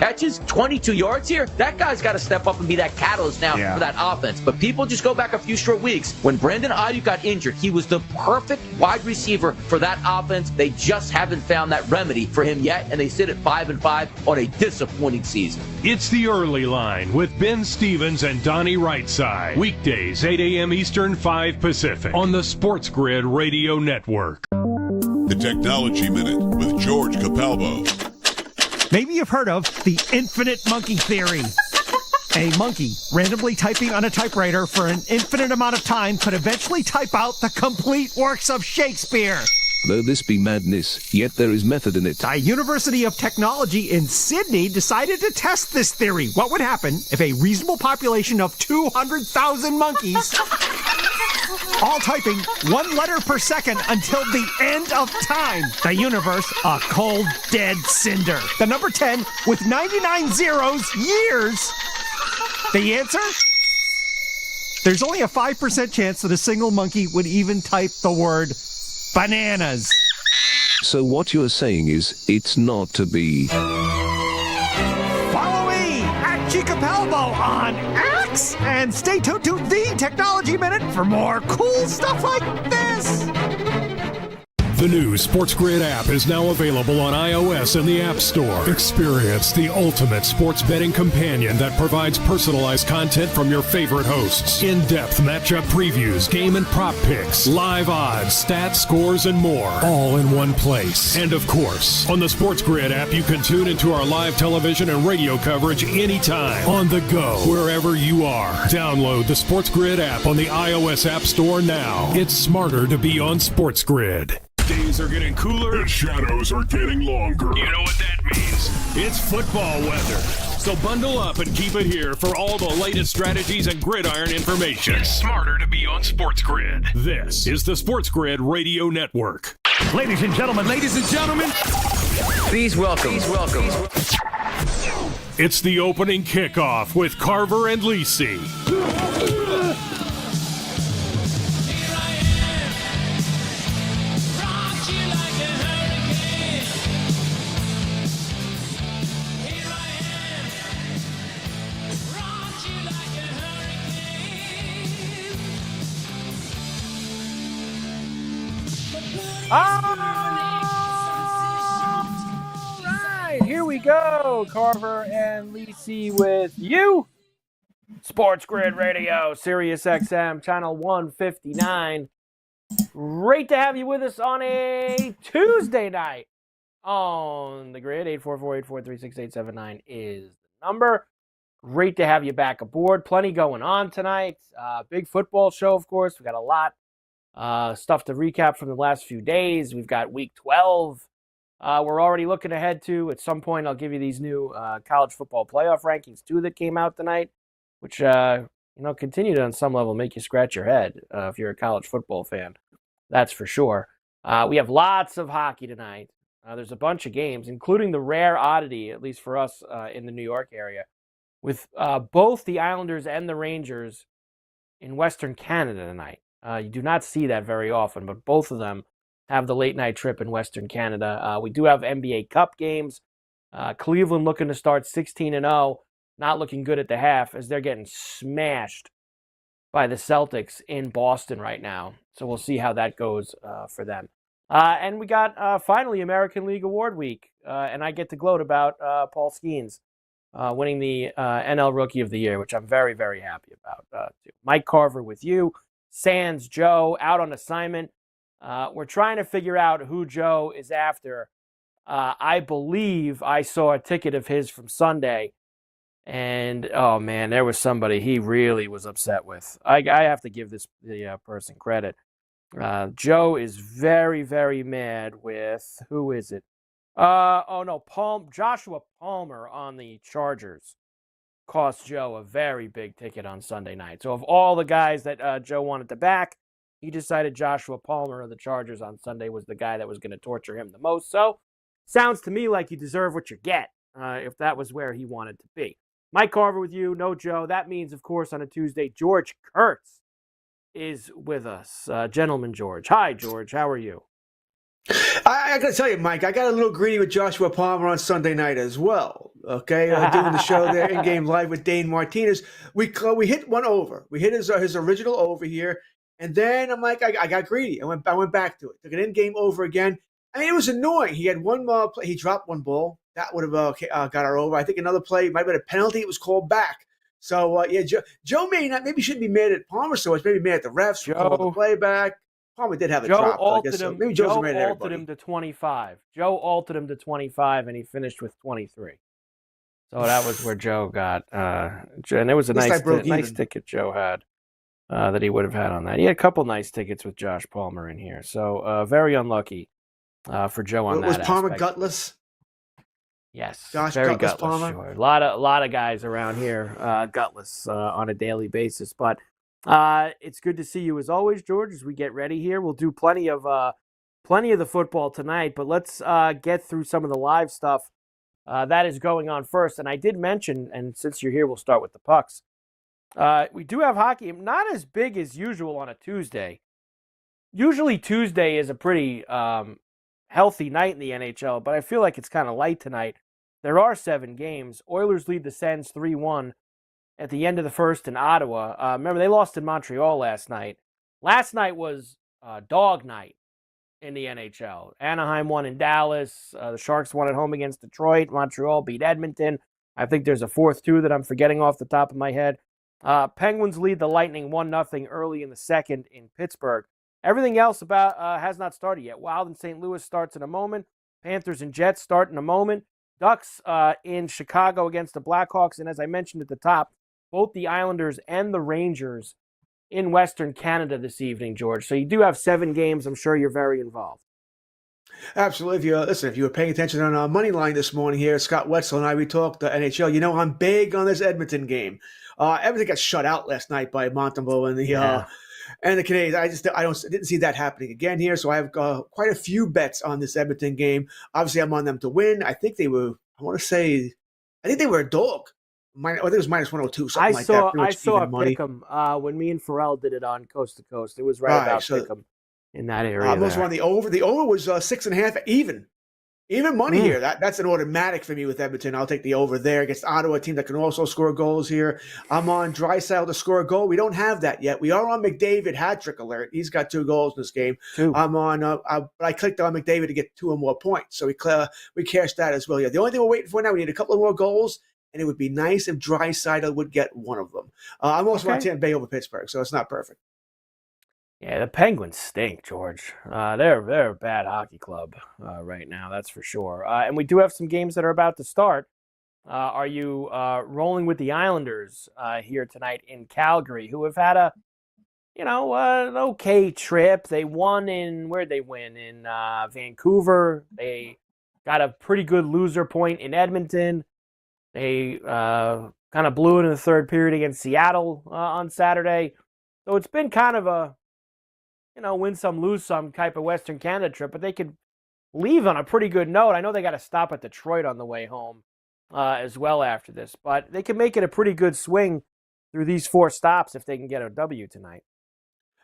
catches, 22 yards here. That guy's got to step up and be that catalyst now for that offense. But people just go back a few short weeks. When Brandon Ayuk got injured, he was the perfect wide receiver for that offense. They just haven't found that remedy for him yet, and they sit at 5-5 on a disappointing season. It's the Early Line with Ben Stevens and Donnie Rightside. Weekdays, 8 a.m. Eastern, 5 Pacific on the SportsGrid Radio Network. The Technology Minute with George Capalbo. Maybe you've heard of the infinite monkey theory. A monkey randomly typing on a typewriter for an infinite amount of time could eventually type out the complete works of Shakespeare. Though this be madness, yet there is method in it. A University of Technology in Sydney decided to test this theory. What would happen if a reasonable population of 200,000 monkeys all typing one letter per second until the end of time? The universe, a cold, dead cinder. The number 10 with 99 zeros, years. The answer? There's only a 5% chance that a single monkey would even type the word bananas. So what you're saying is, it's not to be. Follow me at Chicapalbo on X, and stay tuned to the Technology Minute for more cool stuff like this. The new SportsGrid app is now available on iOS and the App Store. Experience the ultimate sports betting companion that provides personalized content from your favorite hosts. In-depth matchup previews, game and prop picks, live odds, stats, scores, and more. All in one place. And of course, on the SportsGrid app, you can tune into our live television and radio coverage anytime. On the go, wherever you are. Download the SportsGrid app on the iOS App Store now. It's smarter to be on SportsGrid. Days are getting cooler. The shadows are getting longer. You know what that means. It's football weather. So bundle up and keep it here for all the latest strategies and gridiron information. It's smarter to be on SportsGrid. This is the SportsGrid Radio Network. Ladies and gentlemen, Please welcome. It's the opening kickoff with Carver and Lisi. All right, here we go. Carver and Lisi with you. SportsGrid Radio, Sirius XM, channel 159. Great to have you with us on a Tuesday night on the grid. 844-843-6879 is the number. Great to have you back aboard. Plenty going on tonight. Big football show, of course. We got a lot. Stuff to recap from the last few days. We've got week 12. We're already looking ahead to, at some point, I'll give you these new college football playoff rankings, too, that came out tonight, which, continue to, on some level, make you scratch your head if you're a college football fan. That's for sure. We have lots of hockey tonight. There's a bunch of games, including the rare oddity, at least for us in the New York area, with both the Islanders and the Rangers in Western Canada tonight. You do not see that very often, but both of them have the late-night trip in Western Canada. We do have NBA Cup games. Cleveland looking to start 16-0, not looking good at the half as they're getting smashed by the Celtics in Boston right now. So we'll see how that goes for them. And we got, finally, American League Award Week, and I get to gloat about Paul Skeens winning the NL Rookie of the Year, which I'm very, very happy about. Mike Carver with you. Sans Joe out on assignment. We're trying to figure out who Joe is after. I believe I saw a ticket of his from Sunday, and oh man, there was somebody he really was upset with. I have to give the person credit. Joe is very, very mad with, who is it? Joshua Palmer on the Chargers. Cost Joe a very big ticket on Sunday night. So of all the guys that Joe wanted to back, he decided Joshua Palmer of the Chargers on Sunday was the guy that was going to torture him the most. So sounds to me like you deserve what you get if that was where he wanted to be. Mike Carver with you, no Joe. That means, of course, on a Tuesday, George Kurtz is with us. Gentleman George. Hi, George. How are you? I got to tell you, Mike, I got a little greedy with Joshua Palmer on Sunday night as well. Okay, doing the show there in game live with Dane Martinez. We hit one over. We hit his original over here, and then I'm like, I got greedy. I went back to it. Took an in game over again. I mean, it was annoying. He had one play. He dropped one ball that would have got our over. I think another play might have been a penalty. It was called back. So yeah, Joe maybe shouldn't be mad at Palmer so much. Maybe mad at the refs for calling the play back. Palmer did have a drop. I guess so. Maybe Joe's mad at everybody. Joe altered him to 25. Joe altered him to 25, and he finished with 23. So that was where Joe got. And it was a nice ticket Joe had that he would have had on that. He had a couple nice tickets with Josh Palmer in here. So very unlucky for Joe on that. Was Palmer gutless? Yes, Josh very gutless. Palmer. Sure. A lot of guys around here gutless on a daily basis, but. It's good to see you as always, George, as we get ready here. We'll do plenty of the football tonight, but let's get through some of the live stuff that is going on first. And I did mention, and since you're here, we'll start with the pucks. We do have hockey, not as big as usual on a Tuesday. Usually Tuesday is a pretty healthy night in the NHL, but I feel like it's kind of light tonight. There are 7 games. Oilers lead the Sens 3-1. At the end of the first in Ottawa. Remember, they lost in Montreal last night. Last night was dog night in the NHL. Anaheim won in Dallas. The Sharks won at home against Detroit. Montreal beat Edmonton. I think there's a fourth, too, that I'm forgetting off the top of my head. Penguins lead the Lightning 1-0 early in the second in Pittsburgh. Everything else has not started yet. Wild in St. Louis starts in a moment. Panthers and Jets start in a moment. Ducks in Chicago against the Blackhawks. And as I mentioned at the top, both the Islanders and the Rangers in Western Canada this evening, George. So you do have 7 games. I'm sure you're very involved. Absolutely. If you were paying attention on our money line this morning here, Scott Wetzel and I, we talked NHL. You know, I'm big on this Edmonton game. Everything got shut out last night by Montembeault and the Canadiens. I didn't see that happening again here. So I have quite a few bets on this Edmonton game. Obviously, I'm on them to win. I think they were a dog. I think it was minus 102, something like that. I saw a pick'em when me and Pharrell did it on Coast to Coast. It was right about pick'em in that area. Almost on the over. The over was 6.5 even. Even money here. That's an automatic for me with Edmonton. I'll take the over there against Ottawa, a team that can also score goals here. I'm on Draisaitl to score a goal. We don't have that yet. We are on McDavid hat-trick alert. He's got 2 goals in this game. 2. I'm on. I clicked on McDavid to get 2 or more points, so we cashed that as well. Yeah, the only thing we're waiting for now, we need a couple of more goals, and it would be nice if Draisaitl would get one of them. I'm also on Tampa Bay over Pittsburgh, so it's not perfect. Yeah, the Penguins stink, George. They're a bad hockey club right now, that's for sure. And we do have some games that are about to start. Are you rolling with the Islanders here tonight in Calgary, who have had an okay trip? They won where'd they win? In Vancouver. They got a pretty good loser point in Edmonton. They kind of blew it in the third period against Seattle on Saturday. So it's been kind of a win some, lose some type of Western Canada trip, but they could leave on a pretty good note. I know they got to stop at Detroit on the way home as well after this, but they can make it a pretty good swing through these 4 stops if they can get a W tonight.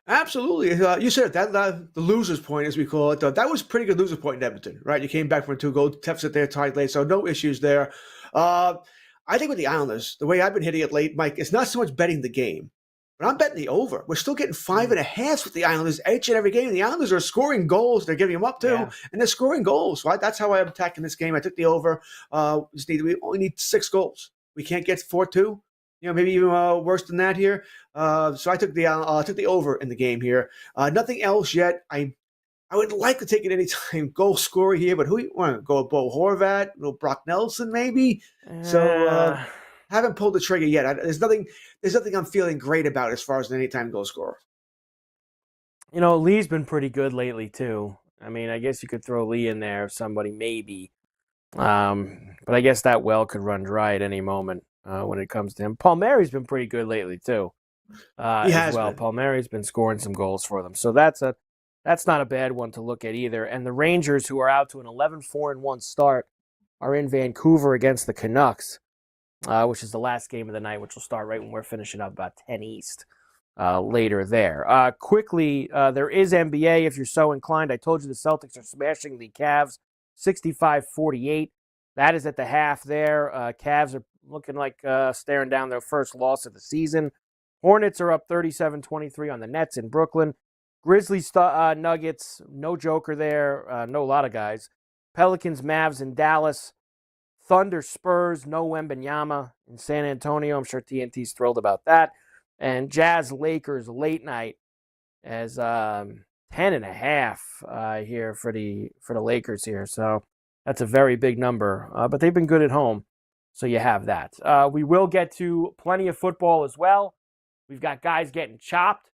Absolutely. You said that the loser's point, as we call it, that was a pretty good loser point in Edmonton, right? You came back from a 2-goal deficit there, tied late, so no issues there. I think with the Islanders, the way I've been hitting it late, Mike, it's not so much betting the game. But I'm betting the over. We're still getting 5.5 with the Islanders each and every game. The Islanders are scoring goals. They're giving them up too, and they're scoring goals. So that's how I'm attacking this game. I took the over. We only need 6 goals. We can't get 4-2. Maybe even worse than that here. So I took the over in the game here. Nothing else yet. I would like to take it anytime goal scorer here, but who you want to go? Bo Horvat, Brock Nelson, maybe. So. Haven't pulled the trigger yet. There's nothing I'm feeling great about as far as an anytime goal scorer. Lee's been pretty good lately too. I mean, I guess you could throw Lee in there, somebody maybe. But I guess that well could run dry at any moment when it comes to him. Palmieri's been pretty good lately too. He has well. Palmieri's been scoring some goals for them, so that's not a bad one to look at either. And the Rangers, who are out to an 11-4-1 start, are in Vancouver against the Canucks. Which is the last game of the night, which will start right when we're finishing up about 10 East. later there. Quickly, there is NBA if you're so inclined. I told you the Celtics are smashing the Cavs 65-48. That is at the half there. Cavs are looking like staring down their first loss of the season. Hornets are up 37-23 on the Nets in Brooklyn. Grizzlies, Nuggets, no joker there, no lot of guys. Pelicans, Mavs in Dallas. Thunder, Spurs, no Wembanyama in San Antonio. I'm sure TNT's thrilled about that. And Jazz, Lakers, late night as 10.5 here for the Lakers here. So that's a very big number. But they've been good at home, so you have that. We will get to plenty of football as well. We've got guys getting chopped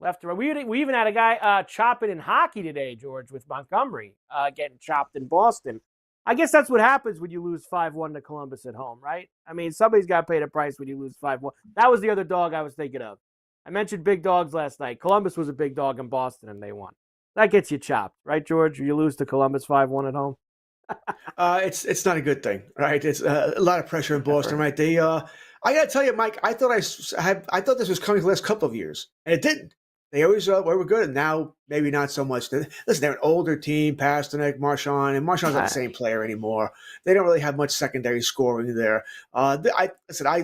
left to right. We even had a guy chopping in hockey today, George, with Montgomery getting chopped in Boston. I guess that's what happens when you lose 5-1 to Columbus at home, right? I mean, somebody's got to pay the price when you lose 5-1. That was the other dog I was thinking of. I mentioned big dogs last night. Columbus was a big dog in Boston, and they won. That gets you chopped, right, George? You lose to Columbus 5-1 at home. It's not a good thing, right? It's a lot of pressure in Boston, right? They I gotta tell you, Mike, I thought this was coming the last couple of years, and it didn't. They always were good, and now maybe not so much. Listen, they're an older team, Pasternak, Marchand, and Marchand's not the same player anymore. They don't really have much secondary scoring there. I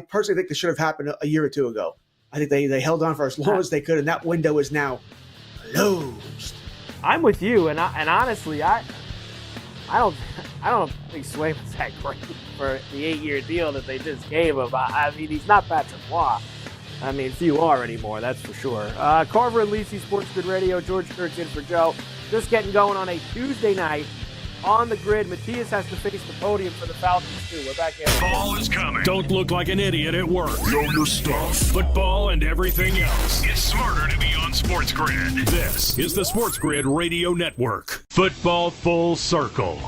personally think this should have happened a year or two ago. I think they held on for as long as they could, and that window is now closed. I'm with you, and honestly, I don't think Swayman's that great for the 8-year deal that they just gave him. I mean, he's not Patrick Roy. I mean, few are anymore, that's for sure. Carver and Lisi, SportsGrid Radio. George Kurtz in for Joe. Just getting going on a Tuesday night on the grid. Matthias has to face the podium for the Falcons, too. We're back in. Ball is coming. Don't look like an idiot at work. Know your stuff. Football and everything else. It's smarter to be on SportsGrid. This is the SportsGrid Radio Network. Football Full Circle.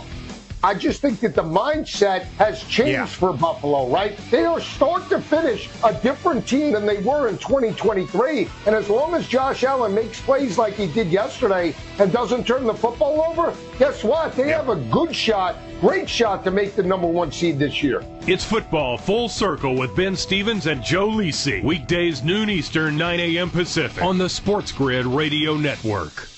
I just think that the mindset has changed for Buffalo, right? They are start to finish a different team than they were in 2023. And as long as Josh Allen makes plays like he did yesterday and doesn't turn the football over, guess what? They have a good shot, great shot to make the number 1 seed this year. It's Football Full Circle with Ben Stevens and Joe Lisi. Weekdays noon Eastern, 9 a.m. Pacific on the SportsGrid Radio Network.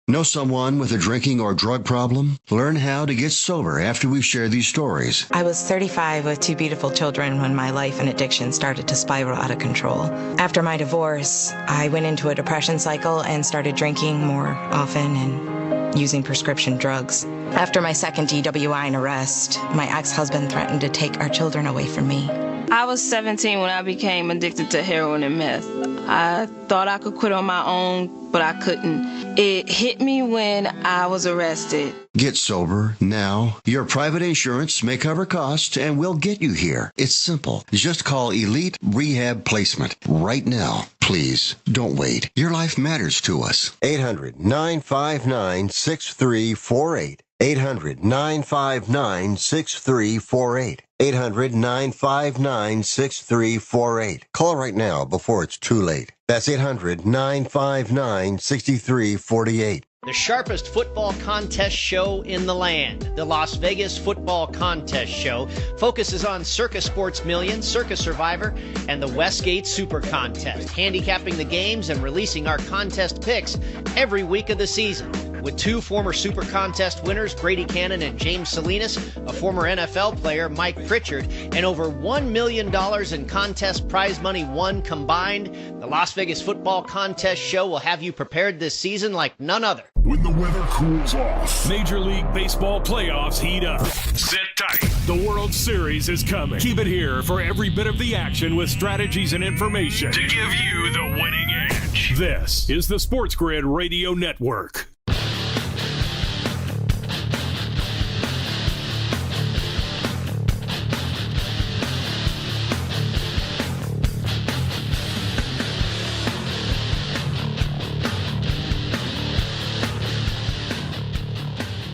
Know someone with a drinking or drug problem? Learn how to get sober after we share these stories. I was 35 with 2 beautiful children when my life and addiction started to spiral out of control. After my divorce, I went into a depression cycle and started drinking more often and using prescription drugs. After my second DWI and arrest, my ex-husband threatened to take our children away from me. I was 17 when I became addicted to heroin and meth. I thought I could quit on my own, but I couldn't. It hit me when I was arrested. Get sober now. Your private insurance may cover costs and we'll get you here. It's simple. Just call Elite Rehab Placement right now. Please, don't wait. Your life matters to us. 800-959-6348. 800-959-6348. 800-959-6348. Call right now before it's too late. That's 800-959-6348. The sharpest football contest show in the land, the Las Vegas Football Contest Show, focuses on Circus Sports Million, Circus Survivor, and the Westgate Super Contest, handicapping the games and releasing our contest picks every week of the season. With 2 former Super Contest winners, Brady Cannon and James Salinas, a former NFL player, Mike Pritchard, and over $1 million in contest prize money won combined, the Las Vegas Football Contest Show will have you prepared this season like none other. When the weather cools off, Major League Baseball playoffs heat up. Sit tight. The World Series is coming. Keep it here for every bit of the action with strategies and information to give you the winning edge. This is the SportsGrid Radio Network.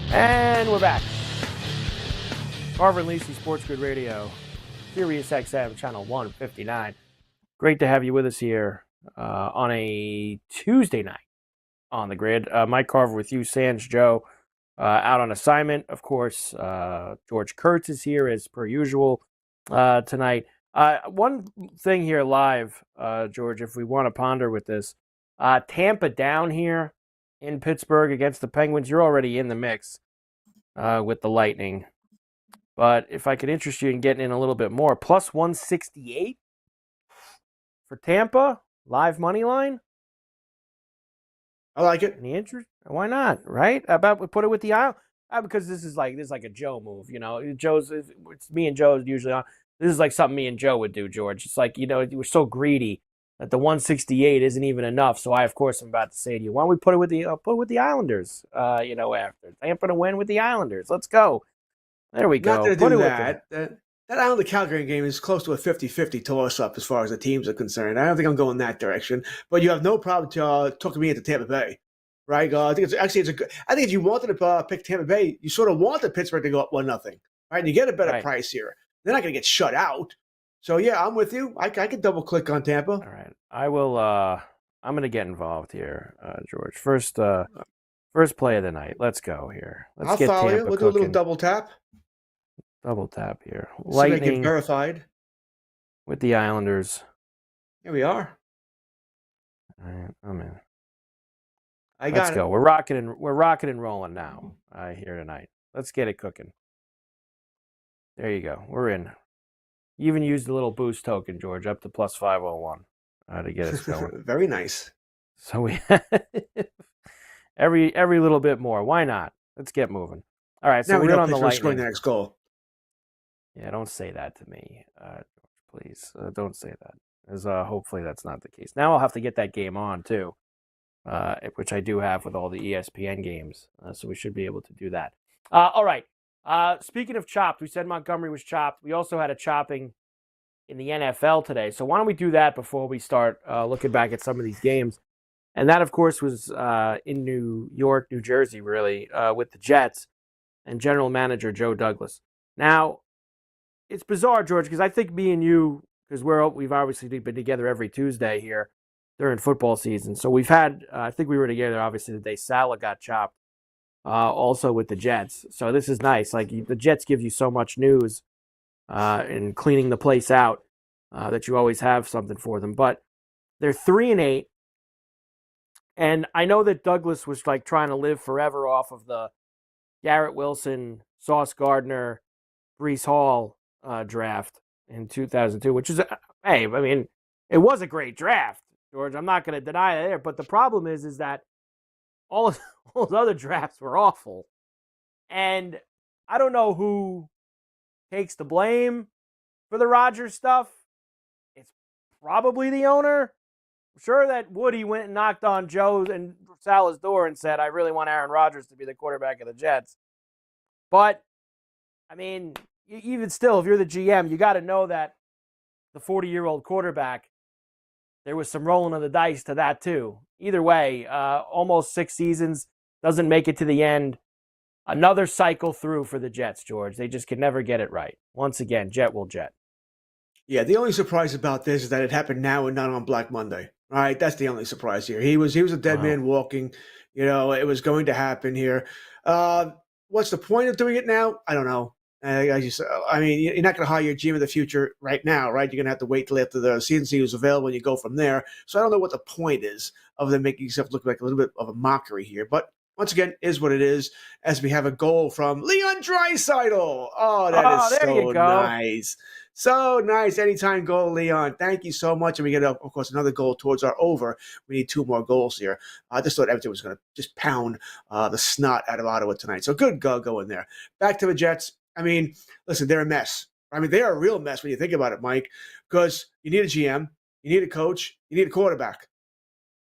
And we're back. Carver and Lisi, SportsGrid Radio, Sirius XM, channel 159. Great to have you with us here on a Tuesday night on the grid. Mike Carver with you, Sans Joe, out on assignment. Of course, George Kurtz is here as per usual tonight. One thing here live, George, if we want to ponder with this, Tampa down here in Pittsburgh against the Penguins, you're already in the mix with the Lightning. But if I could interest you in getting in a little bit more, plus 168 for Tampa, live money line. I like it. Any interest? Why not? Right? About we put it with the Isle because this is like a Joe move. It's me and Joe's usually on. This is like something me and Joe would do, George. It's like we're so greedy that the 168 isn't even enough. So of course, I'm about to say to you, why don't we put it with the Islanders? After Tampa to win with the Islanders, let's go. There we go. Not going to do that. That Islander Calgary game is close to a 50-50 toss-up as far as the teams are concerned. I don't think I'm going that direction. But you have no problem talking me into Tampa Bay, right? I think I think if you wanted to pick Tampa Bay, you sort of wanted Pittsburgh to go up 1-0, right? And you get a better price here. They're not going to get shut out. So yeah, I'm with you. I can double click on Tampa. All right, I will. I'm going to get involved here, George. First play of the night. Let's go here. I'll follow you. We'll do a little double tap. Double tap here. Lightning get verified with the Islanders. Here we are. All right, I'm in. Let's go. We're rocking and rolling now here tonight. Let's get it cooking. There you go. We're in. You even used the little boost token, George, up to plus 501 to get us going. Very nice. So we every little bit more. Why not? Let's get moving. All right. So now we're on the Lightning. Scoring the next goal. Yeah, don't say that to me, please. Don't say that. As hopefully that's not the case. Now I'll have to get that game on too, which I do have with all the ESPN games. So we should be able to do that. All right. Speaking of chopped, we said Montgomery was chopped. We also had a chopping in the NFL today. So why don't we do that before we start looking back at some of these games? And that, of course, was in New York, New Jersey, really, with the Jets and general manager Joe Douglas. Now, it's bizarre, George, because I think me and you, because we've obviously been together every Tuesday here during football season. So we've had, I think we were together, obviously, the day Salah got chopped, also with the Jets. So this is nice. Like, the Jets give you so much news in cleaning the place out that you always have something for them. But they're 3-8. And I know that Douglas was like trying to live forever off of the Garrett Wilson, Sauce Gardner, Breece Hall draft in 2002, which is, it was a great draft, George. I'm not going to deny that there. But the problem is that all those other drafts were awful. And I don't know who takes the blame for the Rodgers stuff. It's probably the owner. I'm sure that Woody went and knocked on Joe and Salah's door and said, I really want Aaron Rodgers to be the quarterback of the Jets. But, even still, if you're the GM, you got to know that the 40-year-old quarterback, there was some rolling of the dice to that too. Either way, almost 6 seasons, doesn't make it to the end. Another cycle through for the Jets, George. They just can never get it right. Once again, Jet will jet. Yeah, the only surprise about this is that it happened now and not on Black Monday. All right, that's the only surprise here. He was a dead man walking. It was going to happen here. What's the point of doing it now? I don't know. You're not going to hire your GM of the future right now, right? You're going to have to wait till after the season see who's available and you go from there. So I don't know what the point is of them making yourself look like a little bit of a mockery here. But once again, is what it is, as we have a goal from Leon Draisaitl. Oh, that is so nice. So nice. Anytime goal, Leon. Thank you so much. And we get, of course, another goal towards our over. We need 2 more goals here. I just thought Everton was going to just pound the snot out of Ottawa tonight. So good go in there. Back to the Jets. Listen, they're a mess. They are a real mess when you think about it, Mike, because you need a GM, you need a coach, you need a quarterback.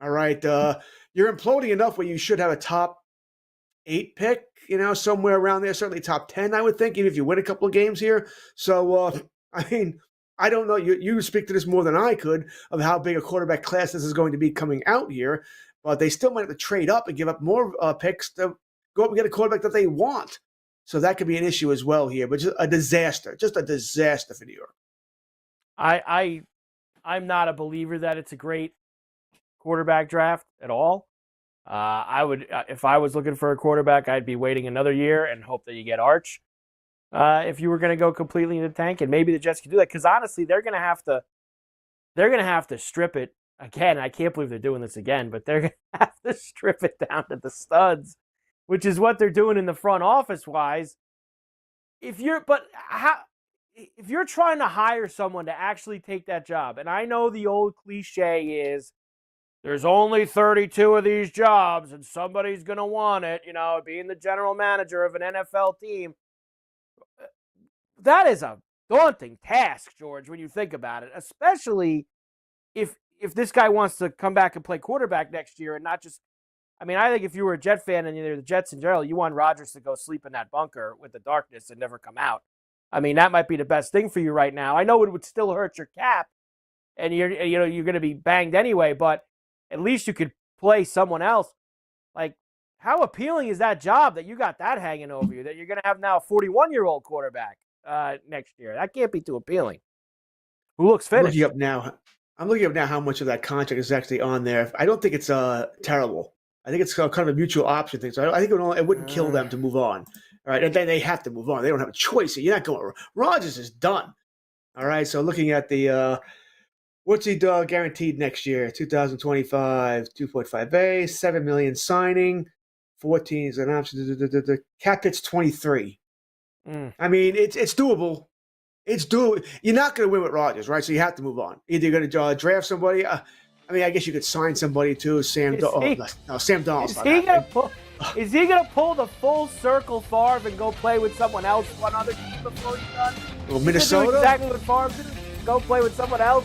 All right. You're imploding enough where you should have a top 8 pick, somewhere around there, certainly top 10, I would think, even if you win a couple of games here. So, I don't know. You speak to this more than I could of how big a quarterback class this is going to be coming out here, but they still might have to trade up and give up more picks to go up and get a quarterback that they want. So that could be an issue as well here, but just a disaster for New York. I'm not a believer that it's a great quarterback draft at all. I would, if I was looking for a quarterback, I'd be waiting another year and hope that you get Arch. if you were going to go completely in the tank, and maybe the Jets can do that, because honestly, they're going to have to strip it again. I can't believe they're doing this again, but they're going to have to strip it down to the studs, which is what they're doing in the front office wise. If you're trying to hire someone to actually take that job, and I know the old cliche is there's only 32 of these jobs and somebody's going to want it, being the general manager of an NFL team. That is a daunting task, George, when you think about it, especially if this guy wants to come back and play quarterback next year and not just – I think if you were a Jet fan and you're the Jets in general, you want Rodgers to go sleep in that bunker with the darkness and never come out. That might be the best thing for you right now. I know it would still hurt your cap, and you're going to be banged anyway, but at least you could play someone else. Like, how appealing is that job that you got that hanging over you, that you're going to have now a 41-year-old quarterback next year? That can't be too appealing. Who looks finished? I'm looking up now how much of that contract is actually on there. I don't think it's terrible. I think it's kind of a mutual option thing. So I think it wouldn't kill them to move on. All right, and then they have to move on. They don't have a choice. You're not going. Rodgers is done. All right, so looking at the what's he guaranteed next year? 2025, 2.5 base, $7 million signing, 14 is an option. The cap hit's 23. It's doable. It's doable. You're not going to win with Rodgers, right? So you have to move on. Either you're going to draft somebody. I guess you could sign somebody too. Sam Darnold. Is he going to pull the full circle Favre and go play with someone else, one other team before he's done? Well, Minnesota? Do exactly what Favre did? Go play with someone else?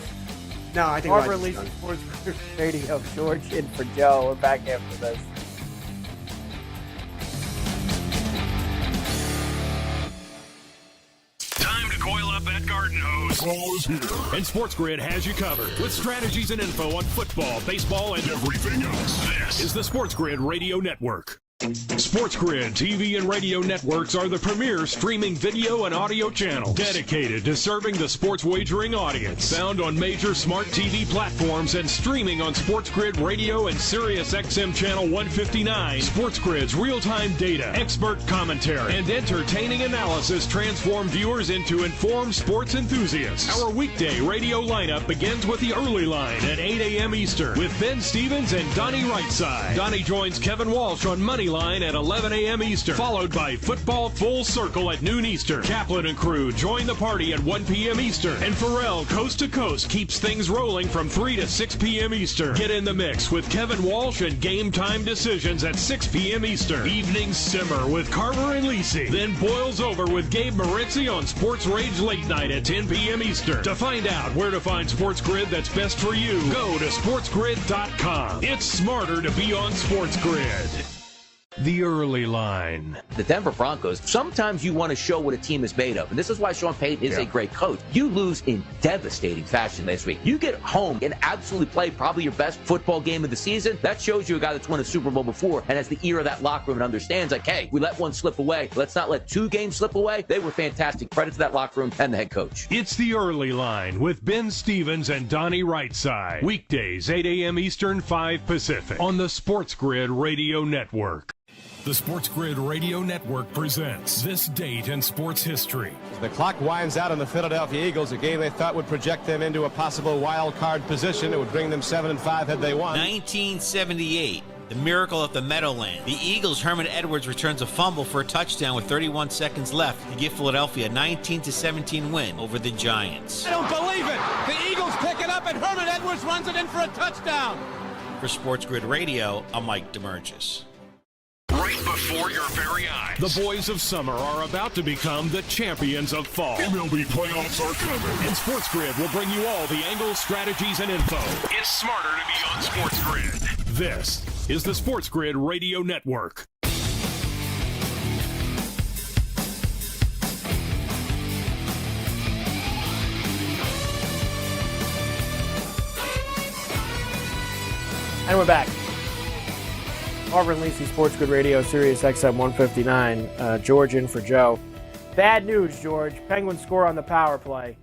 No, I think Carver and Lisi, Sports Radio. George in for Joe. We're back after this. Time to coil up that garden hose. And SportsGrid has you covered with strategies and info on football, baseball, and everything else. This is the SportsGrid Radio Network. SportsGrid TV and radio networks are the premier streaming video and audio channels dedicated to serving the sports wagering audience. Found on major smart TV platforms and streaming on SportsGrid Radio and SiriusXM Channel 159. SportsGrid's real-time data, expert commentary, and entertaining analysis transform viewers into informed sports enthusiasts. Our weekday radio lineup begins with the early line at 8 a.m. Eastern with Ben Stevens and Donnie Rightside. Donnie joins Kevin Walsh on Money Line at 11 a.m. Eastern, followed by Football Full Circle at noon Eastern. Kaplan and crew join the party at 1 p.m. Eastern, and Pharrell Coast to Coast keeps things rolling from 3 to 6 p.m. Eastern. Get in the mix with Kevin Walsh and Game Time Decisions at 6 p.m. Eastern. Evenings simmer with Carver and Lisi, then boils over with Gabe Moritzi on Sports Rage Late Night at 10 p.m. Eastern. To find out where to find SportsGrid that's best for you, go to sportsgrid.com. It's smarter to be on SportsGrid. The early line. The Denver Broncos, sometimes you want to show what a team is made of. And this is why Sean Payton is a great coach. You lose in devastating fashion last week. You get home and absolutely play probably your best football game of the season. That shows you a guy that's won a Super Bowl before and has the ear of that locker room and understands, like, hey, we let one slip away. Let's not let two games slip away. They were fantastic. Credit to that locker room and the head coach. It's the early line with Ben Stevens and Donnie Rightside. Weekdays, 8 a.m. Eastern, 5 Pacific on the SportsGrid Radio Network. The SportsGrid Radio Network presents This Date in Sports History. The clock winds out on the Philadelphia Eagles, a game they thought would project them into a possible wild card position. It would bring them 7-5 had they won. 1978, the miracle of the Meadowland. The Eagles' Herman Edwards returns a fumble for a touchdown with 31 seconds left to give Philadelphia a 19-17 win over the Giants. I don't believe it! The Eagles pick it up and Herman Edwards runs it in for a touchdown! For SportsGrid Radio, I'm Mike DeMurgis. Right before your very eyes, the boys of summer are about to become the champions of fall. MLB playoffs are coming, and SportsGrid will bring you all the angles, strategies, and info. It's smarter to be on SportsGrid. This is the SportsGrid Radio Network. And we're back. Carver and Lisi, SportsGrid Radio, SiriusXM 159. George in for Joe. Bad news, George. Penguins score on the power play.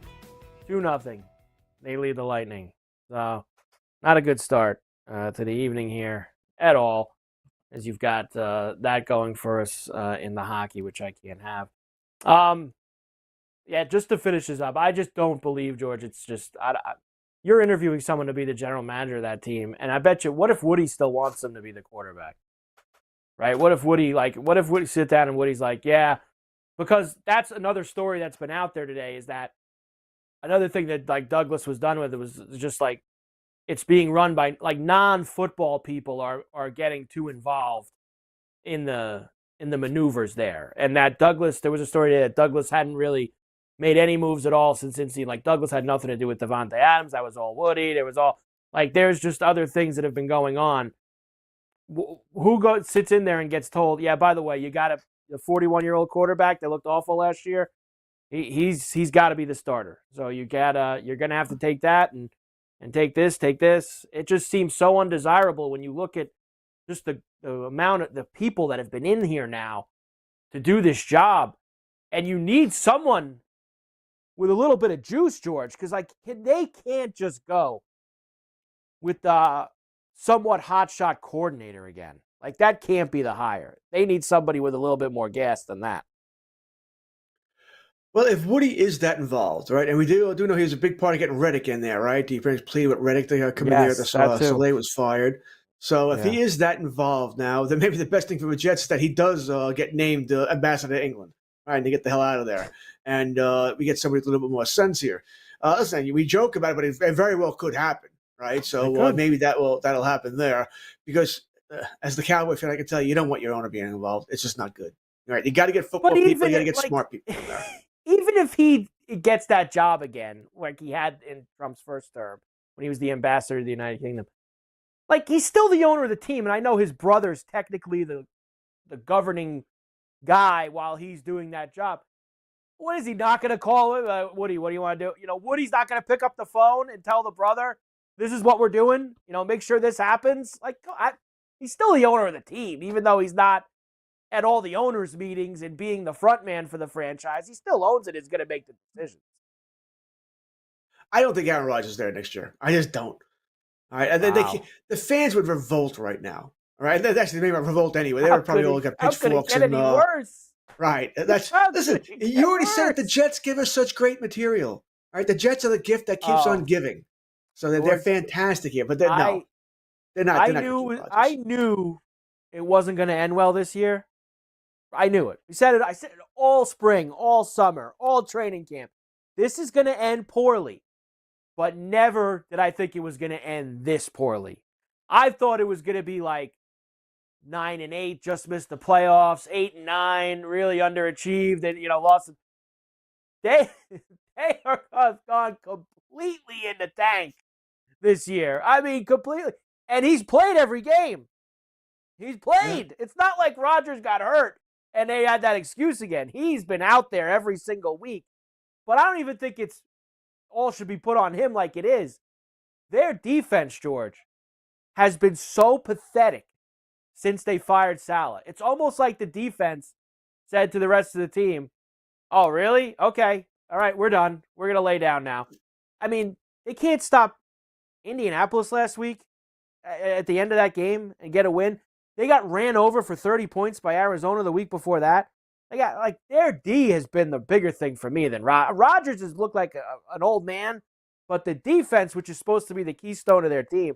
2-0. They lead the Lightning. So, not a good start to the evening here at all, as you've got that going for us in the hockey, which I can't have. Yeah, just to finish this up, I just don't believe, George. It's just you're interviewing someone to be the general manager of that team, and I bet you, what if Woody still wants him to be the quarterback? Right? What if Woody sit down and Woody's like, yeah, because that's another story that's been out there today, is that another thing that like Douglas was done with, it was just like it's being run by like non-football people are getting too involved in the maneuvers there. And that Douglas, there was a story that Douglas hadn't really made any moves at all since Cincy. Like Douglas had nothing to do with Devontae Adams. That was all Woody. There was all like there's just other things that have been going on. Who sits in there and gets told, yeah, by the way, you got a 41-year-old quarterback that looked awful last year. He's got to be the starter. So you're gonna have to take that and take this. It just seems so undesirable when you look at just the amount of the people that have been in here now to do this job, and you need someone with a little bit of juice, George, because like they can't just go with the somewhat hotshot coordinator again. Like that can't be the hire. They need somebody with a little bit more gas than that. Well, if Woody is that involved, right, and we do know he was a big part of getting Reddick in there, right? He pleaded with Reddick to come in there. Soleil was fired. So if he is that involved now, then maybe the best thing for the Jets is that he does get named ambassador to England, right, and to get the hell out of there. And we get somebody with a little bit more sense here. Listen, we joke about it, but it very well could happen, right? So maybe that'll happen there because as the Cowboy fan, I can tell you don't want your owner being involved. It's just not good. Right? You got to get football people. You got to get smart people in there. Even if he gets that job again, like he had in Trump's first term when he was the ambassador to the United Kingdom, like he's still the owner of the team, and I know his brother's technically the governing guy while he's doing that job. What is he not going to call him? Woody, what do you want to do? Woody's not going to pick up the phone and tell the brother, this is what we're doing. Make sure this happens. Like he's still the owner of the team, even though he's not at all the owners' meetings and being the front man for the franchise. He still owns it. Is going to make the decisions. I don't think Aaron Rodgers is there next year. I just don't. All right, and then the fans would revolt right now. All right, that's actually maybe revolt anyway. They would probably all got pitchforks and worse. Right. Listen. You already said the Jets give us such great material. All right, the Jets are the gift that keeps on giving. So they're fantastic here, but they're not. I knew it wasn't going to end well this year. I knew it. I said it all spring, all summer, all training camp. This is going to end poorly. But never did I think it was going to end this poorly. I thought it was going to be like 9-8, just missed the playoffs, 8-9, really underachieved, and lost. They have gone completely in the tank this year. I mean, completely. And he's played every game. He's played. Yeah. It's not like Rodgers got hurt and they had that excuse again. He's been out there every single week. But I don't even think it's all should be put on him like it is. Their defense, George, has been so pathetic since they fired Saleh. It's almost like the defense said to the rest of the team, oh, really? Okay. All right, we're done. We're going to lay down now. I mean, they can't stop Indianapolis last week at the end of that game and get a win. They got ran over for 30 points by Arizona the week before that. They got their D has been the bigger thing for me than Rodgers has looked like an old man, but the defense, which is supposed to be the keystone of their team,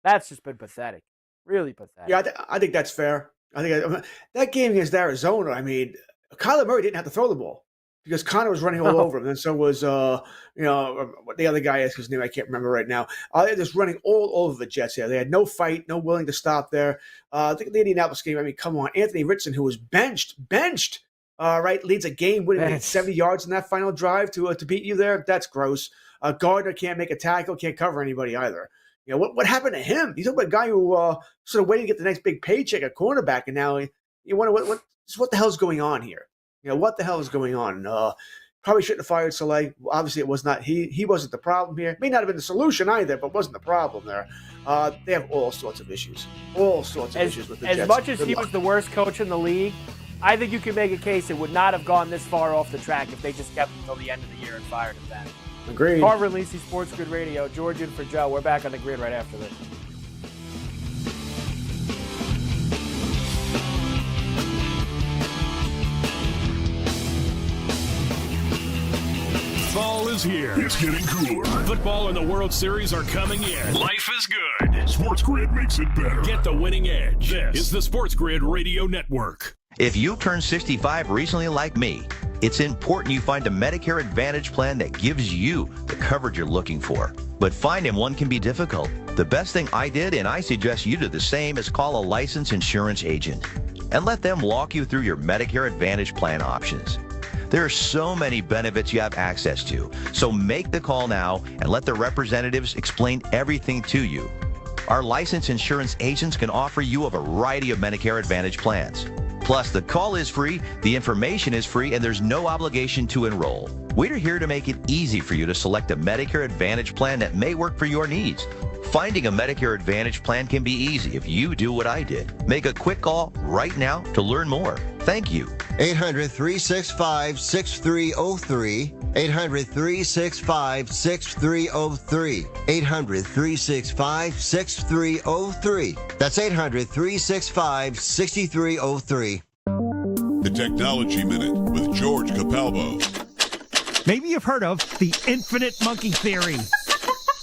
that's just been pathetic. Really pathetic. Yeah, I think that's fair. I think that game against Arizona, I mean, Kyler Murray didn't have to throw the ball because Connor was running all over him, and so was what the other guy is, whose name I can't remember right now. They're just running all over the Jets here. They had no fight, no willing to stop there. I think the Indianapolis game, I mean, come on. Anthony Richardson, who was benched, right, leads a game winning 70 yards in that final drive to beat you there. That's gross. Gardner can't make a tackle, can't cover anybody either. What happened to him? He's talking about a guy who sort of waiting to get the next big paycheck at cornerback, and now you wonder what the hell's going on here? What the hell is going on? Probably shouldn't have fired Soleil. Obviously, it was not he wasn't the problem here. May not have been the solution either, but wasn't the problem there. They have all sorts of issues. All sorts of issues with the Jets. As much as he was the worst coach in the league, I think you can make a case it would not have gone this far off the track if they just kept him until the end of the year and fired him then. Agreed. Carver and Lisi, SportsGrid Radio. George in for Joe. We're back on the grid right after this. Fall is here. It's getting cooler. Football and the World Series are coming in. Life is good. SportsGrid makes it better. Get the winning edge. This is the SportsGrid Radio Network. If you've turned 65 recently like me, it's important you find a Medicare Advantage plan that gives you the coverage you're looking for. But finding one can be difficult. The best thing I did, and I suggest you do the same, is call a licensed insurance agent and let them walk you through your Medicare Advantage plan options. There are so many benefits you have access to, so make the call now and let the representatives explain everything to you. Our licensed insurance agents can offer you a variety of Medicare Advantage plans. Plus, the call is free, the information is free, and there's no obligation to enroll. We're here to make it easy for you to select a Medicare Advantage plan that may work for your needs. Finding a Medicare Advantage plan can be easy if you do what I did. Make a quick call right now to learn more. Thank you. 800-365-6303. 800-365-6303. 800-365-6303. That's 800-365-6303. The Technology Minute with George Capalbo. Maybe you've heard of the infinite monkey theory.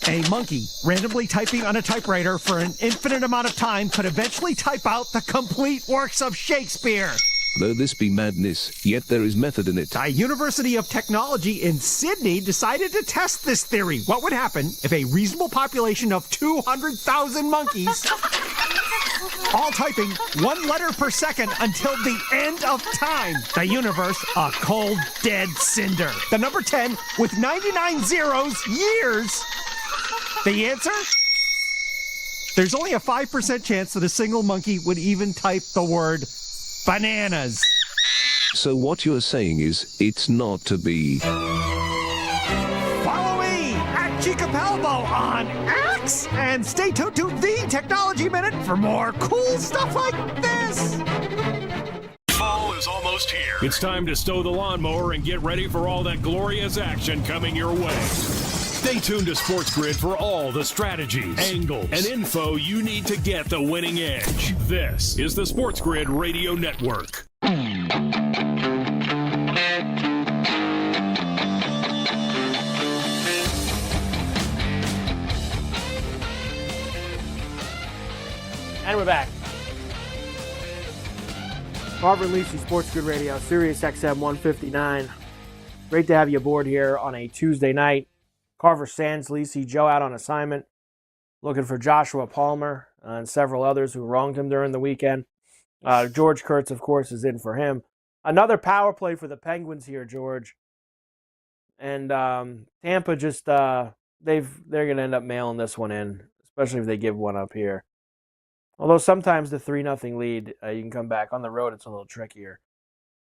A monkey randomly typing on a typewriter for an infinite amount of time could eventually type out the complete works of Shakespeare. Though this be madness, yet there is method in it. A University of Technology in Sydney decided to test this theory. What would happen if a reasonable population of 200,000 monkeys, all typing one letter per second until the end of time? The universe, a cold, dead cinder. The number 10 with 99 zeros, years. The answer? There's only a 5% chance that a single monkey would even type the word bananas. So what you're saying is, it's not to be. Follow me at Capalbo on X, and stay tuned to the Technology Minute for more cool stuff like this. Fall is almost here. It's time to stow the lawnmower and get ready for all that glorious action coming your way. Stay tuned to SportsGrid for all the strategies, angles, and info you need to get the winning edge. This is the SportsGrid Radio Network. And we're back. Carver and Lisi, SportsGrid Radio, Sirius XM 159. Great to have you aboard here on a Tuesday night. Carver Sands, Lisi, Joe out on assignment, looking for Joshua Palmer and several others who wronged him during the weekend. George Kurtz, of course, is in for him. Another power play for the Penguins here, George. And Tampa just they're going to end up mailing this one in, especially if they give one up here. Although sometimes the 3-0 lead, you can come back. On the road, it's a little trickier.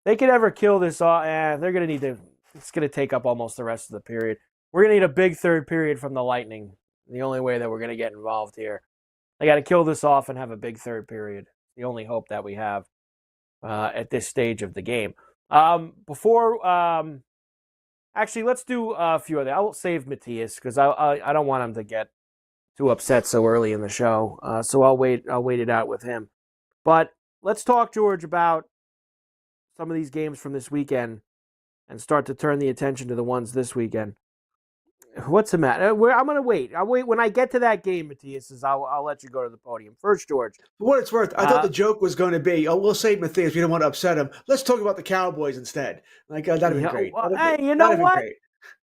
They could ever kill this off. They're going to need to. It's going to take up almost the rest of the period. We're going to need a big third period from the Lightning. The only way that we're going to get involved here. They got to kill this off and have a big third period. The only hope that we have at this stage of the game. Actually, let's do a few of them. I'll save Matthias because I don't want him to get too upset so early in the show. So I'll wait it out with him. But let's talk, George, about some of these games from this weekend and start to turn the attention to the ones this weekend. What's the matter? I'm going to wait. I'll wait. When I get to that game, Matthias, I'll let you go to the podium. First, George. For what it's worth, I thought the joke was going to be, we'll save Matthias. We don't want to upset him. Let's talk about the Cowboys instead. Like, that'd be great. Hey, you know what?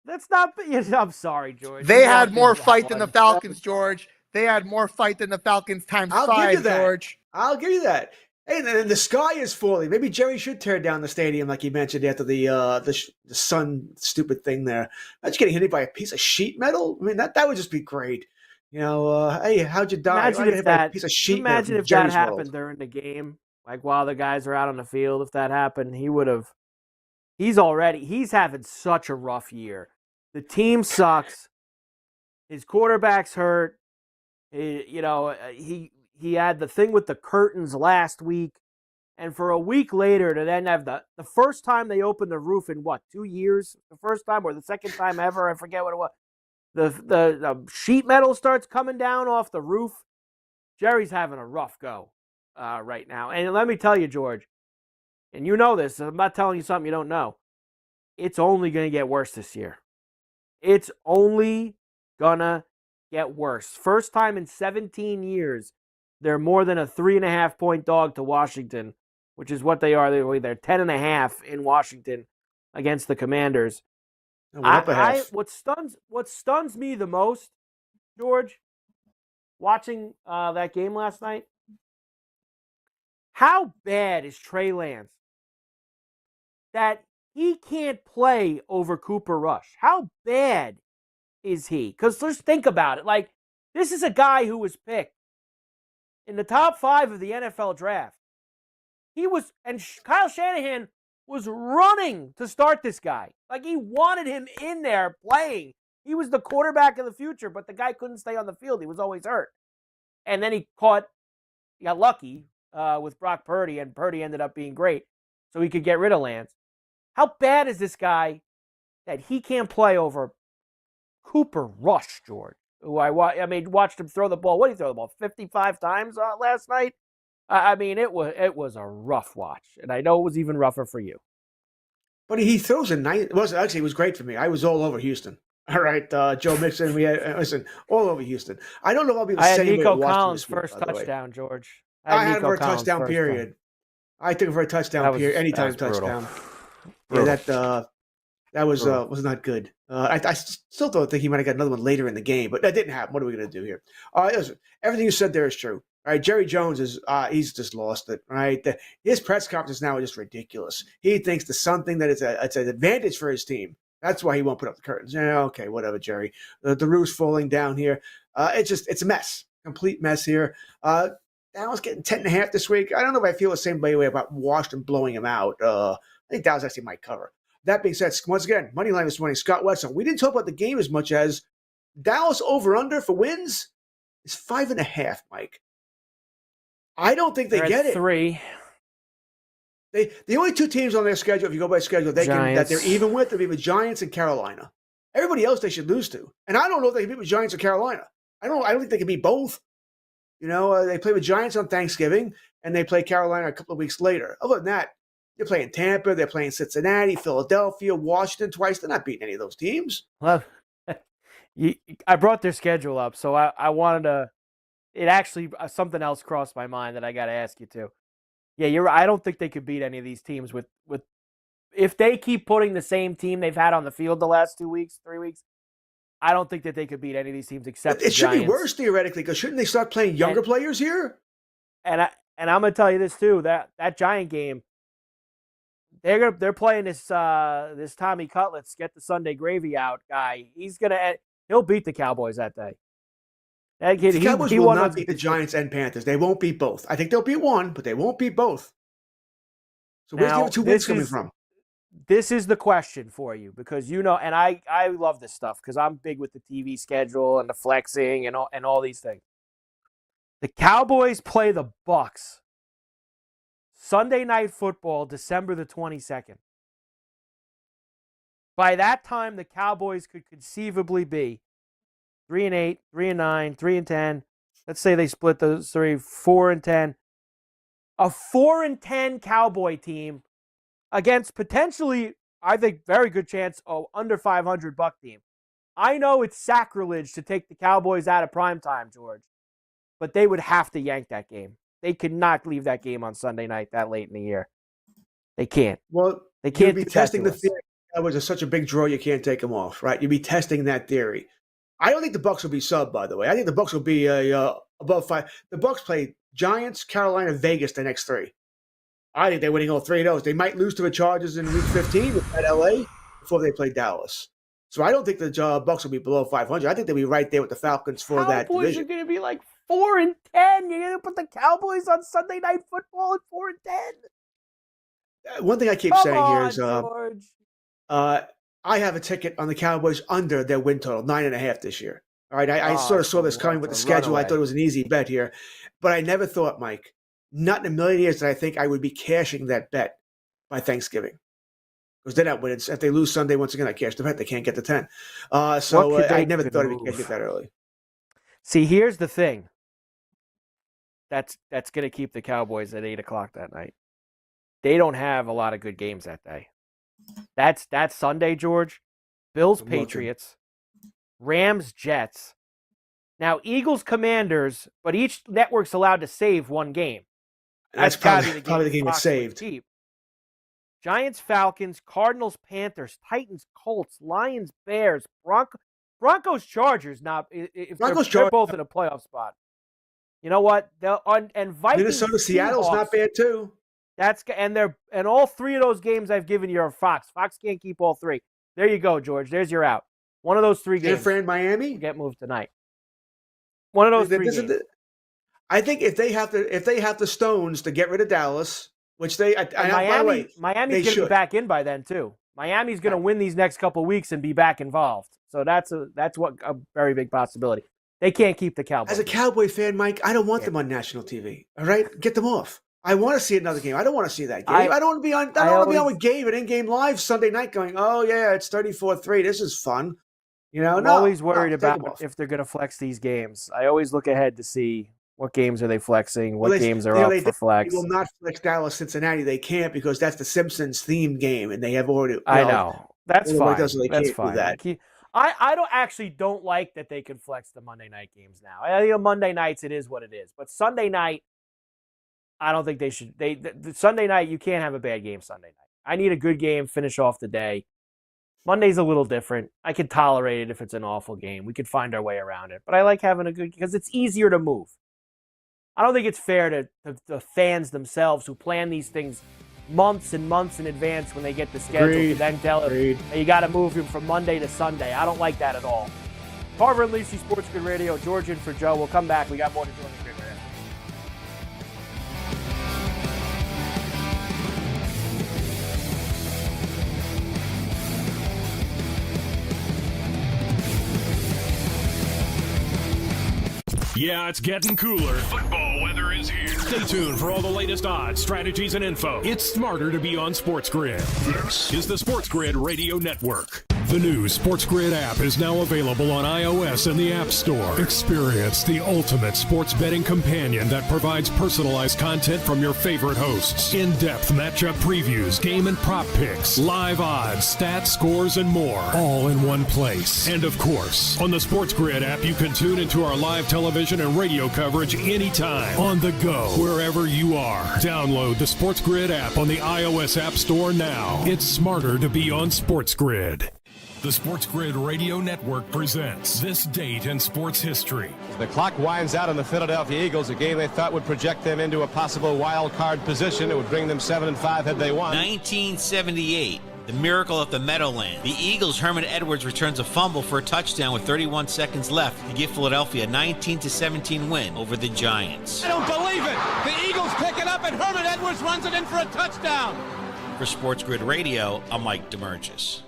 That's not. I'm sorry, George. They had more fight than the Falcons, George. They had more fight than the Falcons times 5, give you that. George. I'll give you that. Hey, and the sky is falling. Maybe Jerry should tear down the stadium like he mentioned after the sun stupid thing there. That's getting hit by a piece of sheet metal. I mean, that would just be great. Hey, how'd you die? Imagine if that Jerry's happened world. during the game, like while the guys are out on the field. If that happened, he would have. He's having such a rough year. The team sucks. His quarterback's hurt. He had the thing with the curtains last week, and for a week later to then have the first time they opened the roof in 2 years? The first time or the second time ever? I forget what it was. The sheet metal starts coming down off the roof. Jerry's having a rough go right now. And let me tell you, George, and you know this, I'm not telling you something you don't know. It's only going to get worse this year. It's only gonna get worse. First time in 17 years, they're more than a 3.5-point dog to Washington, which is what they are. They're 10.5 in Washington against the Commanders. What stuns me the most, George, watching that game last night, how bad is Trey Lance that he can't play over Cooper Rush? How bad is he? Because let's think about it. Like, this is a guy who was picked in the top 5 of the NFL draft. Kyle Shanahan was running to start this guy. Like, he wanted him in there playing. He was the quarterback of the future, but the guy couldn't stay on the field. He was always hurt. And then he got lucky with Brock Purdy, and Purdy ended up being great, so he could get rid of Lance. How bad is this guy that he can't play over Cooper Rush, George? Who watched him throw the ball. What did he throw the ball? 55 times last night? It was a rough watch, and I know it was even rougher for you. But he throws a nice. It was great for me. I was all over Houston. All right, Joe Mixon. We had all over Houston. I don't know if I'll be the same. I had Nico Collins' first touchdown, George. I had him for a touchdown. Period. I took him for a touchdown. Period. Anytime touchdown. Yeah, that was not good. I still don't think he might have got another one later in the game, but that didn't happen. What are we going to do here? Listen, everything you said there is true. All right, Jerry Jones he's just lost it. Right, his press conferences now are just ridiculous. He thinks the something that it's an advantage for his team. That's why he won't put up the curtains. Yeah, okay, whatever, Jerry. The roof's falling down here. It's a mess, complete mess here. Dallas getting 10.5 this week. I don't know if I feel the same way about Washington blowing him out. I think Dallas actually might cover. That being said, once again, money line this morning, Scott Wetzel. We didn't talk about the game as much as Dallas over/under for wins is 5.5, Mike. I don't think they get it. 3. The only 2 teams on their schedule, if you go by schedule, that they're even with, they'll be the Giants and Carolina. Everybody else they should lose to. And I don't know if they can beat the Giants or Carolina. I don't think they can beat both. You know, they play the Giants on Thanksgiving, and they play Carolina a couple of weeks later. Other than that, they're playing Tampa, they're playing Cincinnati, Philadelphia, Washington twice. They're not beating any of those teams. Well, I brought their schedule up, so I wanted to. It actually something else crossed my mind that I got to ask you too. Yeah, you're right. I don't think they could beat any of these teams with if they keep putting the same team they've had on the field the last 2 weeks, 3 weeks. I don't think that they could beat any of these teams except it should be worse theoretically, because shouldn't they start playing younger players here? And I'm going to tell you this too, that Giant game, they're playing this Tommy Cutlets, get the Sunday gravy out guy. He'll beat the Cowboys that day. That kid, the Cowboys will not beat the Giants and Panthers. They won't beat both. I think they'll beat one, but they won't beat both. So where's the other 2 wins coming from? This is the question for you, because and I love this stuff because I'm big with the TV schedule and the flexing and all these things. The Cowboys play the Bucs Sunday Night Football, December the 22nd. By that time, the Cowboys could conceivably be 3-8, 3-9, 3-10. Let's say they split those 3, 4-10. A 4-10 Cowboy team against potentially, I think, very good chance under 500 Buck team. I know it's sacrilege to take the Cowboys out of primetime, George, but they would have to yank that game. They could not leave that game on Sunday night that late in the year. They can't. Well, they can't be testing the theory. That was such a big draw, you can't take them off, right? You'd be testing that theory. I don't think the Bucs will be sub, by the way. I think the Bucs will be above 5. The Bucs play Giants, Carolina, Vegas the next 3. I think they're winning all 3 of those. They might lose to the Chargers in Week 15 at LA before they play Dallas. So I don't think the Bucs will be below 500. I think they'll be right there with the Falcons for that division. Cowboys are going to be like 4-10. You're going to put the Cowboys on Sunday Night Football at 4-10. One thing I keep saying here is I have a ticket on the Cowboys under their win total, 9.5 this year. All right, I sort of saw this coming with the schedule. I thought it was an easy bet here. But I never thought, Mike, not in a million years that I think I would be cashing that bet by Thanksgiving. Because they're not winning. If they lose Sunday, once again, I cash the bet. They can't get to 10. So I never thought I'd be cashing it that early. See, here's the thing. That's going to keep the Cowboys at 8 o'clock that night. They don't have a lot of good games that day. That's Sunday, George. Bills, Patriots. Rams, Jets. Now, Eagles, Commanders, but each network's allowed to save one game. That's gotta be probably the game that's Fox would saved. keep. Giants, Falcons, Cardinals, Panthers, Titans, Colts, Lions, Bears, Broncos, Chargers. Now, if they're both in a playoff spot, you know what? And Vikings, Minnesota, Seattle's not bad too. And all three of those games I've given you are Fox. Fox can't keep all three. There you go, George. There's your out. One of those three games. San Fran, Miami get moved tonight. One of those three games. I think if they have the stones to get rid of Dallas, which Miami's going to be back in by then too. Miami's going to win these next couple of weeks and be back involved. So that's a very big possibility. They can't keep the Cowboys. As a Cowboy fan, Mike, I don't want them on national TV. All right, get them off. I want to see another game. I don't want to see that game. I don't want to be on. I don't want to be on with Gabe at in-game live Sunday night, going, "Oh yeah, it's 34-3. This is fun." I'm always worried about if they're going to flex these games. I always look ahead to see what games are they flexing, what games are up for flex. They will not flex Dallas, Cincinnati. They can't because that's the Simpsons themed game, and they have already. I know that's fine. That's fine. That. I don't like that they can flex the Monday night games now. I think Monday nights it is what it is, but Sunday night, I don't think they should. The Sunday night you can't have a bad game Sunday night. I need a good game, finish off the day. Monday's a little different. I could tolerate it if it's an awful game. We could find our way around it, but I like having a good because it's easier to move. I don't think it's fair to the fans themselves who plan these things months and months in advance when they get the schedule to then tell them hey, you got to move him from Monday to Sunday. I don't like that at all. Carver and Lisi, SportsGrid Radio. George in for Joe. We'll come back. We got more to do on the grid right now. Yeah, it's getting cooler. Football weather is here. Stay tuned for all the latest odds, strategies, and info. It's smarter to be on SportsGrid. This is the SportsGrid Radio Network. The new SportsGrid app is now available on iOS and the App Store. Experience the ultimate sports betting companion that provides personalized content from your favorite hosts. In-depth matchup previews, game and prop picks, live odds, stats, scores, and more. All in one place. And of course, on the SportsGrid app, you can tune into our live television and radio coverage anytime. On the go, wherever you are. Download the SportsGrid app on the iOS App Store now. It's smarter to be on SportsGrid. The SportsGrid Radio Network presents This Date in Sports History. The clock winds out on the Philadelphia Eagles, a game they thought would project them into a possible wild card position. It would bring them 7-5 had they won. 1978. The miracle of the Meadowland. The Eagles' Herman Edwards returns a fumble for a touchdown with 31 seconds left to give Philadelphia a 19-17 win over the Giants. I don't believe it! The Eagles pick it up and Herman Edwards runs it in for a touchdown! For SportsGrid Radio, I'm Mike DeMurgis.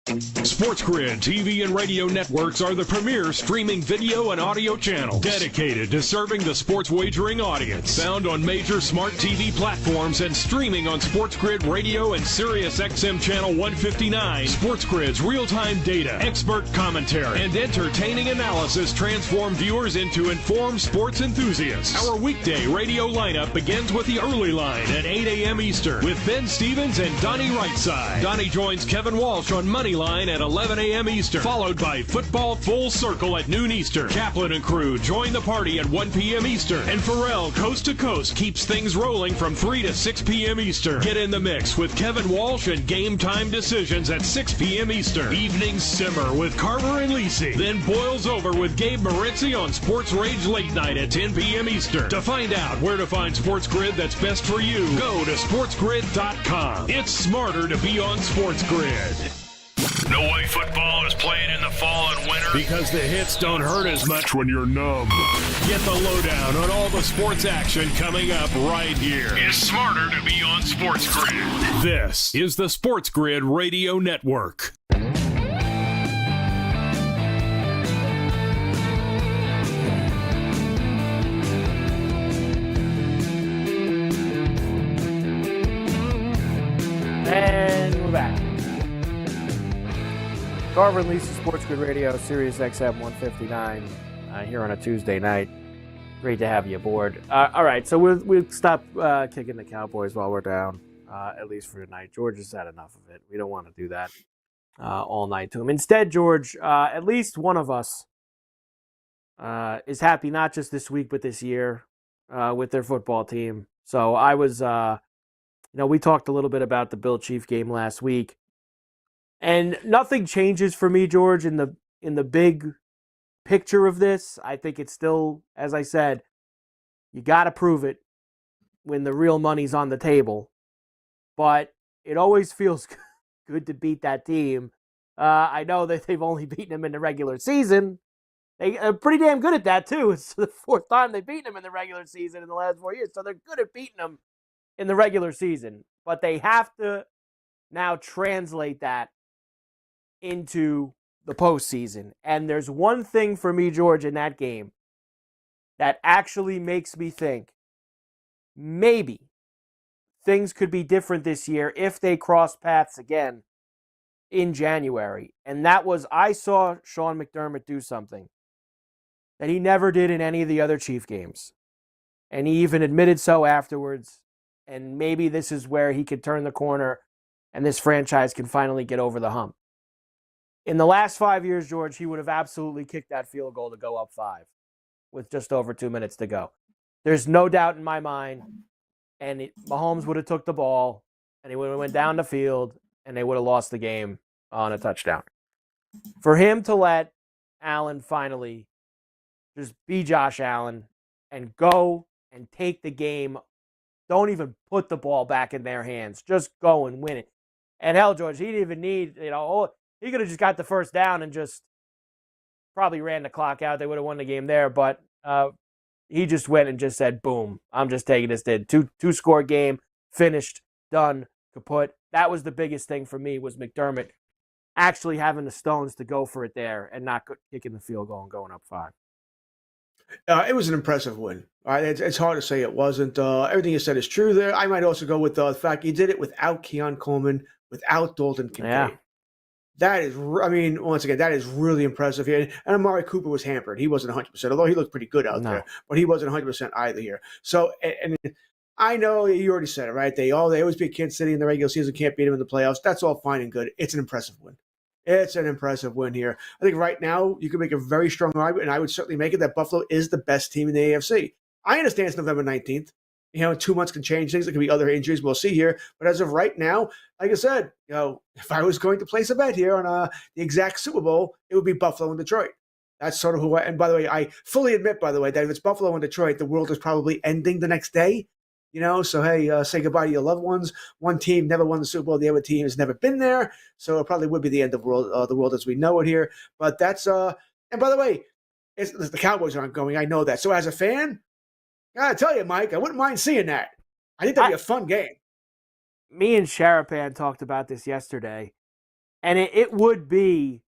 SportsGrid TV and radio networks are the premier streaming video and audio channels dedicated to serving the sports wagering audience. Found on major smart TV platforms and streaming on SportsGrid Radio and SiriusXM Channel 159. SportsGrid's real-time data, expert commentary, and entertaining analysis transform viewers into informed sports enthusiasts. Our weekday radio lineup begins with the early line at 8 a.m. Eastern with Ben Stevens and Donnie Rightside. Donnie joins Kevin Walsh on Moneyline at 11 a.m. Eastern, followed by Football Full Circle at noon Eastern. Kaplan and crew join the party at 1 p.m. Eastern, and Pharrell Coast to Coast keeps things rolling from 3 to 6 p.m. Eastern. Get in the mix with Kevin Walsh and Game Time Decisions at 6 p.m. Eastern. Evenings simmer with Carver and Lisi, then boils over with Gabe Moritzi on Sports Rage Late Night at 10 p.m. Eastern. To find out where to find SportsGrid that's best for you, go to sportsgrid.com. It's smarter to be on SportsGrid. No way football is playing in the fall and winter. Because the hits don't hurt as much when you're numb. Get the lowdown on all the sports action coming up right here. It's smarter to be on SportsGrid. This is the SportsGrid Radio Network. And we're back. Carver and Lisi, SportsGrid Radio, SiriusXM 159, here on a Tuesday night. Great to have you aboard. All right, so we'll stop kicking the Cowboys while we're down, at least for tonight. George has had enough of it. We don't want to do that. all night to him. Instead, George, at least one of us is happy not just this week but this year with their football team. So I was, we talked a little bit about the Bill Chief game last week, and nothing changes for me, George, in the big picture of this. I think it's still, as I said, you got to prove it when the real money's on the table. But it always feels good to beat that team. I know that they've only beaten them in the regular season. They are pretty damn good at that, too. It's the fourth time they've beaten them in the regular season in the last 4 years. So they're good at beating them in the regular season. But they have to now translate that into the postseason. And there's one thing for me, George, in that game that actually makes me think maybe things could be different this year if they cross paths again in January. And that was, I saw Sean McDermott do something that he never did in any of the other Chief games. And he even admitted so afterwards. And maybe this is where he could turn the corner and this franchise can finally get over the hump. In the last 5 years, George, he would have absolutely kicked that field goal to go up 5 with just over 2 minutes to go. There's no doubt in my mind. And Mahomes would have took the ball, and he would have went down the field, and they would have lost the game on a touchdown. For him to let Allen finally just be Josh Allen and go and take the game, don't even put the ball back in their hands. Just go and win it. And hell, George, he didn't even need, he could have just got the first down and just probably ran the clock out. They would have won the game there, but he just went and just said, boom, I'm just taking this. Two-score game, finished, done, kaput. That was the biggest thing for me, was McDermott actually having the stones to go for it there and not kicking the field goal and going up 5. It was an impressive win. It's hard to say it wasn't. Everything you said is true there. I might also go with the fact he did it without Keon Coleman, without Dalton Kincaid. Yeah. That is, once again, that is really impressive here. And Amari Cooper was hampered. He wasn't 100%, although he looked pretty good out there. But he wasn't 100% either here. So, and I know you already said it, right? They always beat Kansas City in the regular season, can't beat them in the playoffs. That's all fine and good. It's an impressive win. It's an impressive win here. I think right now you can make a very strong argument, and I would certainly make it, that Buffalo is the best team in the AFC. I understand it's November 19th. 2 months can change things. There could be other injuries. We'll see here. But as of right now, like I said, if I was going to place a bet here on the exact Super Bowl, it would be Buffalo and Detroit. That's sort of who and by the way, I fully admit, by the way, that if it's Buffalo and Detroit, the world is probably ending the next day. So hey, say goodbye to your loved ones. One team never won the Super Bowl. The other team has never been there. So it probably would be the end of the world as we know it here. But that's, and by the way, the Cowboys aren't going. I know that. So as a fan, I gotta tell you, Mike, I wouldn't mind seeing that. I think that'd be a fun game. Me and Sharapan talked about this yesterday, and it would be,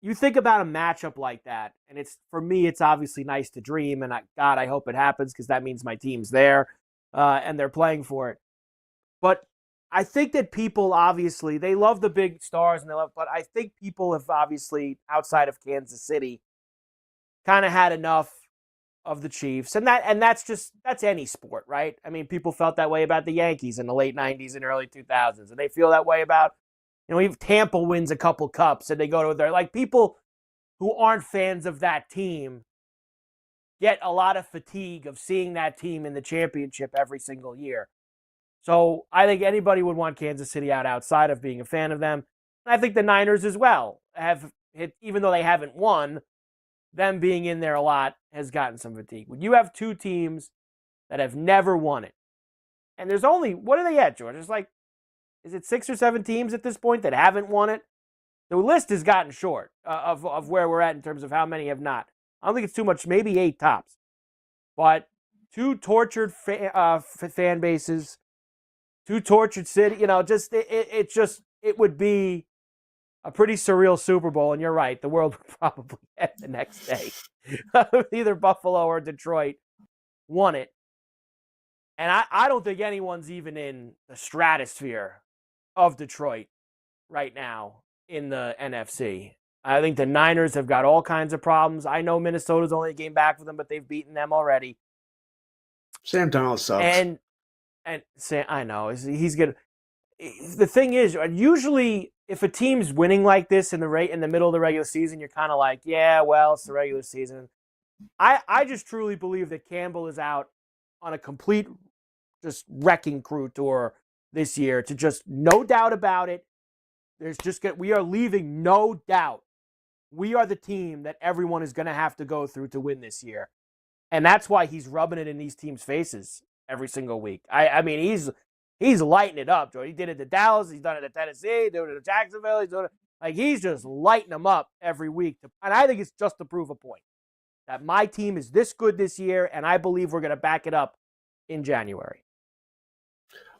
you think about a matchup like that, and for me, it's obviously nice to dream, and I hope it happens, because that means my team's there, and they're playing for it. But I think that people, obviously, they love the big stars, but I think people have obviously, outside of Kansas City, kind of had enough of the Chiefs, and that's any sport, right? I mean, people felt that way about the Yankees in the late 90s and early 2000s, and they feel that way about, even Tampa wins a couple cups, and they go to their, people who aren't fans of that team get a lot of fatigue of seeing that team in the championship every single year. So I think anybody would want Kansas City out outside of being a fan of them. And I think the Niners as well have hit, even though they haven't won, them being in there a lot has gotten some fatigue. When you have two teams that have never won it, and there's only, what are they at, George? It's is it 6 or 7 teams at this point that haven't won it? The list has gotten short of where we're at in terms of how many have not. I don't think it's too much, maybe 8 tops. But 2 tortured fan bases, 2 tortured city, it would be a pretty surreal Super Bowl, and you're right, the world would probably end the next day. Either Buffalo or Detroit won it. And I don't think anyone's even in the stratosphere of Detroit right now in the NFC. I think the Niners have got all kinds of problems. I know Minnesota's only a game back for them, but they've beaten them already. Sam Darnold sucks. And Sam, I know, he's good. The thing is, usually if a team's winning like this in the middle of the regular season, you're kind of like, yeah, well, it's the regular season. I just truly believe that Campbell is out on a complete just wrecking crew tour this year. To just no doubt about it. We are leaving no doubt. We are the team that everyone is going to have to go through to win this year. And that's why he's rubbing it in these teams' faces every single week. I mean, he's lighting it up, Joe. He did it to Dallas. He's done it to Tennessee. He's doing it to Jacksonville. He's just lighting them up every week. And I think it's just to prove a point that my team is this good this year, and I believe we're going to back it up in January.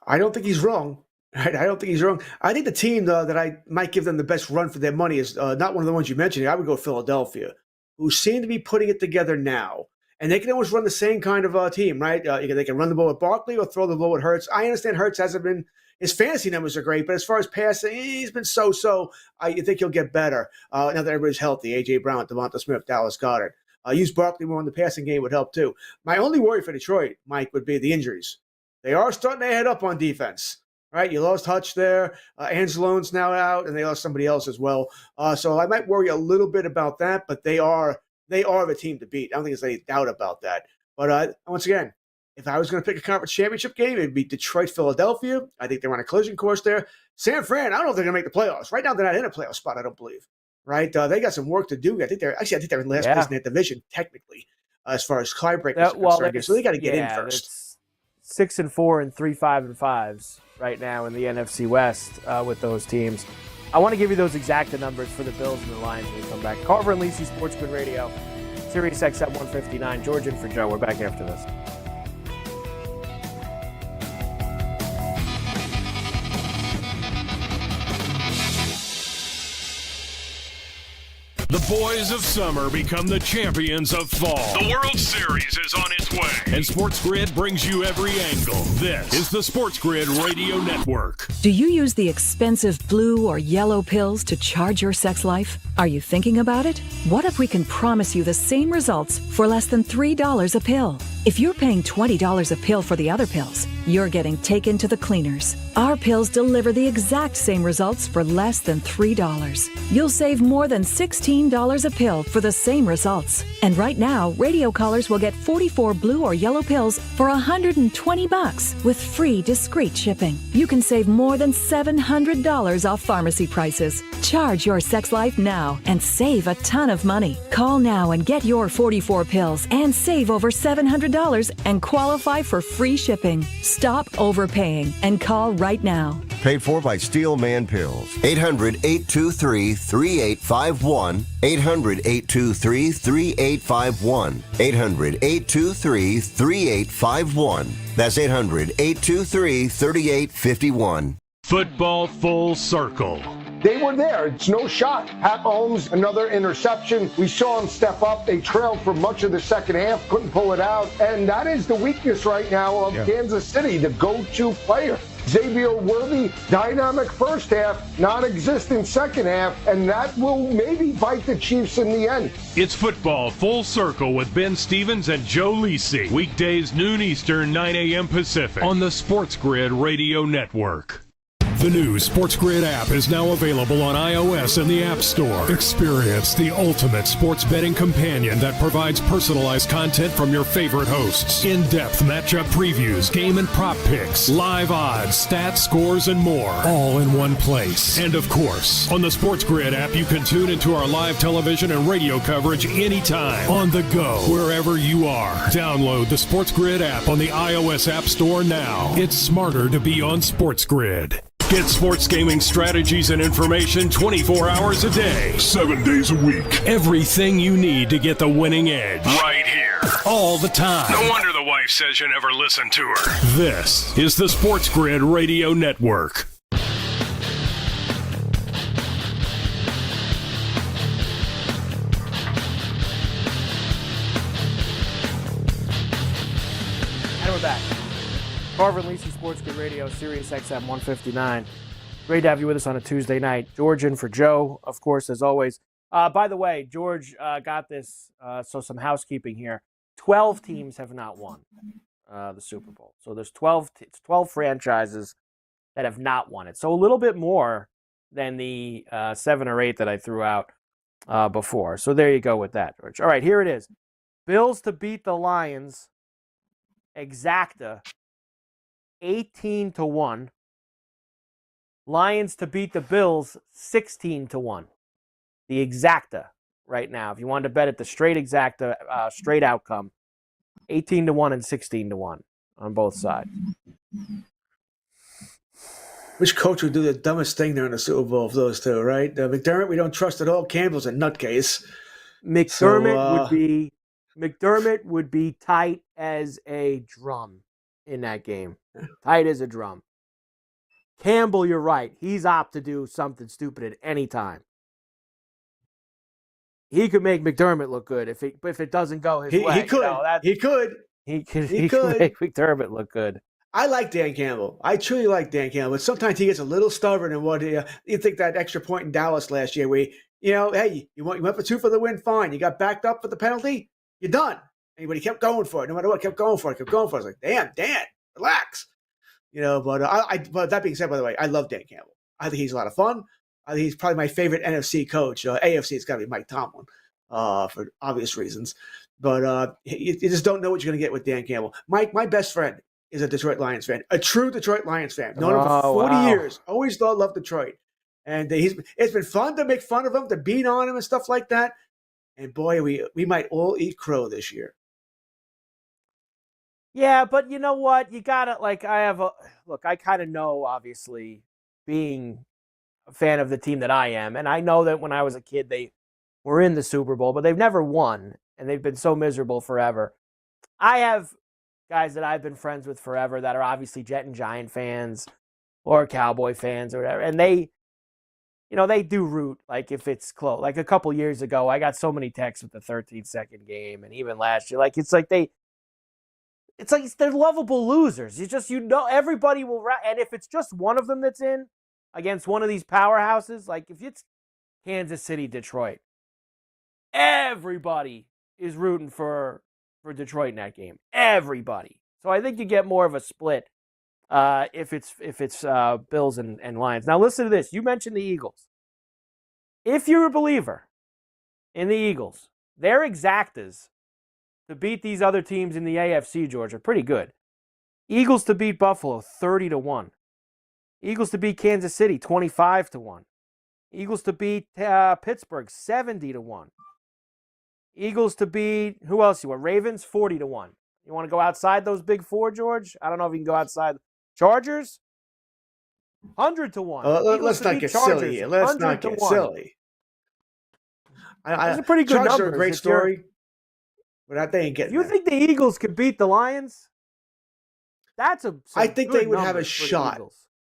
I don't think he's wrong. I don't think he's wrong. I think the team that I might give them the best run for their money is not one of the ones you mentioned. I would go Philadelphia, who seem to be putting it together now. And they can always run the same kind of team, right? They can run the ball with Barkley or throw the ball with Hurts. I understand Hurts hasn't been – his fantasy numbers are great, but as far as passing, he's been so-so. I think he'll get better now that everybody's healthy. A.J. Brown, Devonta Smith, Dallas Goedert. Use Barkley more in the passing game would help too. My only worry for Detroit, Mike, would be the injuries. They are starting to head up on defense, right? You lost Hutch there. Angelone's now out, and they lost somebody else as well. So I might worry a little bit about that, but they are the team to beat. I don't think there's any doubt about that. But once again, if I was going to pick a conference championship game, it'd be Detroit-Philadelphia. I think they're on a collision course there. San Fran, I don't know if they're going to make the playoffs. Right now, they're not in a playoff spot, I don't believe. Right? They got some work to do. I think they're in last place in that division, technically, as far as tiebreakers are concerned. So they got to get in first. 6-4 and 3-5-5s right now in the NFC West with those teams. I want to give you those exact numbers for the Bills and the Lions when we come back. Carver and Lisi, SportsGrid Radio, Sirius XM 159. George in for Joe. We're back after this. The boys of summer become the champions of fall. The World Series is on its way. And SportsGrid brings you every angle. This is the SportsGrid Radio Network. Do you use the expensive blue or yellow pills to charge your sex life? Are you thinking about it? What if we can promise you the same results for less than $3 a pill? If you're paying $20 a pill for the other pills, you're getting taken to the cleaners. Our pills deliver the exact same results for less than $3. You'll save more than $16 a pill for the same results. And right now, radio callers will get 44 blue or yellow pills for $120 with free discreet shipping. You can save more than $700 off pharmacy prices. Charge your sex life now and save a ton of money. Call now and get your 44 pills and save over $700 and qualify for free shipping. Stop overpaying and call right now. Paid for by Steelman Pills. 800-823-3851. 800-823-3851. 800-823-3851. That's 800-823-3851. Football full circle. They were there. It's no shot. Pat Mahomes, another interception. We saw him step up. They trailed for much of the second half, couldn't pull it out. And that is the weakness right now of Kansas City, the go-to player. Xavier Worthy, dynamic first half, non-existent second half, and that will maybe bite the Chiefs in the end. It's Football Full Circle with Ben Stevens and Joe Lisi. Weekdays noon Eastern, 9 a.m. Pacific on the SportsGrid Radio Network. The new SportsGrid app is now available on iOS and the App Store. Experience the ultimate sports betting companion that provides personalized content from your favorite hosts. In-depth matchup previews, game and prop picks, live odds, stats, scores, and more. All in one place. And of course, on the SportsGrid app, you can tune into our live television and radio coverage anytime. On the go, wherever you are. Download the SportsGrid app on the iOS App Store now. It's smarter to be on SportsGrid. Get sports gaming strategies and information 24 hours a day, 7 days a week. Everything you need to get the winning edge. Right here. All the time. No wonder the wife says you never listen to her. This is the SportsGrid Radio Network. And we're back. Carver and Lisi, SportsGrid Radio, Sirius XM 159. Great to have you with us on a Tuesday night. George in for Joe, of course, as always. By the way, George got this, so some housekeeping here. 12 teams have not won the Super Bowl. So there's 12 franchises that have not won it. So a little bit more than the 7 or 8 that I threw out before. So there you go with that, George. All right, here it is. Bills to beat the Lions, exacta, 18-1. Lions to beat the Bills, 16-1. The exacta right now. If you wanted to bet at the straight exacta, straight outcome, 18-1 and 16-1 on both sides. Which coach would do the dumbest thing during the Super Bowl of those two, right? McDermott, we don't trust at all. Campbell's a nutcase. McDermott would be tight as a drum in that game. Tight as a drum. Campbell, you're right. He's apt to do something stupid at any time. He could make McDermott look good if it doesn't go his way. He could. He could make McDermott look good. I like Dan Campbell. I truly like Dan Campbell. But sometimes he gets a little stubborn in what you think that extra point in Dallas last year where, hey, you went for 2 for the win, fine. You got backed up for the penalty, you're done. But he kept going for it. No matter what, kept going for it. I was like, damn, Dan, relax. But that being said, by the way, I love Dan Campbell. I think he's a lot of fun. I think he's probably my favorite NFC coach. AFC, it's got to be Mike Tomlin for obvious reasons. But you just don't know what you're going to get with Dan Campbell. Mike, my best friend, is a Detroit Lions fan, a true Detroit Lions fan. Known him for 40 years. Always loved Detroit. And it's been fun to make fun of him, to beat on him and stuff like that. And boy, we might all eat crow this year. Yeah, but you know what? You got to, I kind of know, obviously, being a fan of the team that I am. And I know that when I was a kid, they were in the Super Bowl, but they've never won. And they've been so miserable forever. I have guys that I've been friends with forever that are obviously Jet and Giant fans or Cowboy fans or whatever. And they do root, like, if it's close. Like a couple years ago, I got so many texts with the 13-second game. And even last year, it's like they're lovable losers. Everybody will. And if it's just one of them that's in against one of these powerhouses, like if it's Kansas City, Detroit, everybody is rooting for Detroit in that game. Everybody. So I think you get more of a split if it's Bills and Lions. Now listen to this. You mentioned the Eagles. If you're a believer in the Eagles, their exactas to beat these other teams in the AFC, George, are pretty good. Eagles to beat Buffalo, 30-1. Eagles to beat Kansas City, 25-1. Eagles to beat Pittsburgh, 70-1. Eagles to beat, who else you want? Ravens, 40-1. You want to go outside those big four, George? I don't know if you can go outside. Chargers, 100-1. Let's not get silly here. Let's not get silly. Those are pretty good numbers. Are a great story, but they ain't getting You think the Eagles could beat the Lions? I think they would have a shot.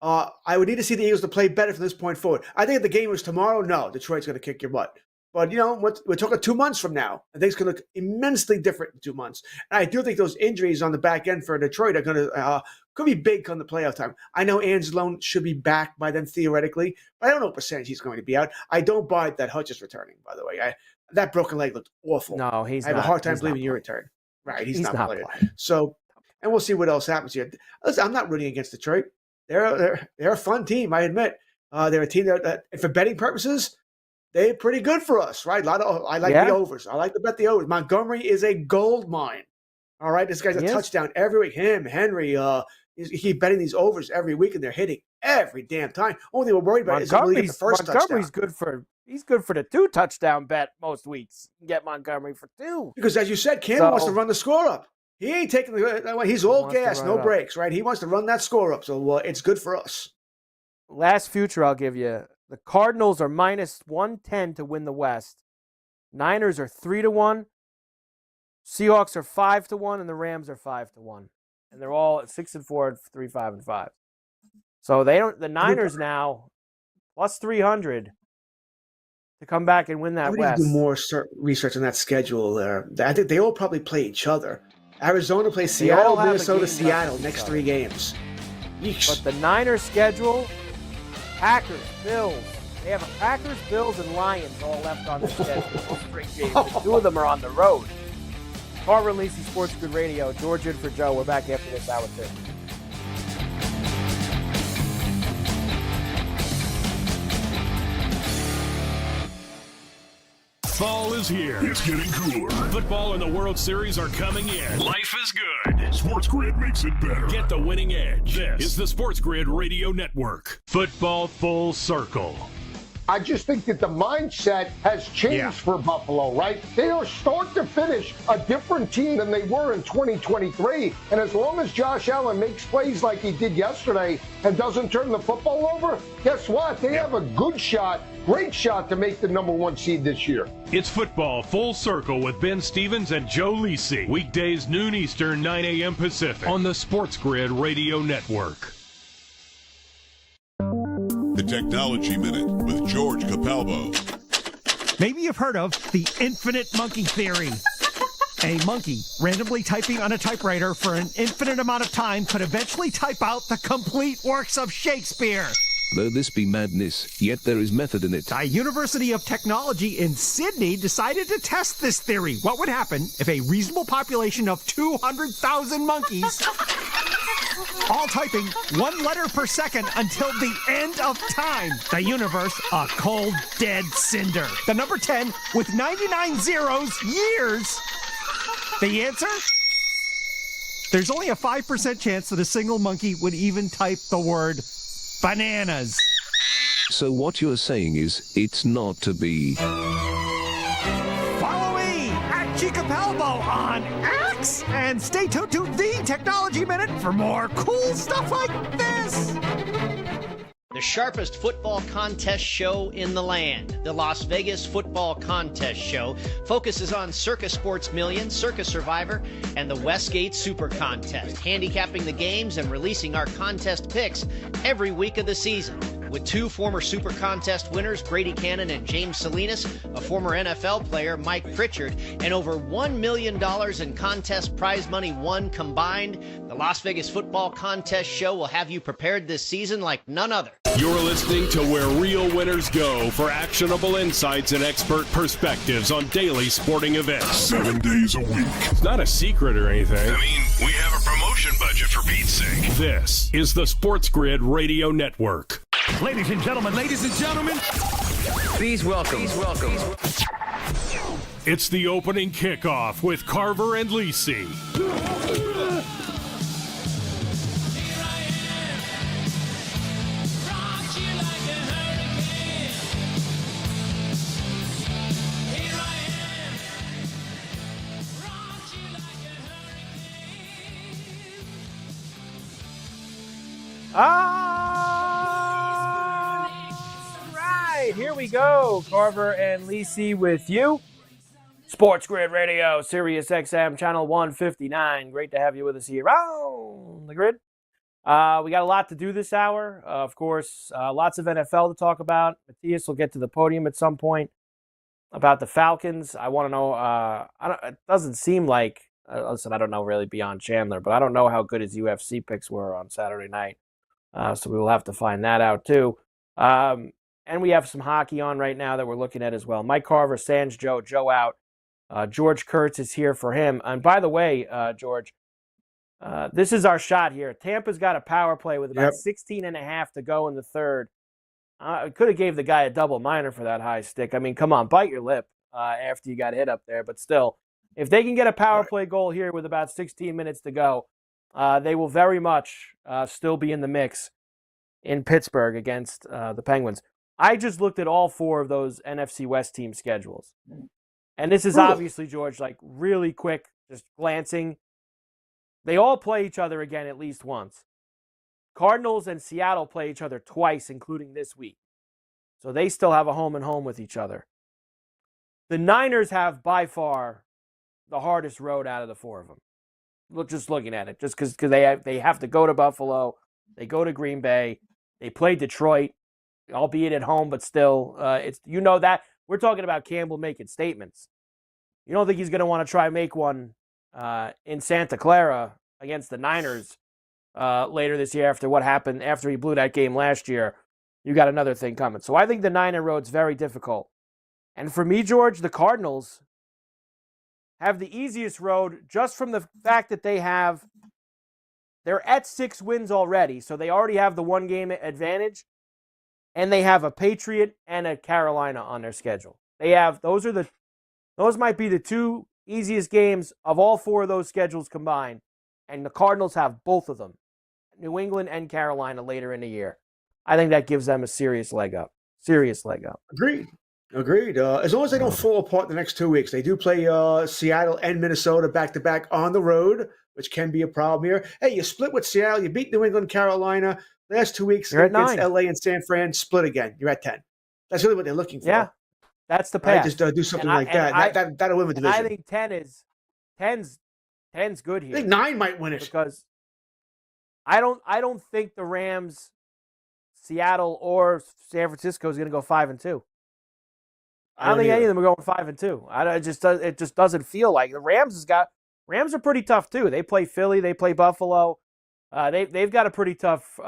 I would need to see the Eagles to play better from this point forward. I think if the game was tomorrow, no, Detroit's going to kick your butt. But, we're talking 2 months from now. I think it's going to look immensely different in 2 months. And I do think those injuries on the back end for Detroit are going to could be big come the playoff time. I know Anzalone should be back by then, theoretically, but I don't know what percentage he's going to be out. I don't buy that Hutch is returning, by the way. That broken leg looked awful. No, he's not. I have a hard time believing your return. Right, he's not playing. So, and we'll see what else happens here. Listen, I'm not rooting against Detroit. They're a fun team, I admit. They're a team that for betting purposes, they're pretty good for us, right? I like the overs. I like to bet the overs. Montgomery is a gold mine. All right, this guy's a touchdown every week. Him, Henry, he keep betting these overs every week, and they're hitting every damn time. Only thing we're worried about is will he get the first Montgomery's touchdown. He's good for the 2-touchdown bet most weeks. Get Montgomery for 2. Because as you said, Campbell wants to run the score up. He ain't taking he's all gas, no brakes, right? He wants to run that score up, so it's good for us. Last future I'll give you. The Cardinals are minus 110 to win the West. Niners are 3-1. Seahawks are 5-1, and the Rams are 5-1. And they're all at 6-4, 3-5-5. So the Niners now plus 300 to come back and win that West. I would do more research on that schedule there. I think they all probably play each other. Arizona plays Seattle, Minnesota, Seattle, next 3 games. Yeesh. But the Niners schedule, Packers, Bills. They have a Packers, Bills, and Lions all left on the schedule. Those 3 games. And 2 of them are on the road. Carver and Lisi, SportsGrid Radio. George in for Joe. We're back after this hour 2. Fall is here. It's getting cooler. Football and the World Series are coming in. Life is good. Sports Grid makes it better. Get the winning edge. This is the SportsGrid Radio Network. Football Full Circle. I just think that the mindset has changed for Buffalo, right? They are start to finish a different team than they were in 2023. And as long as Josh Allen makes plays like he did yesterday and doesn't turn the football over, guess what? They have a good shot, great shot to make the number 1 seed this year. It's Football Full Circle with Ben Stevens and Joe Lisi. Weekdays noon Eastern, 9 a.m. Pacific on the SportsGrid Radio Network. The Technology Minute with George Capalbo. Maybe you've heard of the infinite monkey theory. A monkey randomly typing on a typewriter for an infinite amount of time could eventually type out the complete works of Shakespeare. Though this be madness, yet there is method in it. A University of Technology in Sydney decided to test this theory. What would happen if a reasonable population of 200,000 monkeys all typing 1 letter per second until the end of time? The universe, a cold, dead cinder. The number 10 with 99 zeros, years. The answer? There's only a 5% chance that a single monkey would even type the word bananas. So what you're saying is, it's not to be. Follow me at Chicapalbo on X, and stay tuned to the Technology Minute for more cool stuff like this. The sharpest football contest show in the land, the Las Vegas Football Contest Show, focuses on Circus Sports Million, Circus Survivor, and the Westgate Super Contest, handicapping the games and releasing our contest picks every week of the season. With 2 former Super Contest winners, Brady Cannon and James Salinas, a former NFL player, Mike Pritchard, and over $1 million in contest prize money won combined, the Las Vegas Football Contest Show will have you prepared this season like none other. You're listening to Where Real Winners Go for actionable insights and expert perspectives on daily sporting events. 7 days a week. It's not a secret or anything. I mean, we have a promotion budget for Pete's sake. This is the SportsGrid Radio Network. Ladies and gentlemen, please welcome. It's the opening kickoff with Carver and Lisi. Here we go. Carver and Lisi with you. SportsGrid Radio, Sirius XM, channel 159. Great to have you with us here on the grid. We got a lot to do this hour. Of course, lots of NFL to talk about. Matthias will get to the podium at some point about the Falcons. I want to know, it doesn't seem like, listen, I don't know really beyond Chandler, but I don't know how good his UFC picks were on Saturday night. So we will have to find that out too. And we have some hockey on right now that we're looking at as well. Mike Carver, sans Joe out. George Kurtz is here for him. And by the way, George, this is our shot here. Tampa's got a power play with about 16 and a half to go in the third. I could have gave the guy a double minor for that high stick. I mean, come on, bite your lip after you got hit up there. But still, if they can get a power play goal here with about 16 minutes to go, they will very much still be in the mix in Pittsburgh against the Penguins. I just looked at all 4 of those NFC West team schedules. And this is obviously, George, like really quick, just glancing. They all play each other again at least once. Cardinals and Seattle play each other twice, including this week. So they still have a home and home with each other. The Niners have by far the hardest road out of the 4 of them. Just looking at it, just because they have to go to Buffalo, they go to Green Bay, they play Detroit, albeit at home, but still, it's that we're talking about Campbell making statements. You don't think he's going to want to try and make one in Santa Clara against the Niners later this year after what happened after he blew that game last year. You got another thing coming. So I think the Niner road's very difficult. And for me, George, the Cardinals have the easiest road just from the fact that they're at 6 wins already, so they already have the 1-game advantage. And they have a Patriot and a Carolina on their schedule. Those are the Those might be the two easiest games of all four of those schedules combined. And the Cardinals have both of them, New England and Carolina, later in the year. I think that gives them a serious leg up. Serious leg up. Agreed. As long as they don't fall apart the next 2 weeks. They do play Seattle and Minnesota back-to-back on the road, which can be a problem here. Hey, you split with Seattle. You beat New England, Carolina. Last 2 weeks You're at against 9. LA and San Fran, split again. You're at 10. That's really what they're looking for. Yeah, that's the path. Just do something like that. That'll win the division. I think 10's good here. I think 9 might win it. Because I don't think the Rams, Seattle, or San Francisco is going to go 5-2. I don't think any of them are going 5-2. It just doesn't feel like the Rams are pretty tough too. They play Philly, they play Buffalo. They've got a pretty tough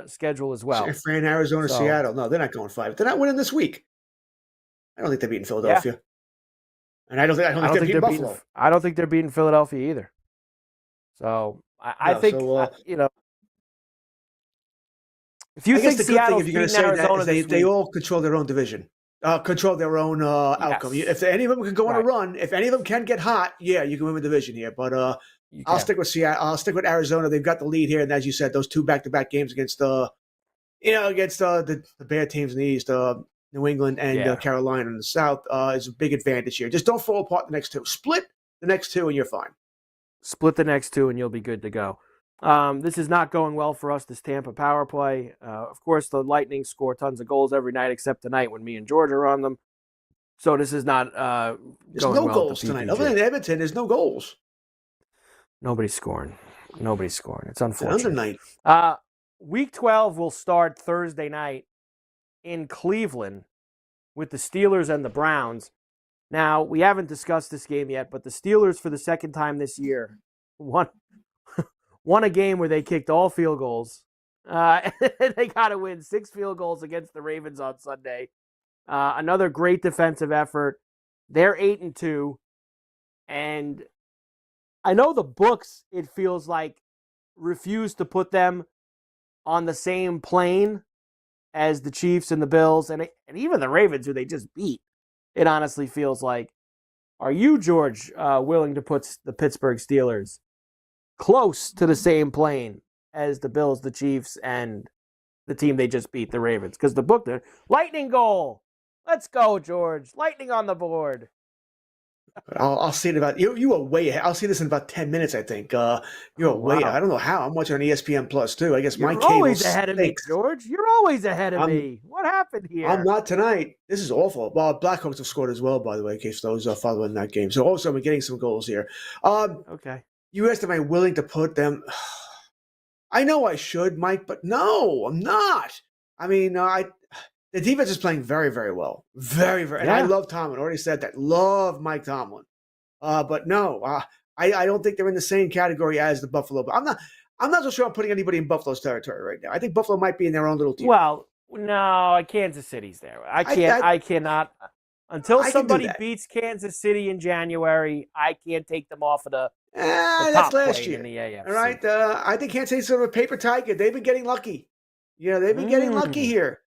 schedule as well. San Fran, Arizona, Seattle. No, they're not going 5. They're not winning this week. I don't think they're beating Philadelphia. Yeah. And I don't think they're beating Buffalo. I don't think they're beating Philadelphia either. So I think if you think Seattle's beating Arizona, they all control their own division. Control their own outcome. If any of them can go on a run, if any of them can get hot, yeah, you can win the division here. But I'll stick with Seattle. I'll stick with Arizona. They've got the lead here, and as you said, those 2 back-to-back games against the bad teams in the East, New England and Carolina in the South, is a big advantage here. Just don't fall apart the next 2. Split the next 2, and you're fine. Split the next 2, and you'll be good to go. This is not going well for us, this Tampa power play. Of course, the Lightning score tons of goals every night except tonight when me and George are on them. So this is not there's going no well goals tonight. Other than Edmonton, there's no goals. Nobody's scoring. It's unfortunate. It's under night. Week 12 will start Thursday night in Cleveland with the Steelers and the Browns. Now, we haven't discussed this game yet, but the Steelers, for the second time this year, won a game where they kicked all field goals. They got to win 6 field goals against the Ravens on Sunday. Another great defensive effort. They're 8-2. And I know the books, it feels like, refuse to put them on the same plane as the Chiefs and the Bills and even the Ravens, who they just beat. It honestly feels like. Are you, George, willing to put the Pittsburgh Steelers close to the same plane as the Bills, the Chiefs, and the team they just beat, the Ravens? Because the book there, Lightning goal. Let's go, George. Lightning on the board. I'll see it about you. Are way ahead. I'll see this in about 10 minutes. I think you're way. I don't know how. I'm watching on ESPN Plus too. I guess my cable. You're always ahead of me, George. You're always ahead of me. What happened here? I'm not tonight. This is awful. Well, Blackhawks have scored as well, by the way, in case those are following that game. So also, I'm getting some goals here. Okay. You asked, am I willing to put them? I know I should, Mike, but no, I'm not. I mean, the defense is playing very, very well. Very, very. And I love Tomlin. I already said that. Love Mike Tomlin. But no, I don't think they're in the same category as the Buffalo. But I'm not so sure I'm putting anybody in Buffalo's territory right now. I think Buffalo might be in their own little team. Well, no, Kansas City's there. I cannot. Until somebody beats Kansas City in January, I can't take them off of the top last year in the AFC. All right. I think Kansas City's sort of a paper tiger. They've been getting lucky. They've been getting lucky here.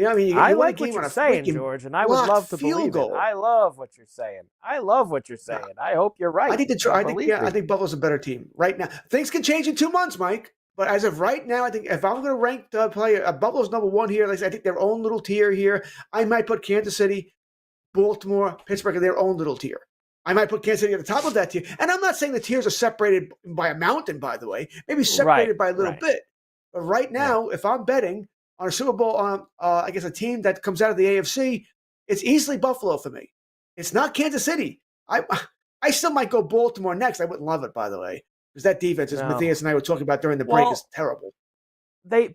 I mean, I like what you're saying, George, and I would love to believe it. I love what you're saying. I hope you're right. I think Buffalo's a better team right now. Things can change in 2 months, Mike. But as of right now, I think if I'm going to rank Buffalo's number 1 here, like I think their own little tier here. I might put Kansas City, Baltimore, Pittsburgh in their own little tier. I might put Kansas City at the top of that tier. And I'm not saying the tiers are separated by a mountain, by the way. Maybe separated by a little bit. But right now, if I'm betting on a Super Bowl, on I guess a team that comes out of the AFC, it's easily Buffalo for me. It's not Kansas City. I still might go Baltimore next. I wouldn't love it, by the way, because that defense, as Matthias and I were talking about during the break, is terrible. They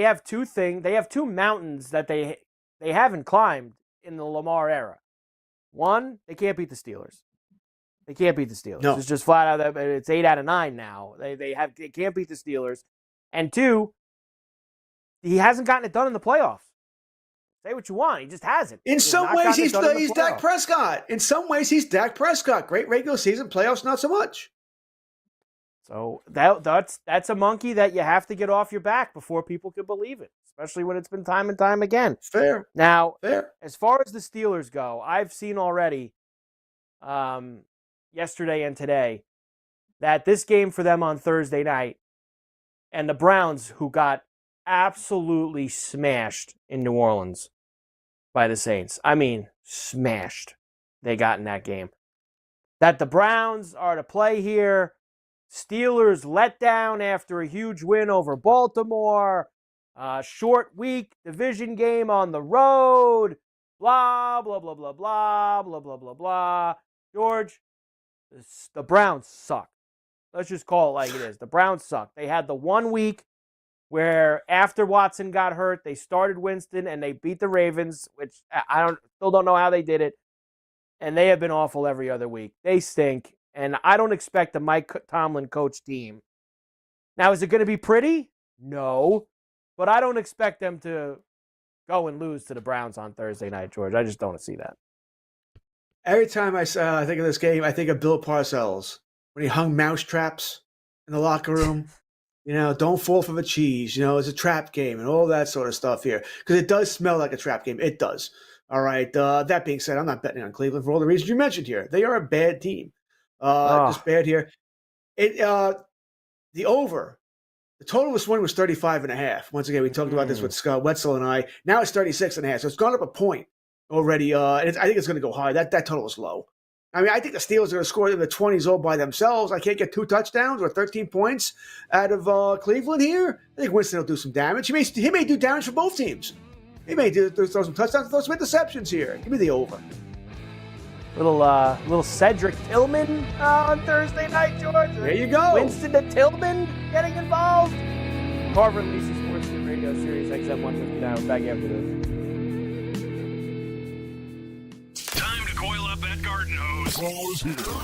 have two mountains that they haven't climbed in the Lamar era. One, they can't beat the Steelers. No. It's just flat out. It's 8 out of 9 now. They can't beat the Steelers. And 2, he hasn't gotten it done in the playoffs. Say what you want, he just hasn't. In some ways, he's Dak Prescott. In some ways, he's Dak Prescott. Great regular season, playoffs, not so much. So that's a monkey that you have to get off your back before people can believe it. especially when it's been time and time again. Fair. Now, Fair. As far as the Steelers go, I've seen already yesterday and today that this game for them on Thursday night and the Browns, who got absolutely smashed in New Orleans by the Saints. I mean, smashed they got in that game. That the Browns are to play here. Steelers let down after a huge win over Baltimore. Short week, division game on the road. Blah, blah, blah, blah, blah, blah, blah, blah, blah. George, the Browns suck. Let's just call it like it is. The Browns suck. They had the 1 week where after Watson got hurt, they started Winston and they beat the Ravens, which I still don't know how they did it. And they have been awful every other week. They stink. And I don't expect the Mike Tomlin coach team. Now, is it going to be pretty? No. But I don't expect them to go and lose to the Browns on Thursday night, George. I just don't see that. Every time I think of this game, I think of Bill Parcells when he hung mouse traps in the locker room. Don't fall for the cheese. It's a trap game and all that sort of stuff here. Because it does smell like a trap game. It does. All right. That being said, I'm not betting on Cleveland for all the reasons you mentioned here. They are a bad team. Just bad here. The over. The total this morning was 35.5. Once again, we talked about this with Scott Wetzel and I. Now it's 36.5. So it's gone up a point already. And I think it's going to go high. That total was low. I mean, I think the Steelers are going to score in the 20s all by themselves. I can't get 2 touchdowns or 13 points out of Cleveland here. I think Winston will do some damage. He may do damage for both teams. He may throw some touchdowns, throw some interceptions here. Give me the over. Little Cedric Tillman on Thursday night, George. There you go. Winston to Tillman getting involved. Carver and Lisi SportsGrid Radio Series XM 159. We're back after this. Time to coil up that garden hose.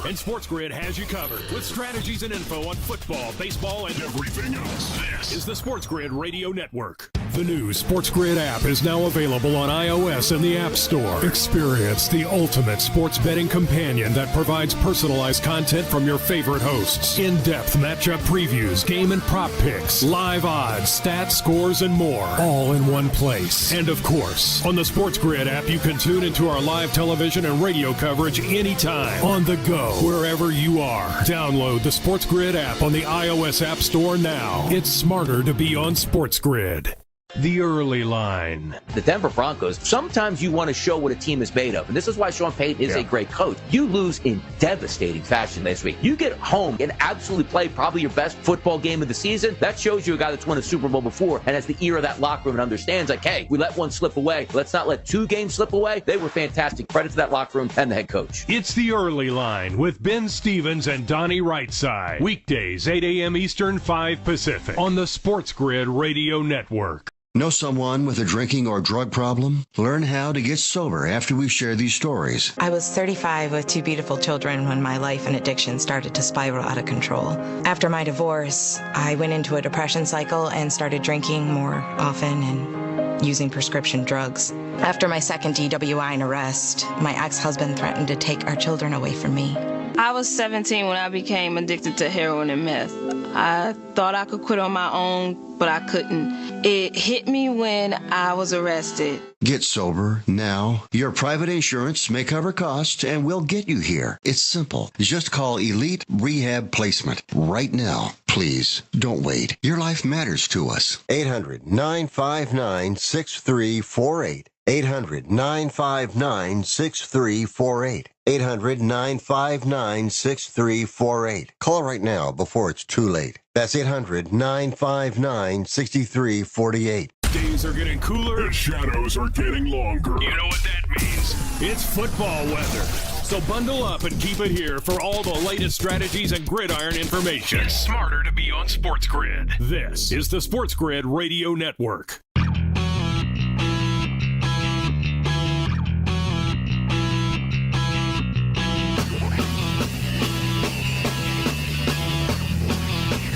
And SportsGrid has you covered with strategies and info on football, baseball, and everything else. This is the SportsGrid Radio Network. The new SportsGrid app is now available on iOS and the App Store. Experience the ultimate sports betting companion that provides personalized content from your favorite hosts. In-depth matchup previews, game and prop picks, live odds, stats, scores, and more. All in one place. And of course, on the SportsGrid app, you can tune into our live television and radio coverage anytime. On the go, wherever you are. Download the SportsGrid app on the iOS App Store now. It's smarter to be on SportsGrid. The early line. The Denver Broncos, sometimes you want to show what a team is made of. And this is why Sean Payton is a great coach. You lose in devastating fashion this week. You get home and absolutely play probably your best football game of the season. That shows you a guy that's won a Super Bowl before and has the ear of that locker room and understands, like, hey, we let one slip away. Let's not let 2 games slip away. They were fantastic. Credit to that locker room and the head coach. It's the early line with Ben Stevens and Donnie Rightside. Weekdays, 8 a.m. Eastern, 5 Pacific on the SportsGrid Radio Network. Know someone with a drinking or drug problem? Learn how to get sober after we share these stories. I was 35 with 2 beautiful children when my life and addiction started to spiral out of control. After my divorce, I went into a depression cycle and started drinking more often and using prescription drugs. After my second DWI and arrest, my ex-husband threatened to take our children away from me. I was 17 when I became addicted to heroin and meth. I thought I could quit on my own, but I couldn't. It hit me when I was arrested. Get sober now. Your private insurance may cover costs and we'll get you here. It's simple. Just call Elite Rehab Placement right now. Please, don't wait. Your life matters to us. 800-959-6348. 800-959-6348. 800-959-6348. Call right now before it's too late. That's 800-959-6348. Days are getting cooler. The shadows are getting longer. You know what that means. It's football weather. So bundle up and keep it here for all the latest strategies and gridiron information. It's smarter to be on SportsGrid. This is the SportsGrid Radio Network.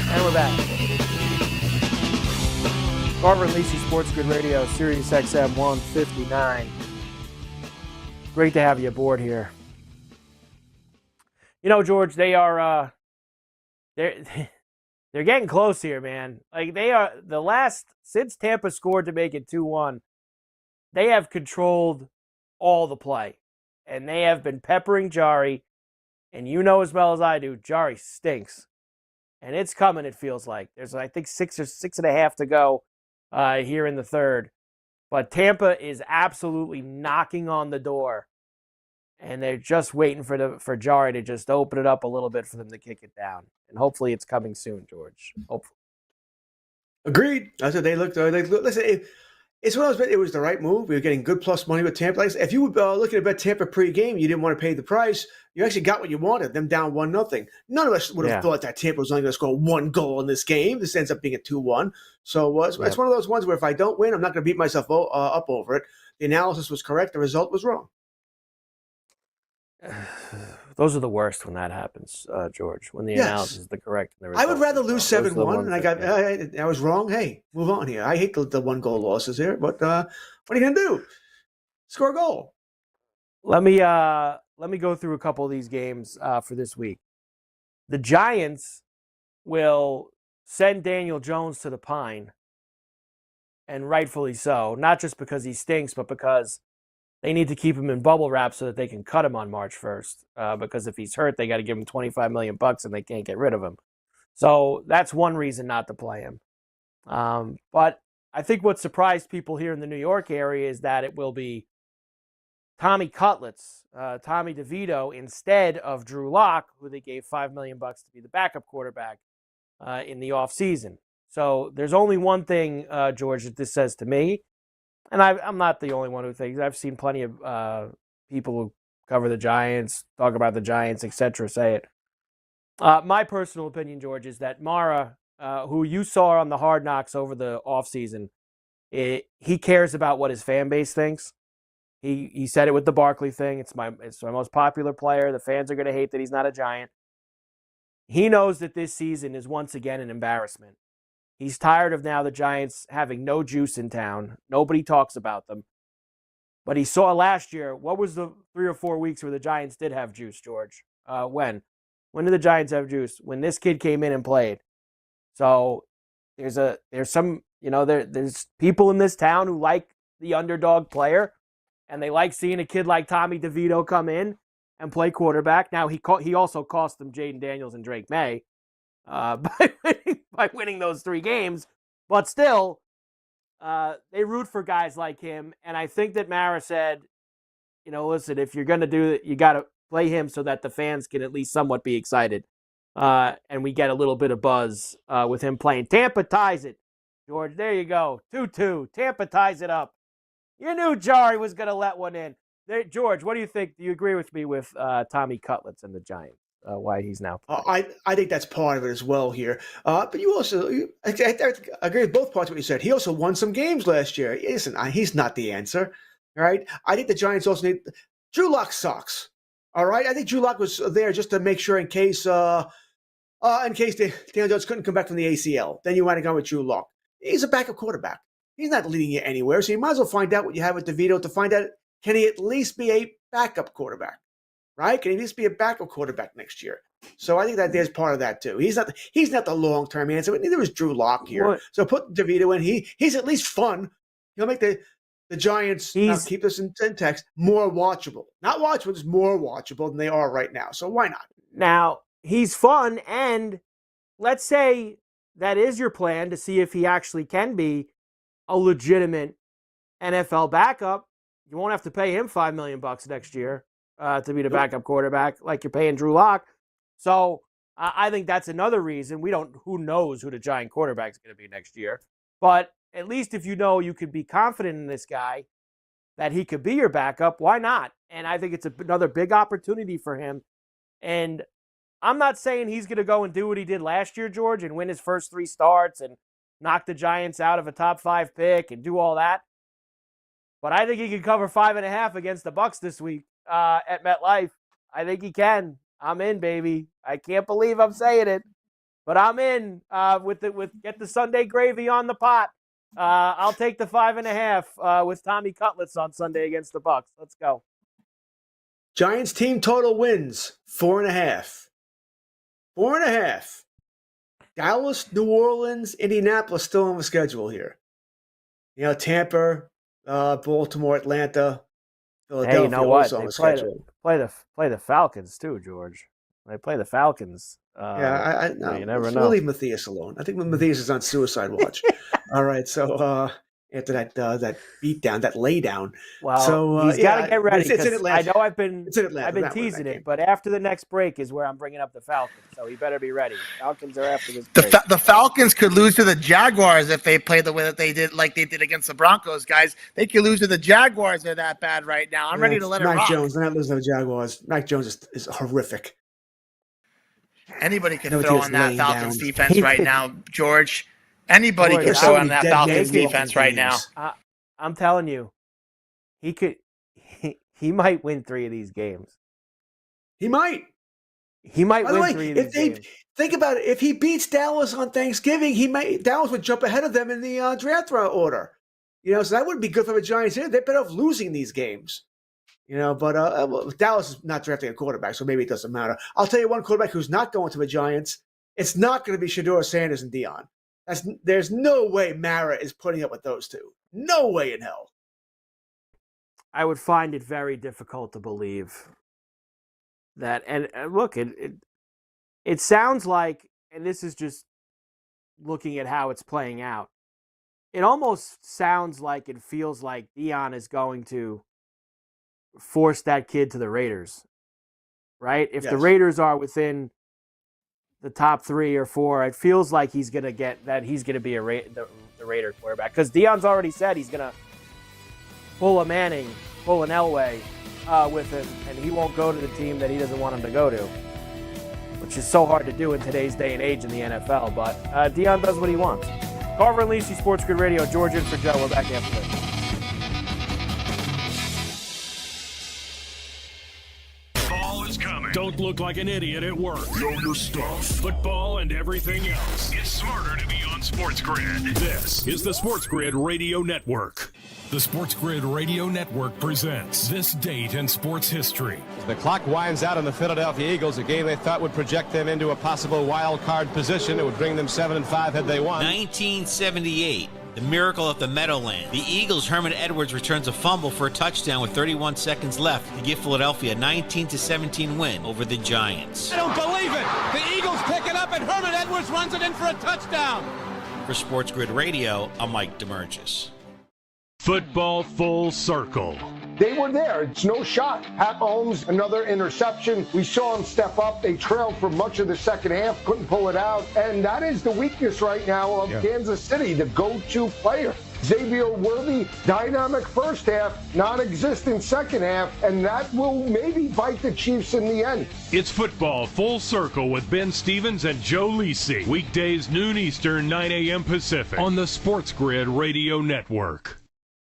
And we're back. Carver and Lisi SportsGrid Radio, Sirius XM 159. Great to have you aboard here. You know, George, they're they're getting close here, man. Like they are since Tampa scored to make it 2-1, they have controlled all the play. And they have been peppering Jari. And you know as well as I do, Jari stinks. And it's coming, it feels like. There's, I think, 6 or 6.5 to go here in the third. But Tampa is absolutely knocking on the door. And they're just waiting for Jari to just open it up a little bit for them to kick it down. And hopefully it's coming soon, George. Hopefully. Agreed. I said they looked. Listen, it's one of those. It was the right move. We were getting good plus money with Tampa. Like, if you were looking at bet Tampa pre-game, you didn't want to pay the price. You actually got what you wanted. Them down 1-0. None of us would have thought that Tampa was only going to score one goal in this game. This ends up being a 2-1. So it's one of those ones where if I don't win, I'm not going to beat myself up over it. The analysis was correct. The result was wrong. Those are the worst when that happens, George. When the analysis is the correct. And the I would rather lose 7-1, and I I was wrong. Hey, move on here. I hate the one goal losses here, but what are you gonna do? Score a goal. Let me go through a couple of these games for this week. The Giants will send Daniel Jones to the Pine, and rightfully so. Not just because he stinks, but because they need to keep him in bubble wrap so that they can cut him on March 1st. Because if he's hurt, they got to give him $25 million and they can't get rid of him. So that's one reason not to play him. But I think what surprised people here in the New York area is that it will be Tommy Cutlets, Tommy DeVito, instead of Drew Lock, who they gave $5 million to be the backup quarterback in the offseason. So there's only one thing, George, that this says to me. And I'm not the only one who thinks. I've seen plenty of people who cover the Giants, talk about the Giants, etc., say it. My personal opinion, George, is that Mara, who you saw on the Hard Knocks over the offseason, he cares about what his fan base thinks. He said it with the Barkley thing. It's my most popular player. The fans are going to hate that he's not a Giant. He knows that this season is once again an embarrassment. He's tired of now the Giants having no juice in town. Nobody talks about them. But he saw last year, what was the 3 or 4 weeks where the Giants did have juice, George? When? When did the Giants have juice? When this kid came in and played. So there's some, there's people in this town who like the underdog player, and they like seeing a kid like Tommy DeVito come in and play quarterback. Now, he also cost them Jaden Daniels and Drake May. By winning those 3 games. But still, they root for guys like him. And I think that Mara said, listen, if you're going to do it, you got to play him so that the fans can at least somewhat be excited. And we get a little bit of buzz with him playing. Tampa ties it. George, there you go. 2-2. Tampa ties it up. You knew Jari was going to let one in. George, what do you think? Do you agree with me with Tommy Cutlets and the Giants? Why he's now playing. I think that's part of it as well here. But you also, I agree with both parts of what you said. He also won some games last year. Listen, he's not the answer, right? I think the Giants also need – Drew Lock sucks, all right? I think Drew Lock was there just to make sure in case Daniel Jones couldn't come back from the ACL. Then you want to go with Drew Lock. He's a backup quarterback. He's not leading you anywhere, so you might as well find out what you have with DeVito to find out, can he at least be a backup quarterback? Right? Can he at least be a backup quarterback next year? So I think that there's part of that too. He's not the long-term answer, but neither is Drew Lock here. What? So put DeVito in. He's at least fun. He'll make the Giants, keep this in text, more watchable. Not watchable, just more watchable than they are right now. So why not? Now, he's fun, and let's say that is your plan to see if he actually can be a legitimate NFL backup. You won't have to pay him $5 million next year. To be the backup quarterback, like you're paying Drew Lock. So I think that's another reason. Who knows who the Giant quarterback is going to be next year. But at least if you know you could be confident in this guy, that he could be your backup, why not? And I think it's another big opportunity for him. And I'm not saying he's going to go and do what he did last year, George, and win his first 3 starts and knock the Giants out of a top 5 pick and do all that. But I think he can cover 5.5 against the Bucs this week. At MetLife. I think he can. I'm in, baby. I can't believe I'm saying it, but I'm in with get the Sunday gravy on the pot. I'll take the 5.5 with Tommy Cutlets on Sunday against the Bucs. Let's go. Giants team total wins 4.5. 4.5. Dallas, New Orleans, Indianapolis still on the schedule here. Tampa, Baltimore, Atlanta, Philadelphia Hey, you know what? also on They the schedule. play the Falcons too, George. They play the Falcons. Yeah, you never we'll know. leave Matthias alone. I think Matthias is on suicide watch. All right, so after that beatdown, that laydown. Well, so he's got to get ready. It's in 'Cause Atlanta. I know I've been It's in Atlanta. I've been Not winning teasing that it, game. but after the next break is where I'm bringing up the Falcons. So he better be ready. Falcons are after this The, break. the Falcons could lose to the Jaguars if they play the way that they did, like they did against the Broncos, guys. They could lose to the Jaguars. They're that bad right now. I'm ready to let it Mac rock. Jones. They're not losing to the Jaguars. Mac Jones is horrific. Anybody can No, throw it's on that laying Falcons down. defense right now, George. Anybody can There's throw so on many that dead Falcons men defense walking right now. games. I'm telling you, he might win 3 of these games. He might. He might By the win way, 3 of these games. think about it, if he beats Dallas on Thanksgiving, Dallas would jump ahead of them in the draft order. So that wouldn't be good for the Giants here. They're better off losing these games. But Dallas is not drafting a quarterback, so maybe it doesn't matter. I'll tell you one quarterback who's not going to the Giants. It's not going to be Shedeur Sanders and Dion. There's no way Mara is putting up with those two. No way in hell. I would find it very difficult to believe that. And look, it sounds like, and this is just looking at how it's playing out, it almost sounds like it feels like Dion is going to force that kid to the Raiders, right? If the Raiders are within the top 3 or 4, it feels like he's going to be the Raider quarterback, because Dion's already said he's going to pull a Manning, pull an Elway with him, and he won't go to the team that he doesn't want him to go to, which is so hard to do in today's day and age in the NFL. But Dion does what he wants. Carver and Lisi, SportsGrid Radio. George in for Joe. We're back after this. Don't look like an idiot at work. Know your stuff. Football and everything else. It's smarter to be on SportsGrid. This is the SportsGrid Radio Network. The SportsGrid Radio Network presents This Date in Sports History. The clock winds out on the Philadelphia Eagles, a game they thought would project them into a possible wild card position. It would bring them 7-5 had they won. 1978. The miracle of the Meadowland. The Eagles' Herman Edwards returns a fumble for a touchdown with 31 seconds left to give Philadelphia a 19-17 win over the Giants. I don't believe it. The Eagles pick it up and Herman Edwards runs it in for a touchdown. For SportsGrid Radio, I'm Mike DeMurgis. Football Full Circle. They were there. It's no shock. Pat Mahomes, another interception. We saw him step up. They trailed for much of the second half, couldn't pull it out. And that is the weakness right now of Kansas City, the go-to player. Xavier Worthy, dynamic first half, non-existent second half, and that will maybe bite the Chiefs in the end. It's Football Full Circle with Ben Stevens and Joe Lisi. Weekdays noon Eastern, 9 a.m. Pacific on the SportsGrid Radio Network.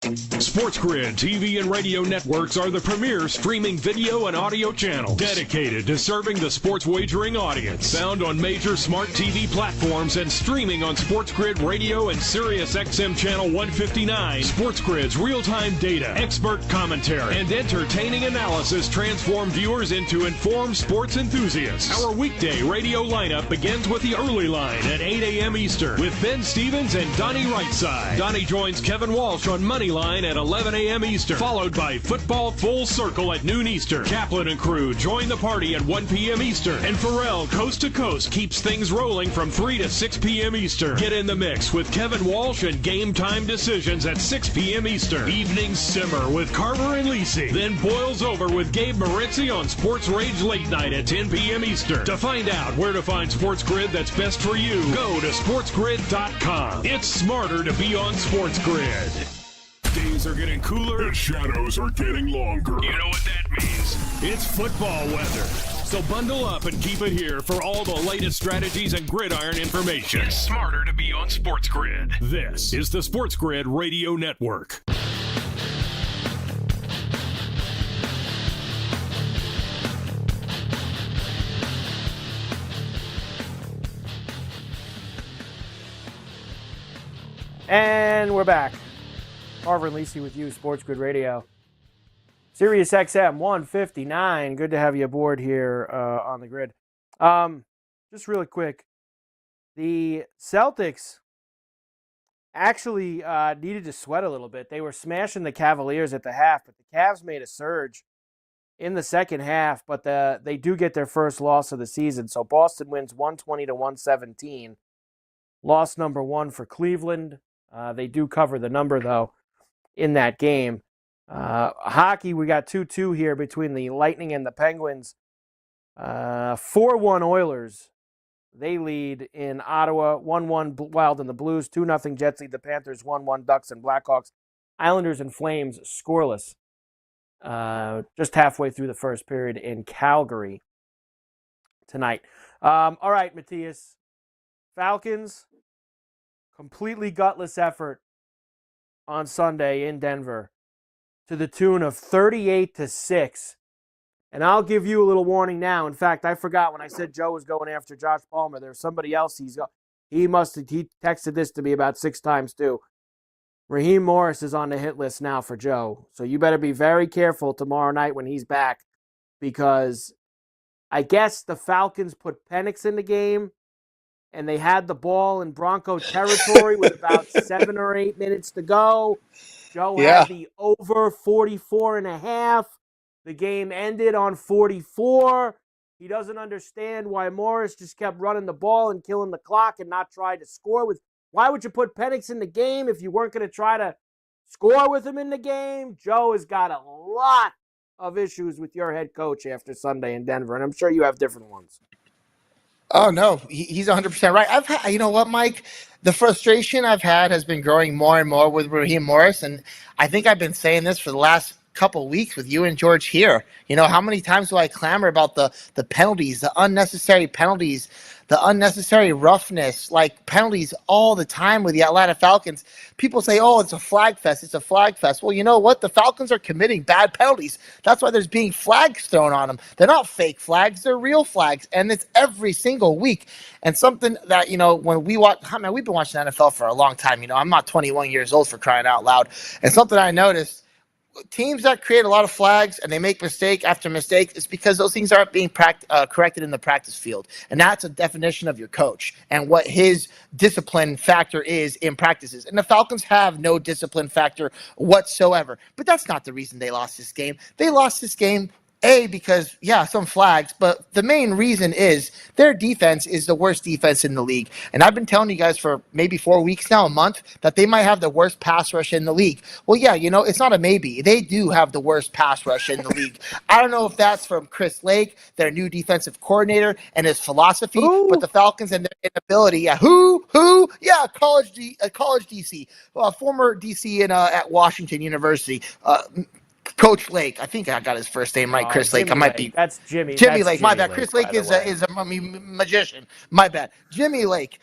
SportsGrid TV and radio networks are the premier streaming video and audio channel dedicated to serving the sports wagering audience. Found on major smart TV platforms and streaming on SportsGrid Radio and SiriusXM Channel 159. SportsGrid's real-time data, expert commentary, and entertaining analysis transform viewers into informed sports enthusiasts. Our weekday radio lineup begins with the early line at 8 a.m. Eastern with Ben Stevens and Donnie Rightside. Donnie joins Kevin Walsh on Moneyline at 11 a.m. Eastern, followed by Football Full Circle at noon Eastern. Kaplan and crew join the party at 1 p.m. Eastern, and Pharrell Coast to Coast keeps things rolling from 3 to 6 p.m. Eastern. Get in the mix with Kevin Walsh and Game Time Decisions at 6 p.m. Eastern. Evenings simmer with Carver and Lisi, then boils over with Gabe Moritzi on Sports Rage Late Night at 10 p.m. Eastern. To find out where to find SportsGrid that's best for you, go to sportsgrid.com. It's smarter to be on SportsGrid. Days are getting cooler. The shadows are getting longer. You know what that means. It's football weather. So bundle up and keep it here for all the latest strategies and gridiron information. It's smarter to be on SportsGrid. This is the SportsGrid Radio Network. And we're back. Carver and Lisi with you, SportsGrid Radio. Sirius XM 159. Good to have you aboard here on the grid. Just really quick, The Celtics actually needed to sweat a little bit. They were smashing the Cavaliers at the half, but the Cavs made a surge in the second half, but they do get their first loss of the season. So Boston wins 120-117. Loss number 1 for Cleveland. They do cover the number, though, in that game. Hockey, we got 2-2 here between the Lightning and the Penguins. 4-1 Oilers. They lead in Ottawa. 1-1 Wild and the Blues. 2-0 Jets lead the Panthers. 1-1 Ducks and Blackhawks. Islanders and Flames scoreless. Just halfway through the first period in Calgary tonight. All right, Matthias. Falcons, completely gutless effort on Sunday in Denver to the tune of 38-6. And I'll give you a little warning now. In fact, I forgot when I said Joe was going after Josh Palmer. There's somebody else he texted this to me about 6 times too. Raheem Morris is on the hit list now for Joe. So you better be very careful tomorrow night when he's back, because I guess the Falcons put Penix in the game and they had the ball in Bronco territory with about 7 or 8 minutes to go. Joe had the over 44.5. The game ended on 44. He doesn't understand why Morris just kept running the ball and killing the clock and not tried to score with. Why would you put Penix in the game if you weren't going to try to score with him in the game? Joe has got a lot of issues with your head coach after Sunday in Denver, and I'm sure you have different ones. Oh, no, he's 100% right. You know what, Mike? The frustration I've had has been growing more and more with Raheem Morris, and I think I've been saying this for the last couple weeks with you and George here. You know, how many times do I clamor about the penalties, the unnecessary penalties, the unnecessary roughness, like penalties all the time with the Atlanta Falcons? People say, oh, it's a flag fest. It's a flag fest. Well, you know what? The Falcons are committing bad penalties. That's why there's being flags thrown on them. They're not fake flags. They're real flags. And it's every single week. And something that, you know, when we watch, I mean, we've been watching NFL for a long time. You know, I'm not 21 years old, for crying out loud. And something I noticed, teams that create a lot of flags and they make mistake after mistake, is because those things aren't being corrected in the practice field. And that's a definition of your coach and what his discipline factor is in practices. And the Falcons have no discipline factor whatsoever. But that's not the reason they lost this game. They lost this game because, some flags, but the main reason is their defense is the worst defense in the league. And I've been telling you guys for maybe 4 weeks now, a month, that they might have the worst pass rush in the league. Well, it's not a maybe. They do have the worst pass rush in the league. I don't know if that's from Chris Lake, their new defensive coordinator, and his philosophy, but the Falcons and their inability. College DC, former DC at Washington University. Coach Lake, I think I got his first name right. Chris Lake. I might be. That's Jimmy. Jimmy Lake. My bad. Chris Lake is a magician. My bad. Jimmy Lake.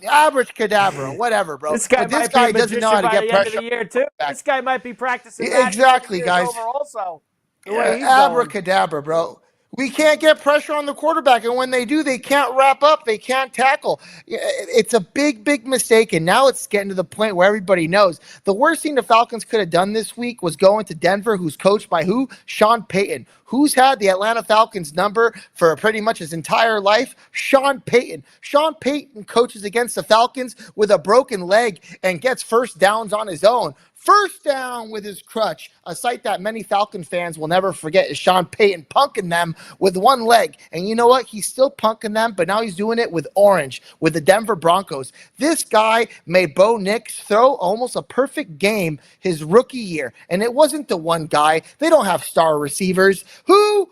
Abracadabra, whatever, bro. This guy doesn't know how to get pressure. End of the year too. This guy might be practicing. Exactly, guys. Also, abracadabra, bro. We can't get pressure on the quarterback, and when they do, they can't wrap up. They can't tackle. It's a big, big mistake, and now it's getting to the point where everybody knows. The worst thing the Falcons could have done this week was go into Denver, who's coached by who? Sean Payton. Who's had the Atlanta Falcons number for pretty much his entire life? Sean Payton. Sean Payton coaches against the Falcons with a broken leg and gets first downs on his own. First down with his crutch, a sight that many Falcon fans will never forget, is Sean Payton punking them with one leg. And you know what? He's still punking them, but now he's doing it with orange, with the Denver Broncos. This guy made Bo Nix throw almost a perfect game his rookie year. And it wasn't the one guy. They don't have star receivers. Who?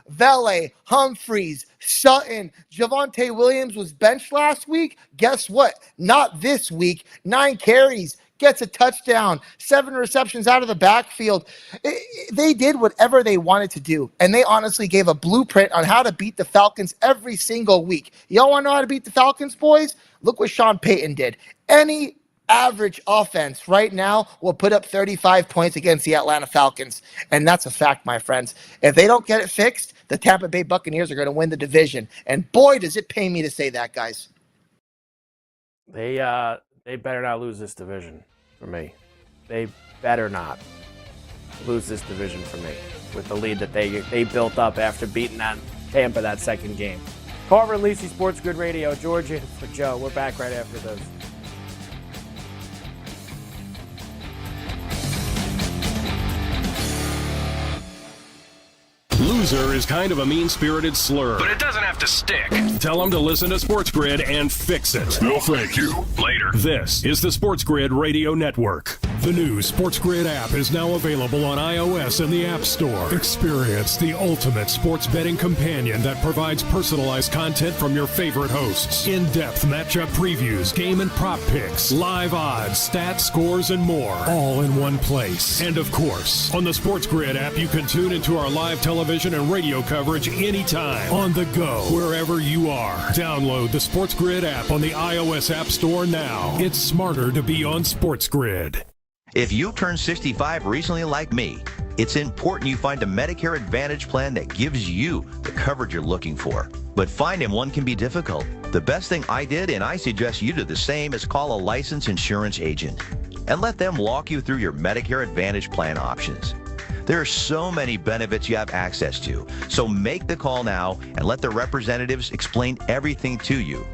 Valet, Humphreys, Sutton, Javonte Williams was benched last week. Guess what? Not this week. 9 carries. Gets a touchdown, 7 receptions out of the backfield. They did whatever they wanted to do, and they honestly gave a blueprint on how to beat the Falcons every single week. Y'all want to know how to beat the Falcons, boys? Look what Sean Payton did. Any average offense right now will put up 35 points against the Atlanta Falcons, and that's a fact, my friends. If they don't get it fixed, the Tampa Bay Buccaneers are going to win the division, and boy, does it pay me to say that, guys. They better not lose this division for me. They better not lose this division for me with the lead that they built up after beating on Tampa that second game. Carver and Lisi, SportsGrid Radio. George in for Joe. We're back right after this. Loser is kind of a mean-spirited slur. But it doesn't have to stick. Tell them to listen to SportsGrid and fix it. No, thank you. Later. This is the SportsGrid Radio Network. The new SportsGrid app is now available on iOS and the App Store. Experience the ultimate sports betting companion that provides personalized content from your favorite hosts. In-depth matchup previews, game and prop picks, live odds, stats, scores, and more. All in one place. And of course, on the SportsGrid app, you can tune into our live television and radio coverage anytime, on the go, wherever you are. Download the SportsGrid app on the iOS App Store now. It's smarter to be on SportsGrid. If you've turned 65 recently like me, it's important you find a Medicare Advantage plan that gives you the coverage you're looking for. But finding one can be difficult. The best thing I did, and I suggest you do the same, is call a licensed insurance agent and let them walk you through your Medicare Advantage plan options. There are so many benefits you have access to, so make the call now and let the representatives explain everything to you.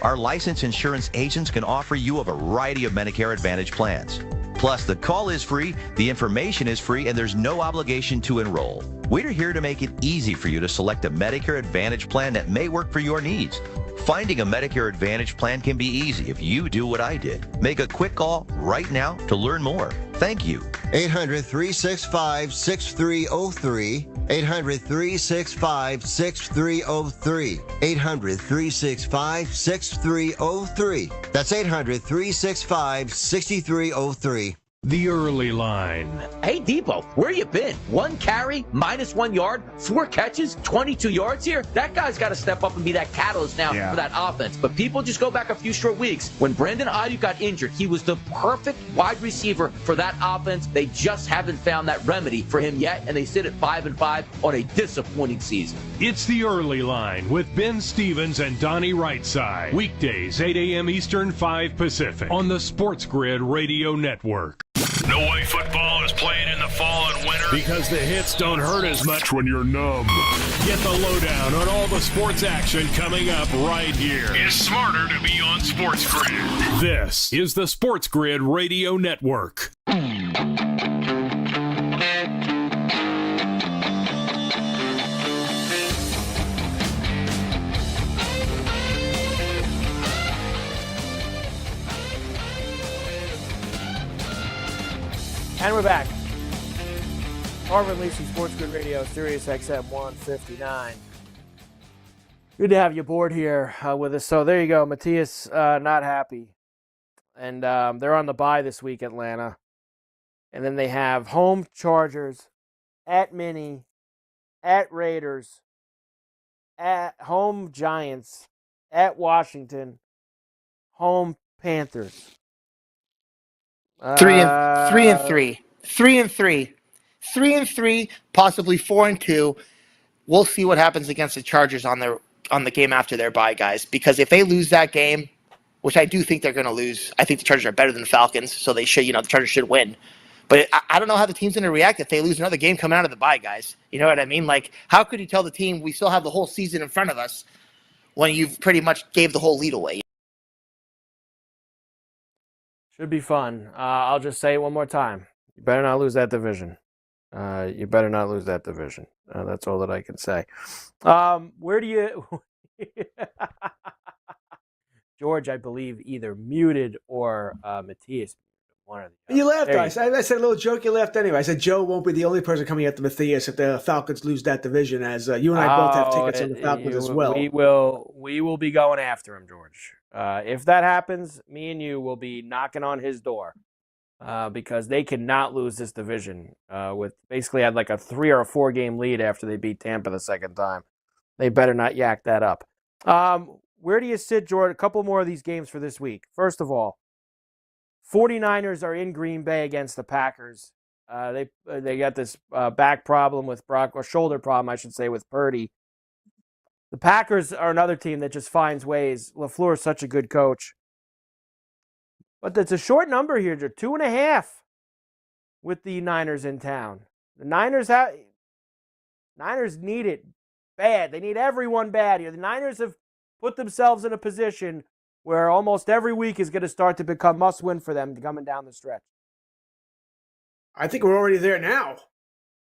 Our licensed insurance agents can offer you a variety of Medicare Advantage plans. Plus, the call is free, the information is free, and there's no obligation to enroll. We're here to make it easy for you to select a Medicare Advantage plan that may work for your needs. Finding a Medicare Advantage plan can be easy if you do what I did. Make a quick call right now to learn more. Thank you. 800-365-6303. 800-365-6303. 800-365-6303. That's 800-365-6303. The early line. Hey, Debo, where you been? 1 carry, -1 yard, 4 catches, 22 yards here? That guy's got to step up and be that catalyst now for that offense. But people just go back a few short weeks. When Brandon Ayuk got injured, he was the perfect wide receiver for that offense. They just haven't found that remedy for him yet, and they sit at 5-5 on a disappointing season. It's the early line with Ben Stevens and Donnie Rightside. Weekdays, 8 a.m. Eastern, 5 Pacific on the SportsGrid Radio Network. No way football is played in the fall and winter. Because the hits don't hurt as much when you're numb. Get the lowdown on all the sports action coming up right here. It's smarter to be on SportsGrid. This is the SportsGrid Radio Network. And we're back. Carver and Lisi, SportsGrid Radio, Sirius XM 159. Good to have you aboard here with us. So there you go. Matthias not happy. And they're on the bye this week, Atlanta. And then they have home Chargers, at Mini, at Raiders, at home Giants, at Washington, home Panthers. 3-3, possibly 4-2. We'll see what happens against the Chargers on the game after their bye, guys. Because if they lose that game, which I do think they're going to lose, I think the Chargers are better than the Falcons, so they should, the Chargers should win. But I don't know how the team's going to react if they lose another game coming out of the bye, guys. You know what I mean? Like, how could you tell the team we still have the whole season in front of us when you've pretty much gave the whole lead away? Should be fun. I'll just say it one more time. You better not lose that division. You better not lose that division. That's all that I can say. Where do you... George, I believe, either muted or Matthias. One or the other. You laughed. I said a little joke. You laughed anyway. I said Joe won't be the only person coming after Matthias if the Falcons lose that division, as you and I both have tickets on the Falcons as well. We will be going after him, George. If that happens, me and you will be knocking on his door because they cannot lose this division. With basically had like a 3 or a 4 game lead after they beat Tampa the second time. They better not yak that up. Where do you sit, George? A couple more of these games for this week. First of all, 49ers are in Green Bay against the Packers. They got this back problem with Brock, or shoulder problem, I should say, with Purdy. The Packers are another team that just finds ways. LaFleur is such a good coach. But it's a short number here, 2.5 with the Niners in town. The Niners need it bad. They need everyone bad here. The Niners have put themselves in a position where almost every week is going to start to become must-win for them coming down the stretch. I think we're already there now,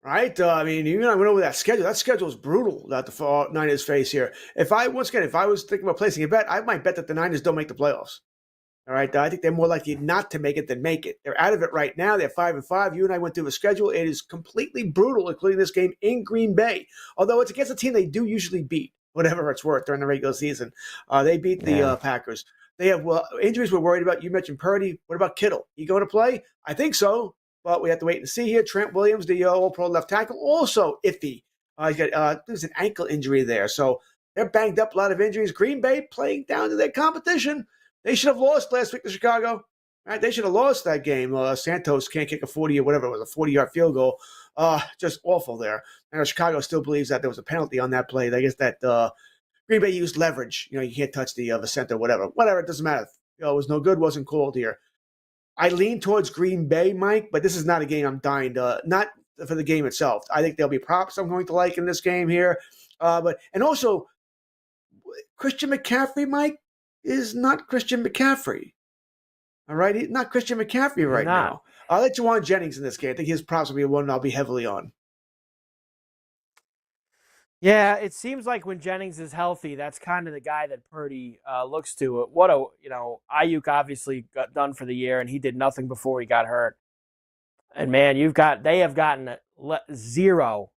right? I mean, you and I went over that schedule. That schedule is brutal that the Niners face here. If I was thinking about placing a bet, I might bet that the Niners don't make the playoffs. All right, I think they're more likely not to make it than make it. They're out of it right now. They're 5-5. You and I went through the schedule. It is completely brutal, including this game in Green Bay. Although it's against a team they do usually beat, whatever it's worth, during the regular season. They beat the Packers. They have injuries we're worried about. You mentioned Purdy. What about Kittle? He going to play? I think so, but we have to wait and see here. Trent Williams, the All-Pro left tackle, also iffy. There's an ankle injury there, so they're banged up. A lot of injuries. Green Bay playing down to their competition. They should have lost last week to Chicago. Right? They should have lost that game. Santos can't kick a 40 or whatever it was, a 40-yard field goal. Just awful there. And Chicago still believes that there was a penalty on that play. I guess that Green Bay used leverage. You can't touch the center, whatever. Whatever, it doesn't matter. It was no good, wasn't called here. I lean towards Green Bay, Mike, but this is not a game I'm dying to, not for the game itself. I think there'll be props I'm going to like in this game here. And also, Christian McCaffrey, Mike, is not Christian McCaffrey. All right? He's not Christian McCaffrey right now. I'll let Juwan Jennings in this game. I think his props will be one I'll be heavily on. Yeah, it seems like when Jennings is healthy, that's kind of the guy that Purdy looks to. Ayuk obviously got done for the year, and he did nothing before he got hurt. And man, they have gotten zero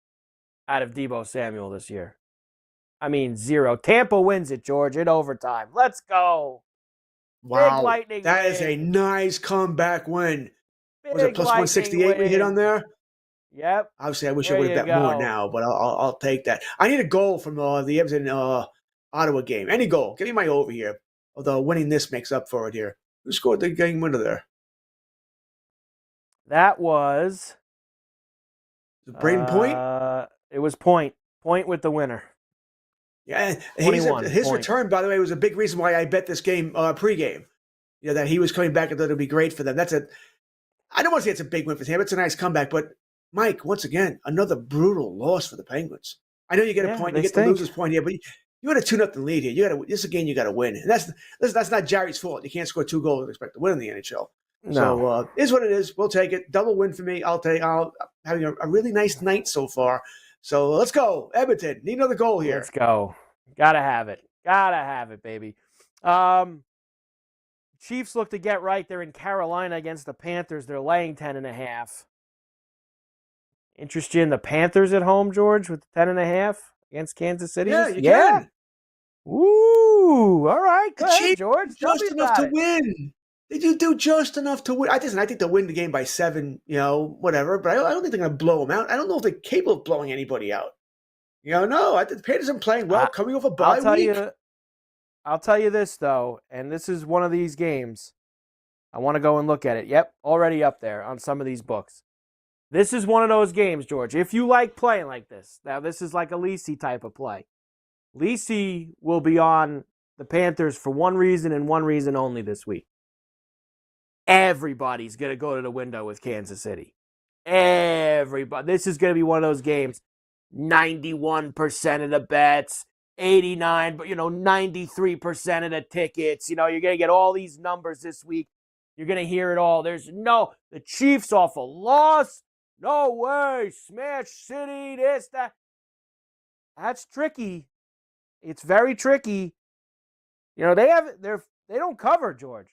out of Deebo Samuel this year. I mean, zero. Tampa wins it, George, in overtime. Let's go. Wow. Big Lightning that win. Is a nice comeback win. Big Was it plus 168 we hit on there? Yep. Obviously, I wish I would have bet more now, but I'll take that. I need a goal from the Everton Ottawa game. Any goal. Give me my over here. Although winning this makes up for it here. Who scored the game winner there? That was Braden Point? It was Point. Point with the winner. Yeah, his return, by the way, was a big reason why I bet this game pregame. That he was coming back and thought it would be great for them. I don't want to say it's a big win for him. It's a nice comeback, but Mike, once again, another brutal loss for the Penguins. I know you get a point, you get the loser's point here, but you had a 2-0 lead here. This is a game you got to win, and that's not Jerry's fault. You can't score 2 goals and expect to win in the NHL. No. So is what it is. We'll take it. Double win for me. I'm having a really nice night so far. So let's go, Edmonton. Need another goal here. Let's go. Gotta have it. Gotta have it, baby. Chiefs look to get right. They're in Carolina against the Panthers. They're laying 10.5. Interest you in the Panthers at home, George, with 10.5 against Kansas City? Yeah, you can. Ooh, all right. Go ahead, George. Just enough to win. They do just enough to win. I think they'll win the game by 7, whatever. But I don't think they're going to blow them out. I don't know if they're capable of blowing anybody out. No. I think the Panthers are playing well, coming off a bye week. I'll tell you this, though, and this is one of these games. I want to go and look at it. Yep, already up there on some of these books. This is one of those games, George. If you like playing like this, now this is like a Lisi type of play. Lisi will be on the Panthers for one reason and one reason only this week. Everybody's going to go to the window with Kansas City. Everybody. This is going to be one of those games. 91% of the bets, 89, but 93% of the tickets. You're going to get all these numbers this week. You're going to hear it all. The Chiefs off a loss. No way. Smash City, this, that. That's tricky. It's very tricky. They don't cover, George.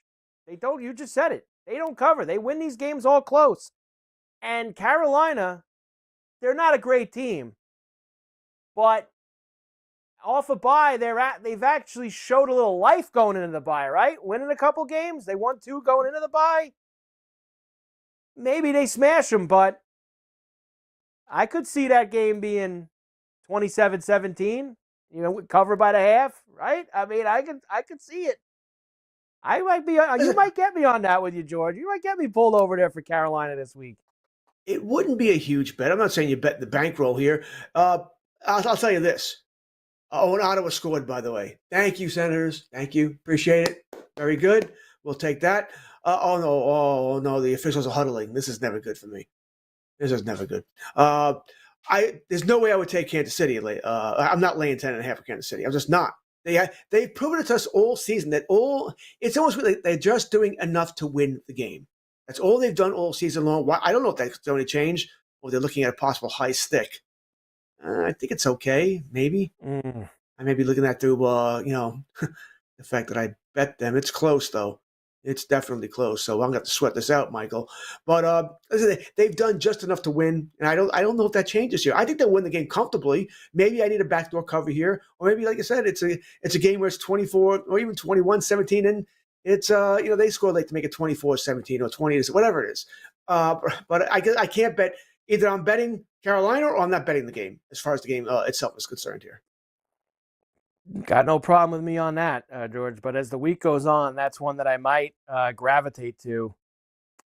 They don't. You just said it. They don't cover. They win these games all close. And Carolina, they're not a great team. But off a bye, they've actually showed a little life going into the bye, right? Winning a couple games. They won 2 going into the bye. Maybe they smash them, but I could see that game being 27-17, covered by the half, right? I mean, I could see it. You might get me on that with you, George. You might get me pulled over there for Carolina this week. It wouldn't be a huge bet. I'm not saying you bet the bankroll here. I'll tell you this. And Ottawa scored, by the way. Thank you, Senators. Thank you. Appreciate it. Very good. We'll take that. Oh, no. The officials are huddling. This is never good for me. This is never good. there's no way I would take Kansas City. I'm not laying 10.5 for Kansas City. I'm just not. They've proven it to us all season that it's almost like they're just doing enough to win the game. That's all they've done all season long. I don't know if that's going to change, or they're looking at a possible high stick. I think it's okay, maybe. I may be looking at through, the fact that I bet them. It's close, though. It's definitely close. So I'm going to have to sweat this out, Michael. But listen, they've done just enough to win, and I don't know if that changes here. I think they'll win the game comfortably. Maybe I need a backdoor cover here, or maybe, like I said, it's a game where it's 24 or even 21-17, and it's they score late to make it 24-17 or 20, whatever it is. But I can't bet. Either I'm betting Carolina or I'm not betting the game as far as the game itself is concerned here. Got no problem with me on that, George. But as the week goes on, that's one that I might gravitate to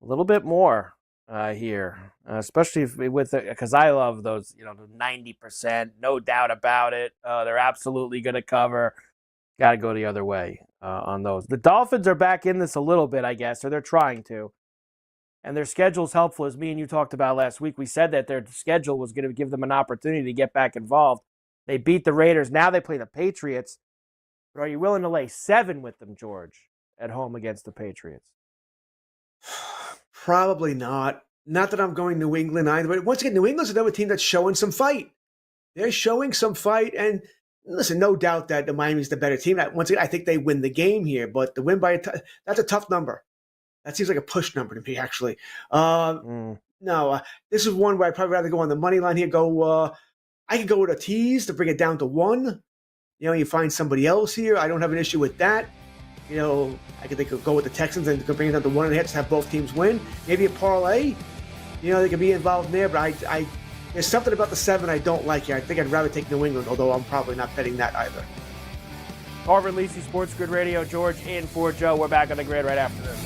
a little bit more here, especially because I love those, the 90%, no doubt about it. They're absolutely going to cover. Got to go the other way on those. The Dolphins are back in this a little bit, I guess, or they're trying to. And their schedule's helpful, as me and you talked about last week. We said that their schedule was going to give them an opportunity to get back involved. They beat the Raiders. Now they play the Patriots. But are you willing to lay 7 with them, George, at home against the Patriots? Probably not. Not that I'm going New England either. But once again, New England's another team that's showing some fight. They're showing some fight. And listen, no doubt that the Miami's the better team. Once again, I think they win the game here. But the win by that's a tough number. That seems like a push number to me, actually. No, this is one where I'd probably rather go on the money line here. I could go with a tease to bring it down to 1. You find somebody else here. I don't have an issue with that. I could go with the Texans and bring it down to 1.5 to have both teams win. Maybe a parlay. They could be involved in there, but there's something about the 7 I don't like here. I think I'd rather take New England, although I'm probably not betting that either. Carver and Lisi, SportsGrid Radio. George in for Joe. We're back on the grid right after this.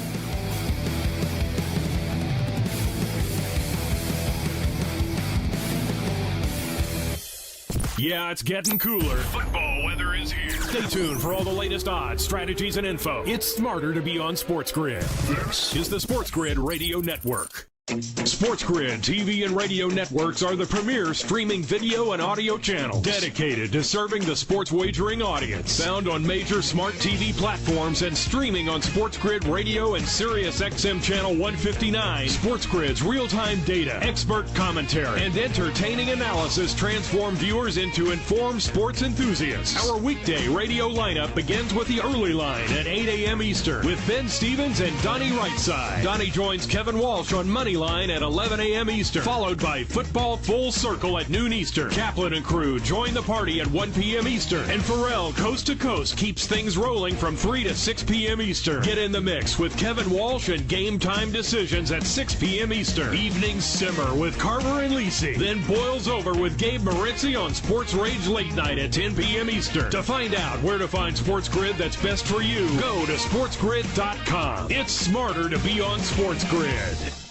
Yeah, it's getting cooler. Football weather is here. Stay tuned for all the latest odds, strategies, and info. It's smarter to be on SportsGrid. This is the SportsGrid Radio Network. SportsGrid TV and radio networks are the premier streaming video and audio channels dedicated to serving the sports wagering audience. Found on major smart TV platforms and streaming on SportsGrid Radio and SiriusXM Channel 159. SportsGrid's real-time data, expert commentary, and entertaining analysis transform viewers into informed sports enthusiasts. Our weekday radio lineup begins with the early line at 8 a.m. Eastern with Ben Stevens and Donnie Rightside. Donnie joins Kevin Walsh on Money Line at 11 a.m. Eastern, followed by Football Full Circle at noon Eastern. Kaplan and crew join the party at 1 p.m. Eastern, and Pharrell Coast to Coast keeps things rolling from 3 to 6 p.m. Eastern. Get in the mix with Kevin Walsh and Game Time Decisions at 6 p.m. Eastern. Evenings simmer with Carver and Lisi, then boils over with Gabe Moritzi on Sports Rage Late Night at 10 p.m. Eastern. To find out where to find SportsGrid that's best for you, go to sportsgrid.com. It's smarter to be on SportsGrid.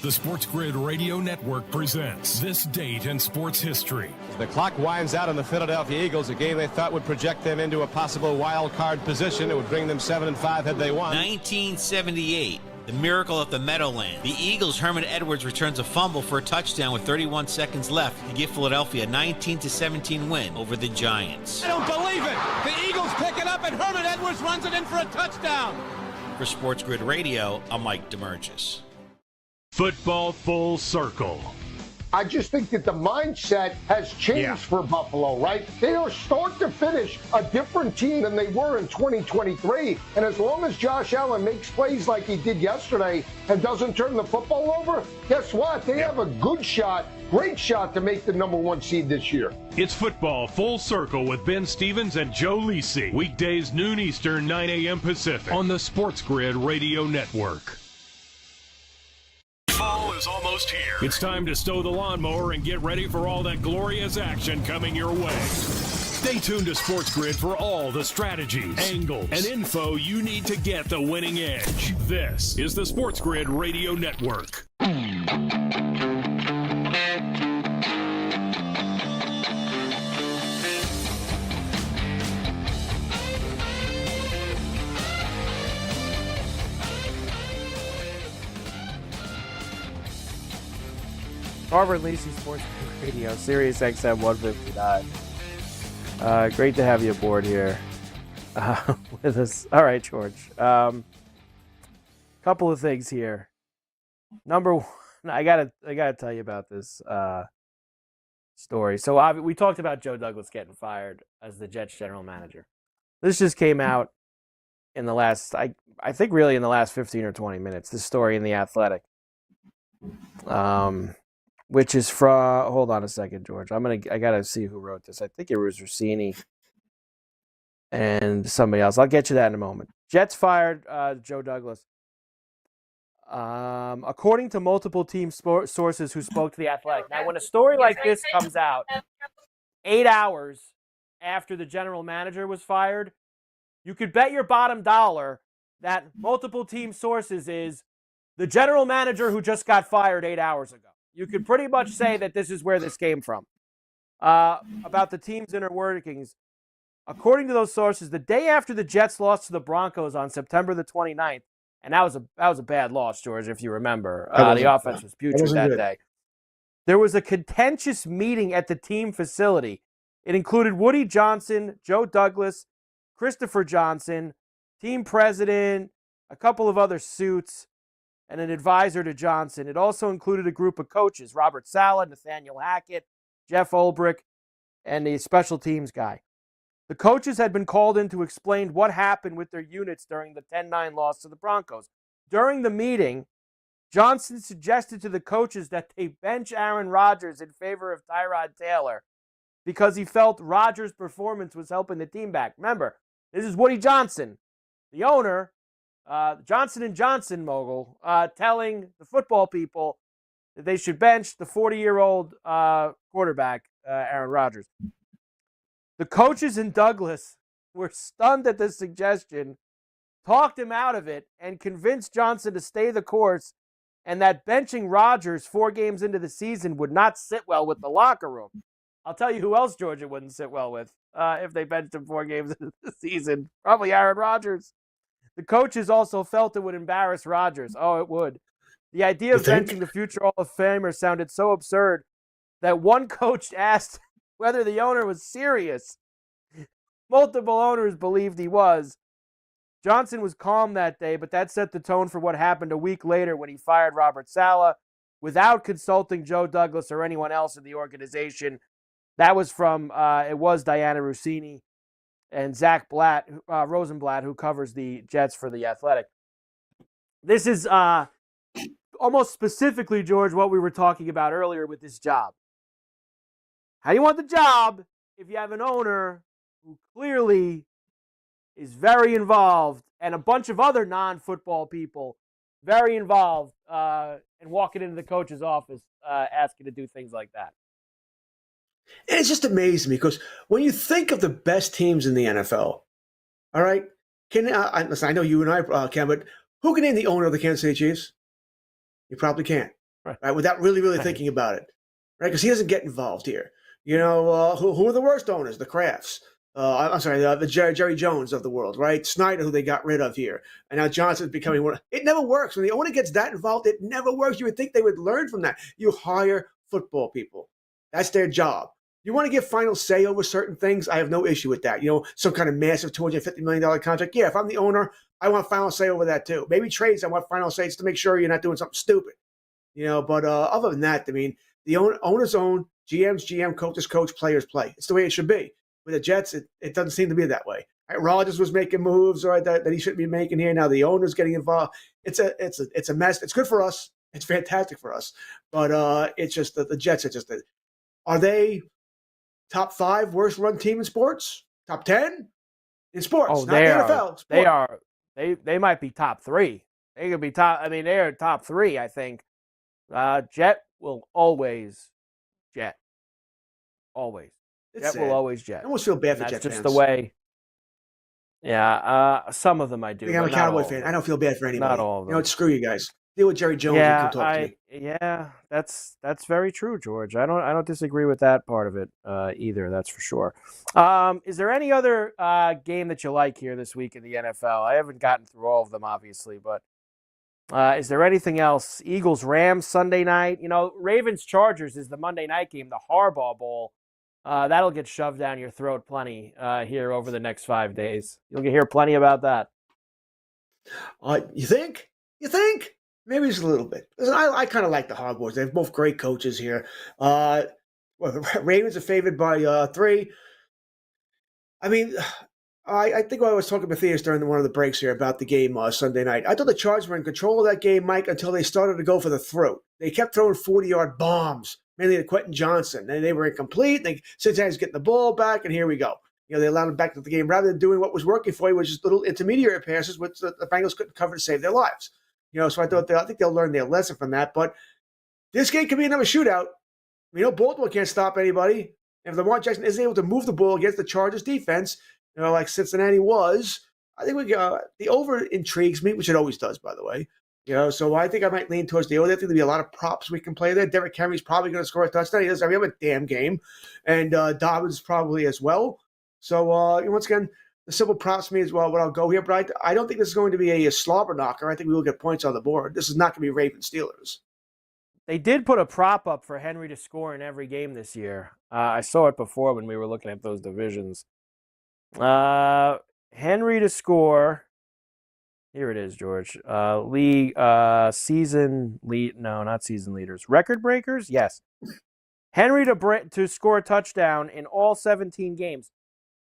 The SportsGrid Radio Network presents This Date in Sports History. The clock winds out on the Philadelphia Eagles, a game they thought would project them into a possible wild card position. It would bring them 7-5 had they won. 1978. The miracle of the Meadowland. The Eagles' Herman Edwards returns a fumble for a touchdown with 31 seconds left to give Philadelphia a 19-17 win over the Giants. I don't believe it. The Eagles pick it up and Herman Edwards runs it in for a touchdown. For SportsGrid Radio, I'm Mike DeMurgis. Football Full Circle. I just think that the mindset has changed for Buffalo, right? They are start to finish a different team than they were in 2023. And as long as Josh Allen makes plays like he did yesterday and doesn't turn the football over, guess what? They have a good shot, great shot to make the #1 seed this year. It's Football Full Circle with Ben Stevens and Joe Lisi. Weekdays noon Eastern, 9 a.m. Pacific on the SportsGrid Radio Network. Fall is almost here. It's time to stow the lawnmower and get ready for all that glorious action coming your way. Stay tuned to SportsGrid for all the strategies, angles, and info you need to get the winning edge. This is the SportsGrid Radio Network. Carver and Lisi Sports Radio, Sirius XM 159. Great to have you aboard here with us. All right, George. Couple of things here. Number one, I gotta tell you about this story. So we talked about Joe Douglas getting fired as the Jets general manager. This just came out in the last, I think really in the last 15 or 20 minutes, this story in The Athletic. Which is from, hold on a second, George. I gotta see who wrote this. I think it was Rossini and somebody else. I'll get you that in a moment. Jets fired Joe Douglas. According to multiple team sources who spoke to The Athletic. Now, when a story like this comes out 8 hours after the general manager was fired, you could bet your bottom dollar that multiple team sources is the general manager who just got fired 8 hours ago. You could pretty much say that this is where this came from. About the team's inner workings. According to those sources, the day after the Jets lost to the Broncos on September the 29th, and that was a bad loss, George, if you remember. The offense was putrid that day. There was a contentious meeting at the team facility. It included Woody Johnson, Joe Douglas, Christopher Johnson, team president, a couple of other suits, and an advisor to Johnson. It also included a group of coaches, Robert Saleh, Nathaniel Hackett, Jeff Ulbrich, and the special teams guy. The coaches had been called in to explain what happened with their units during the 10-9 loss to the Broncos. During the meeting, Johnson suggested to the coaches that they bench Aaron Rodgers in favor of Tyrod Taylor because he felt Rodgers' performance was helping the team back. Remember, this is Woody Johnson, the owner, Johnson & Johnson mogul, telling the football people that they should bench the 40-year-old quarterback, Aaron Rodgers. The coaches in Douglas were stunned at this suggestion, talked him out of it, and convinced Johnson to stay the course and that benching Rodgers 4 games into the season would not sit well with the locker room. I'll tell you who else Georgia wouldn't sit well with if they benched him 4 games into the season. Probably Aaron Rodgers. The coaches also felt it would embarrass Rodgers. Oh, it would. The idea of benching the future Hall of Famer sounded so absurd that one coach asked whether the owner was serious. Multiple owners believed he was. Johnson was calm that day, but that set the tone for what happened a week later when he fired Robert Saleh without consulting Joe Douglas or anyone else in the organization. That was from, it was Diana Rossini and Zach Rosenblatt, who covers the Jets for The Athletic. This is almost specifically, George, what we were talking about earlier with this job. How do you want the job if you have an owner who clearly is very involved and a bunch of other non-football people very involved and walking into the coach's office asking to do things like that? And it's just amazing because when you think of the best teams in the NFL, all right, listen, I know you and I can, but who can name the owner of the Kansas City Chiefs? You probably can't, right? Without really thinking about it, right? Because he doesn't get involved here. You know, who are the worst owners? The Krafts. I'm sorry, the Jerry Jones of the world, right? Snyder, who they got rid of here. And now Johnson's becoming one. It never works. When the owner gets that involved, it never works. You would think they would learn from that. You hire football people. That's their job. You want to give final say over certain things? I have no issue with that. You know, some kind of massive $250 million contract. Yeah, if I'm the owner, I want final say over that too. Maybe trades, I want final say just to make sure you're not doing something stupid. You know, but other than that, I mean, the owners own, GMs, GM, coaches coach, players play. It's the way it should be. With the Jets, it doesn't seem to be that way. Right? Rodgers was making moves that he shouldn't be making here. Now the owner's getting involved. It's a mess. It's good for us. It's fantastic for us. But it's just the Jets are just are they top 5 worst run team in sports? Top 10 in sports? Oh, not the NFL. Sport. They are. They might be top 3. They could be top. I mean, they are top 3. I think. Jet will always jet. Always. Jet will always jet. I almost feel bad for Jet fans. That's just the way. Yeah, some of them I do. I'm a Cowboy fan. I don't feel bad for anybody. Not all of them. You know, screw you guys. Deal with Jerry Jones and come talk to me. Yeah, that's very true, George. I don't disagree with that part of it either. That's for sure. Is there any other game that you like here this week in the NFL? I haven't gotten through all of them, obviously, but Is there anything else? Eagles-Rams Sunday night. Ravens-Chargers is the Monday night game, the Harbaugh Bowl. That'll get shoved down your throat plenty here over the next 5 days. You'll hear plenty about that. You think? You think? Maybe just a little bit. Listen, I kind of like the Hogwarts. They have both great coaches here. Ravens are favored by 3. I mean, I think I was talking to Matthias during one of the breaks here about the game Sunday night. I thought the Chargers were in control of that game, Mike, until they started to go for the throat. They kept throwing 40-yard bombs, mainly to Quentin Johnson. And they were incomplete. Cincinnati's getting the ball back, and here we go. They allowed him back to the game rather than doing what was working for you, which is little intermediary passes, which the Bengals couldn't cover to save their lives. So I think they'll learn their lesson from that. But this game could be another shootout. Baltimore can't stop anybody. If Lamar Jackson isn't able to move the ball against the Chargers defense, like Cincinnati was, I think the over intrigues me, which it always does, by the way. So I think I might lean towards the over. I think there'll be a lot of props we can play there. Derrick Henry's probably going to score a touchdown. He does every other damn game. And Dobbins probably as well. So once again, the simple props me as well, but I'll go here. But I don't think this is going to be a slobber knocker. I think we will get points on the board. This is not going to be Ravens Steelers. They did put a prop up for Henry to score in every game this year. I saw it before when we were looking at those divisions. Henry to score. Here it is, George. League season lead. No, not season leaders. Record breakers. Yes. Henry to score a touchdown in all 17 games.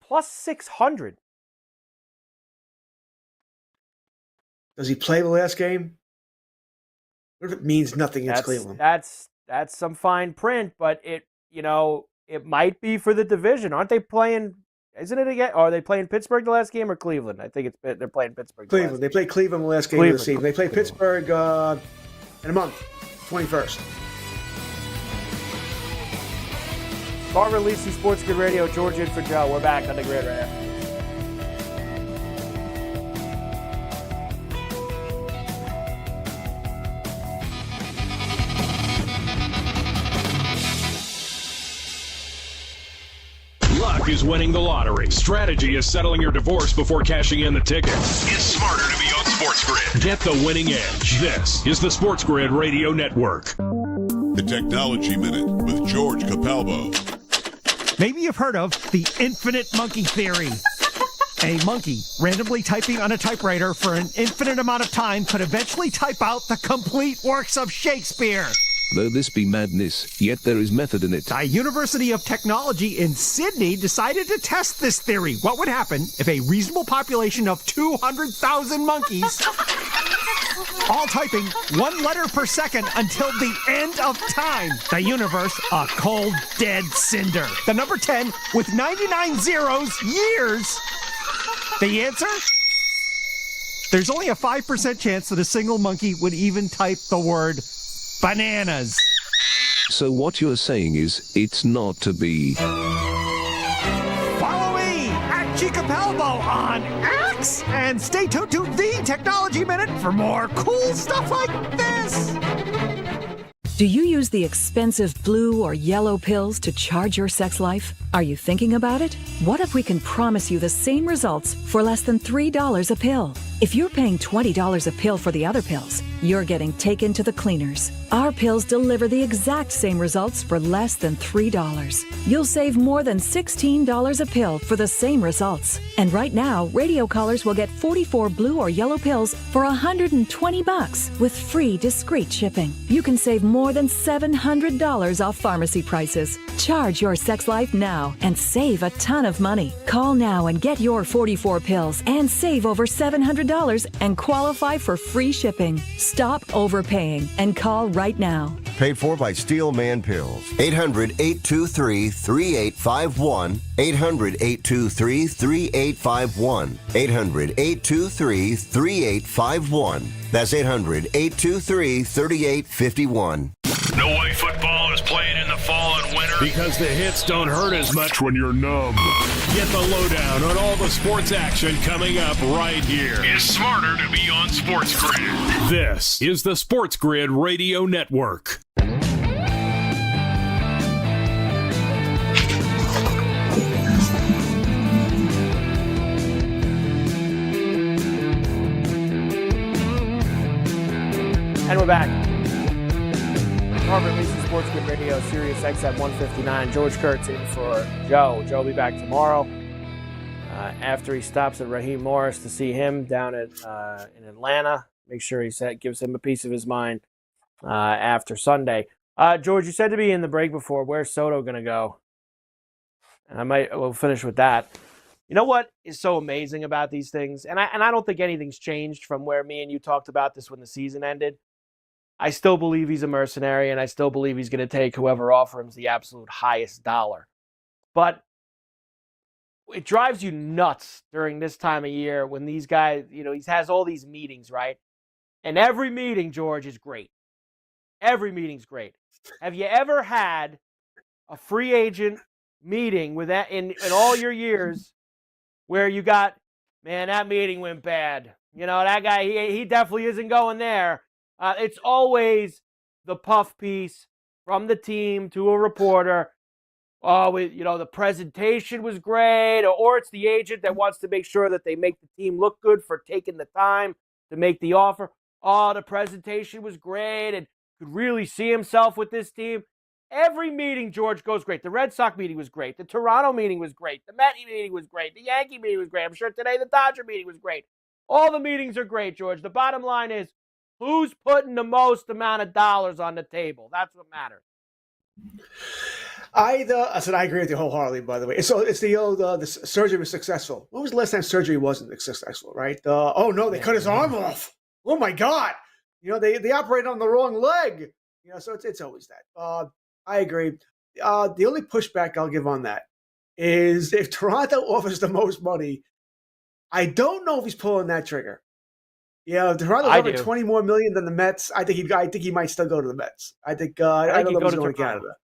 Plus 600. Does he play the last game? What if it means nothing against Cleveland? That's some fine print, but it might be for the division. Aren't they playing? Isn't it again? Are they playing Pittsburgh the last game or Cleveland? I think they're playing Pittsburgh. Cleveland. They play Cleveland the last game of the season. They play Pittsburgh in a month, 21st. Carver and Lisi, SportsGrid Radio, George in for Joe. We're back on the grid right after. Luck is winning the lottery. Strategy is settling your divorce before cashing in the tickets. It's smarter to be on SportsGrid. Get the winning edge. This is the SportsGrid Radio Network. The Technology Minute with George Capalbo. Maybe you've heard of the infinite monkey theory. A monkey randomly typing on a typewriter for an infinite amount of time could eventually type out the complete works of Shakespeare. Though this be madness, yet there is method in it. A University of Technology in Sydney decided to test this theory. What would happen if a reasonable population of 200,000 monkeys, all typing 1 letter per second until the end of time, the universe a cold, dead cinder. The number 10 with 99 zeros, years. The answer? There's only a 5% chance that a single monkey would even type the word bananas. So what you're saying is, it's not to be. Follow me at Capalbo on X, and stay tuned to the Technology Minute for more cool stuff like this. Do you use the expensive blue or yellow pills to charge your sex life? Are you thinking about it? What if we can promise you the same results for less than $3 a pill? If you're paying $20 a pill for the other pills, you're getting taken to the cleaners. Our pills deliver the exact same results for less than $3. You'll save more than $16 a pill for the same results. And right now, radio callers will get 44 blue or yellow pills for $120 with free discreet shipping. You can save more than $700 off pharmacy prices. Charge your sex life now and save a ton of money. Call now and get your 44 pills and save over $700 and qualify for free shipping. Stop overpaying and call right now. Paid for by Steelman Pills. 800-823-3851. 800-823-3851. 800-823-3851. That's 800-823-3851. No way football is playing in the fall and winter. Because the hits don't hurt as much when you're numb. Get the lowdown on all the sports action coming up right here. It's smarter to be on SportsGrid. This is the SportsGrid Radio Network. back. Carver and Lisi, SportsGrid Radio, Sirius XM 159. George Kurtz in for Joe. Joe will be back tomorrow after he stops at Raheem Morris to see him down at in Atlanta. Make sure he gives him a piece of his mind after Sunday. George, you said to me in the break before, where's Soto going to go? And we'll finish with that. You know what is so amazing about these things? And I don't think anything's changed from where me and you talked about this when the season ended. I still believe he's a mercenary, and I still believe he's going to take whoever offers him the absolute highest dollar. But it drives you nuts during this time of year when these guys, he has all these meetings, right? And every meeting, George, is great. Every meeting's great. Have you ever had a free agent meeting with that in all your years where you got, man, that meeting went bad. That guy, he definitely isn't going there. It's always the puff piece from the team to a reporter. Oh, the presentation was great, or it's the agent that wants to make sure that they make the team look good for taking the time to make the offer. Oh, the presentation was great and could really see himself with this team. Every meeting, George, goes great. The Red Sox meeting was great. The Toronto meeting was great. The Met meeting was great. The Yankee meeting was great. I'm sure today the Dodger meeting was great. All the meetings are great, George. The bottom line is, who's putting the most amount of dollars on the table? That's what matters. I agree with you wholeheartedly, by the way. So it's the old, the surgery was successful. When was the last time surgery wasn't successful, right? Oh, no, they cut his arm off. Oh, my God. They operated on the wrong leg. So it's always that. I agree. The only pushback I'll give on that is if Toronto offers the most money, I don't know if he's pulling that trigger. If Toronto's over $20 more million than the Mets, I think he might still go to the Mets. I don't know if he's going to Canada.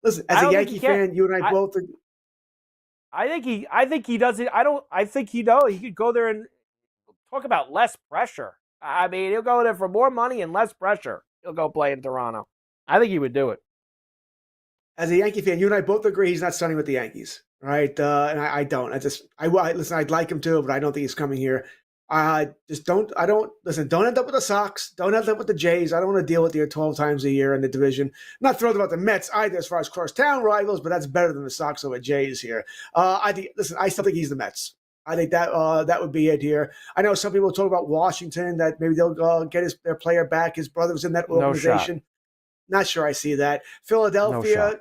Listen, as a Yankee fan, you and I both. I think he does it. I think he could go there and talk about less pressure. I mean, he'll go there for more money and less pressure. He'll go play in Toronto. I think he would do it. As a Yankee fan, you and I both agree he's not signing with the Yankees, right? And I don't. Listen, I'd like him to, but I don't think he's coming here. Don't end up with the Sox. Don't end up with the Jays. I don't want to deal with you 12 times a year in the division. I'm not thrilled about the Mets either as far as crosstown rivals, but that's better than the Sox over Jays here. I still think he's the Mets. I think that would be it here. I know some people talk about Washington, that maybe they'll get their player back. His brother was in that organization. Not sure I see that. Philadelphia,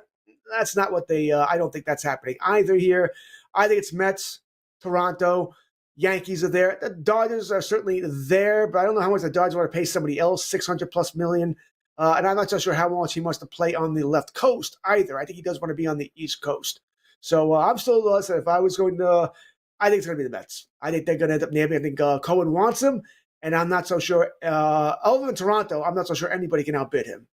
that's not what I don't think that's happening either here. I think it's Mets, Toronto, Yankees are there. The Dodgers are certainly there, but I don't know how much the Dodgers want to pay somebody else, $600+ million. And I'm not so sure how much he wants to play on the left coast either. I think he does want to be on the East Coast. So I'm still if I was going to, I think it's going to be the Mets. I think they're going to end up naming. I think Cohen wants him, and I'm not so sure. Other than Toronto, I'm not so sure anybody can outbid him.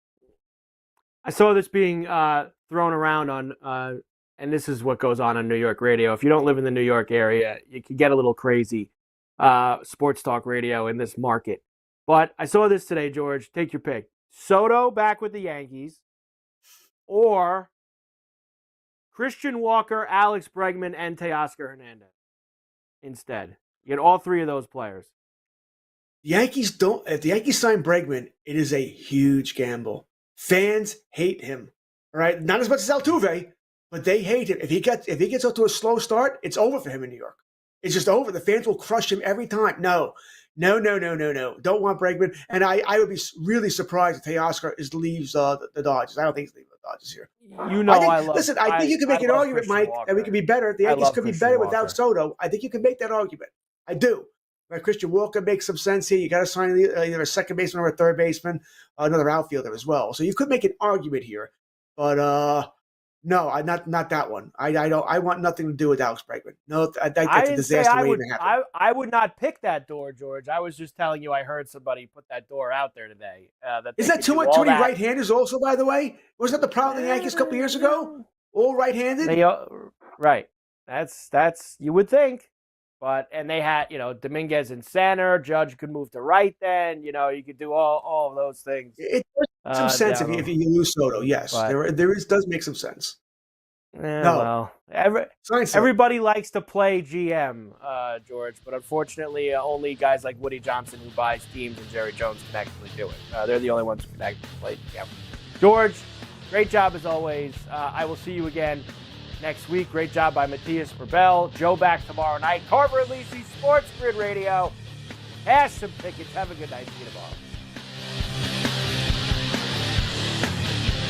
I saw this being thrown around on, and this is what goes on New York radio. If you don't live in the New York area, you can get a little crazy, sports talk radio in this market. But I saw this today, George. Take your pick. Soto back with the Yankees, or Christian Walker, Alex Bregman, and Teoscar Hernandez instead. You get all three of those players. If the Yankees sign Bregman, it is a huge gamble. Fans hate him, right? Not as much as Altuve, but they hate him. If he gets off to a slow start, it's over for him in New York. It's just over. The fans will crush him every time. No. Don't want Bregman. And I would be really surprised if Teoscar leaves the Dodgers. I don't think he's leaving the Dodgers here. I think you can make an argument, Mike, that we could be better. The Yankees could be better without Soto. I think you can make that argument. I do. Right, Christian Walker makes some sense here. You got to sign either a second baseman or a third baseman, another outfielder as well. So you could make an argument here, but no, not that one. I don't. I want nothing to do with Alex Bregman. No, I think that's a disaster waiting to happen. I would not pick that door, George. I was just telling you. I heard somebody put that door out there today. Is that too many right-handers also? By the way, wasn't that the problem in the Yankees a couple years ago? All right-handed. Right. That's you would think. But they had, Dominguez in center. Judge could move to right then. You could do all of those things. It does make some sense if you lose Soto. Yes, there does make some sense. No. Well, everybody likes to play GM, George, but unfortunately, only guys like Woody Johnson who buys teams and Jerry Jones can actually do it. They're the only ones who can actually play GM. George, great job as always. I will see you again next week. Great job by Matthias Burbell. Joe back tomorrow night. Carver and Lisi, Sports Grid Radio. Hash some tickets. Have a good night. See you tomorrow.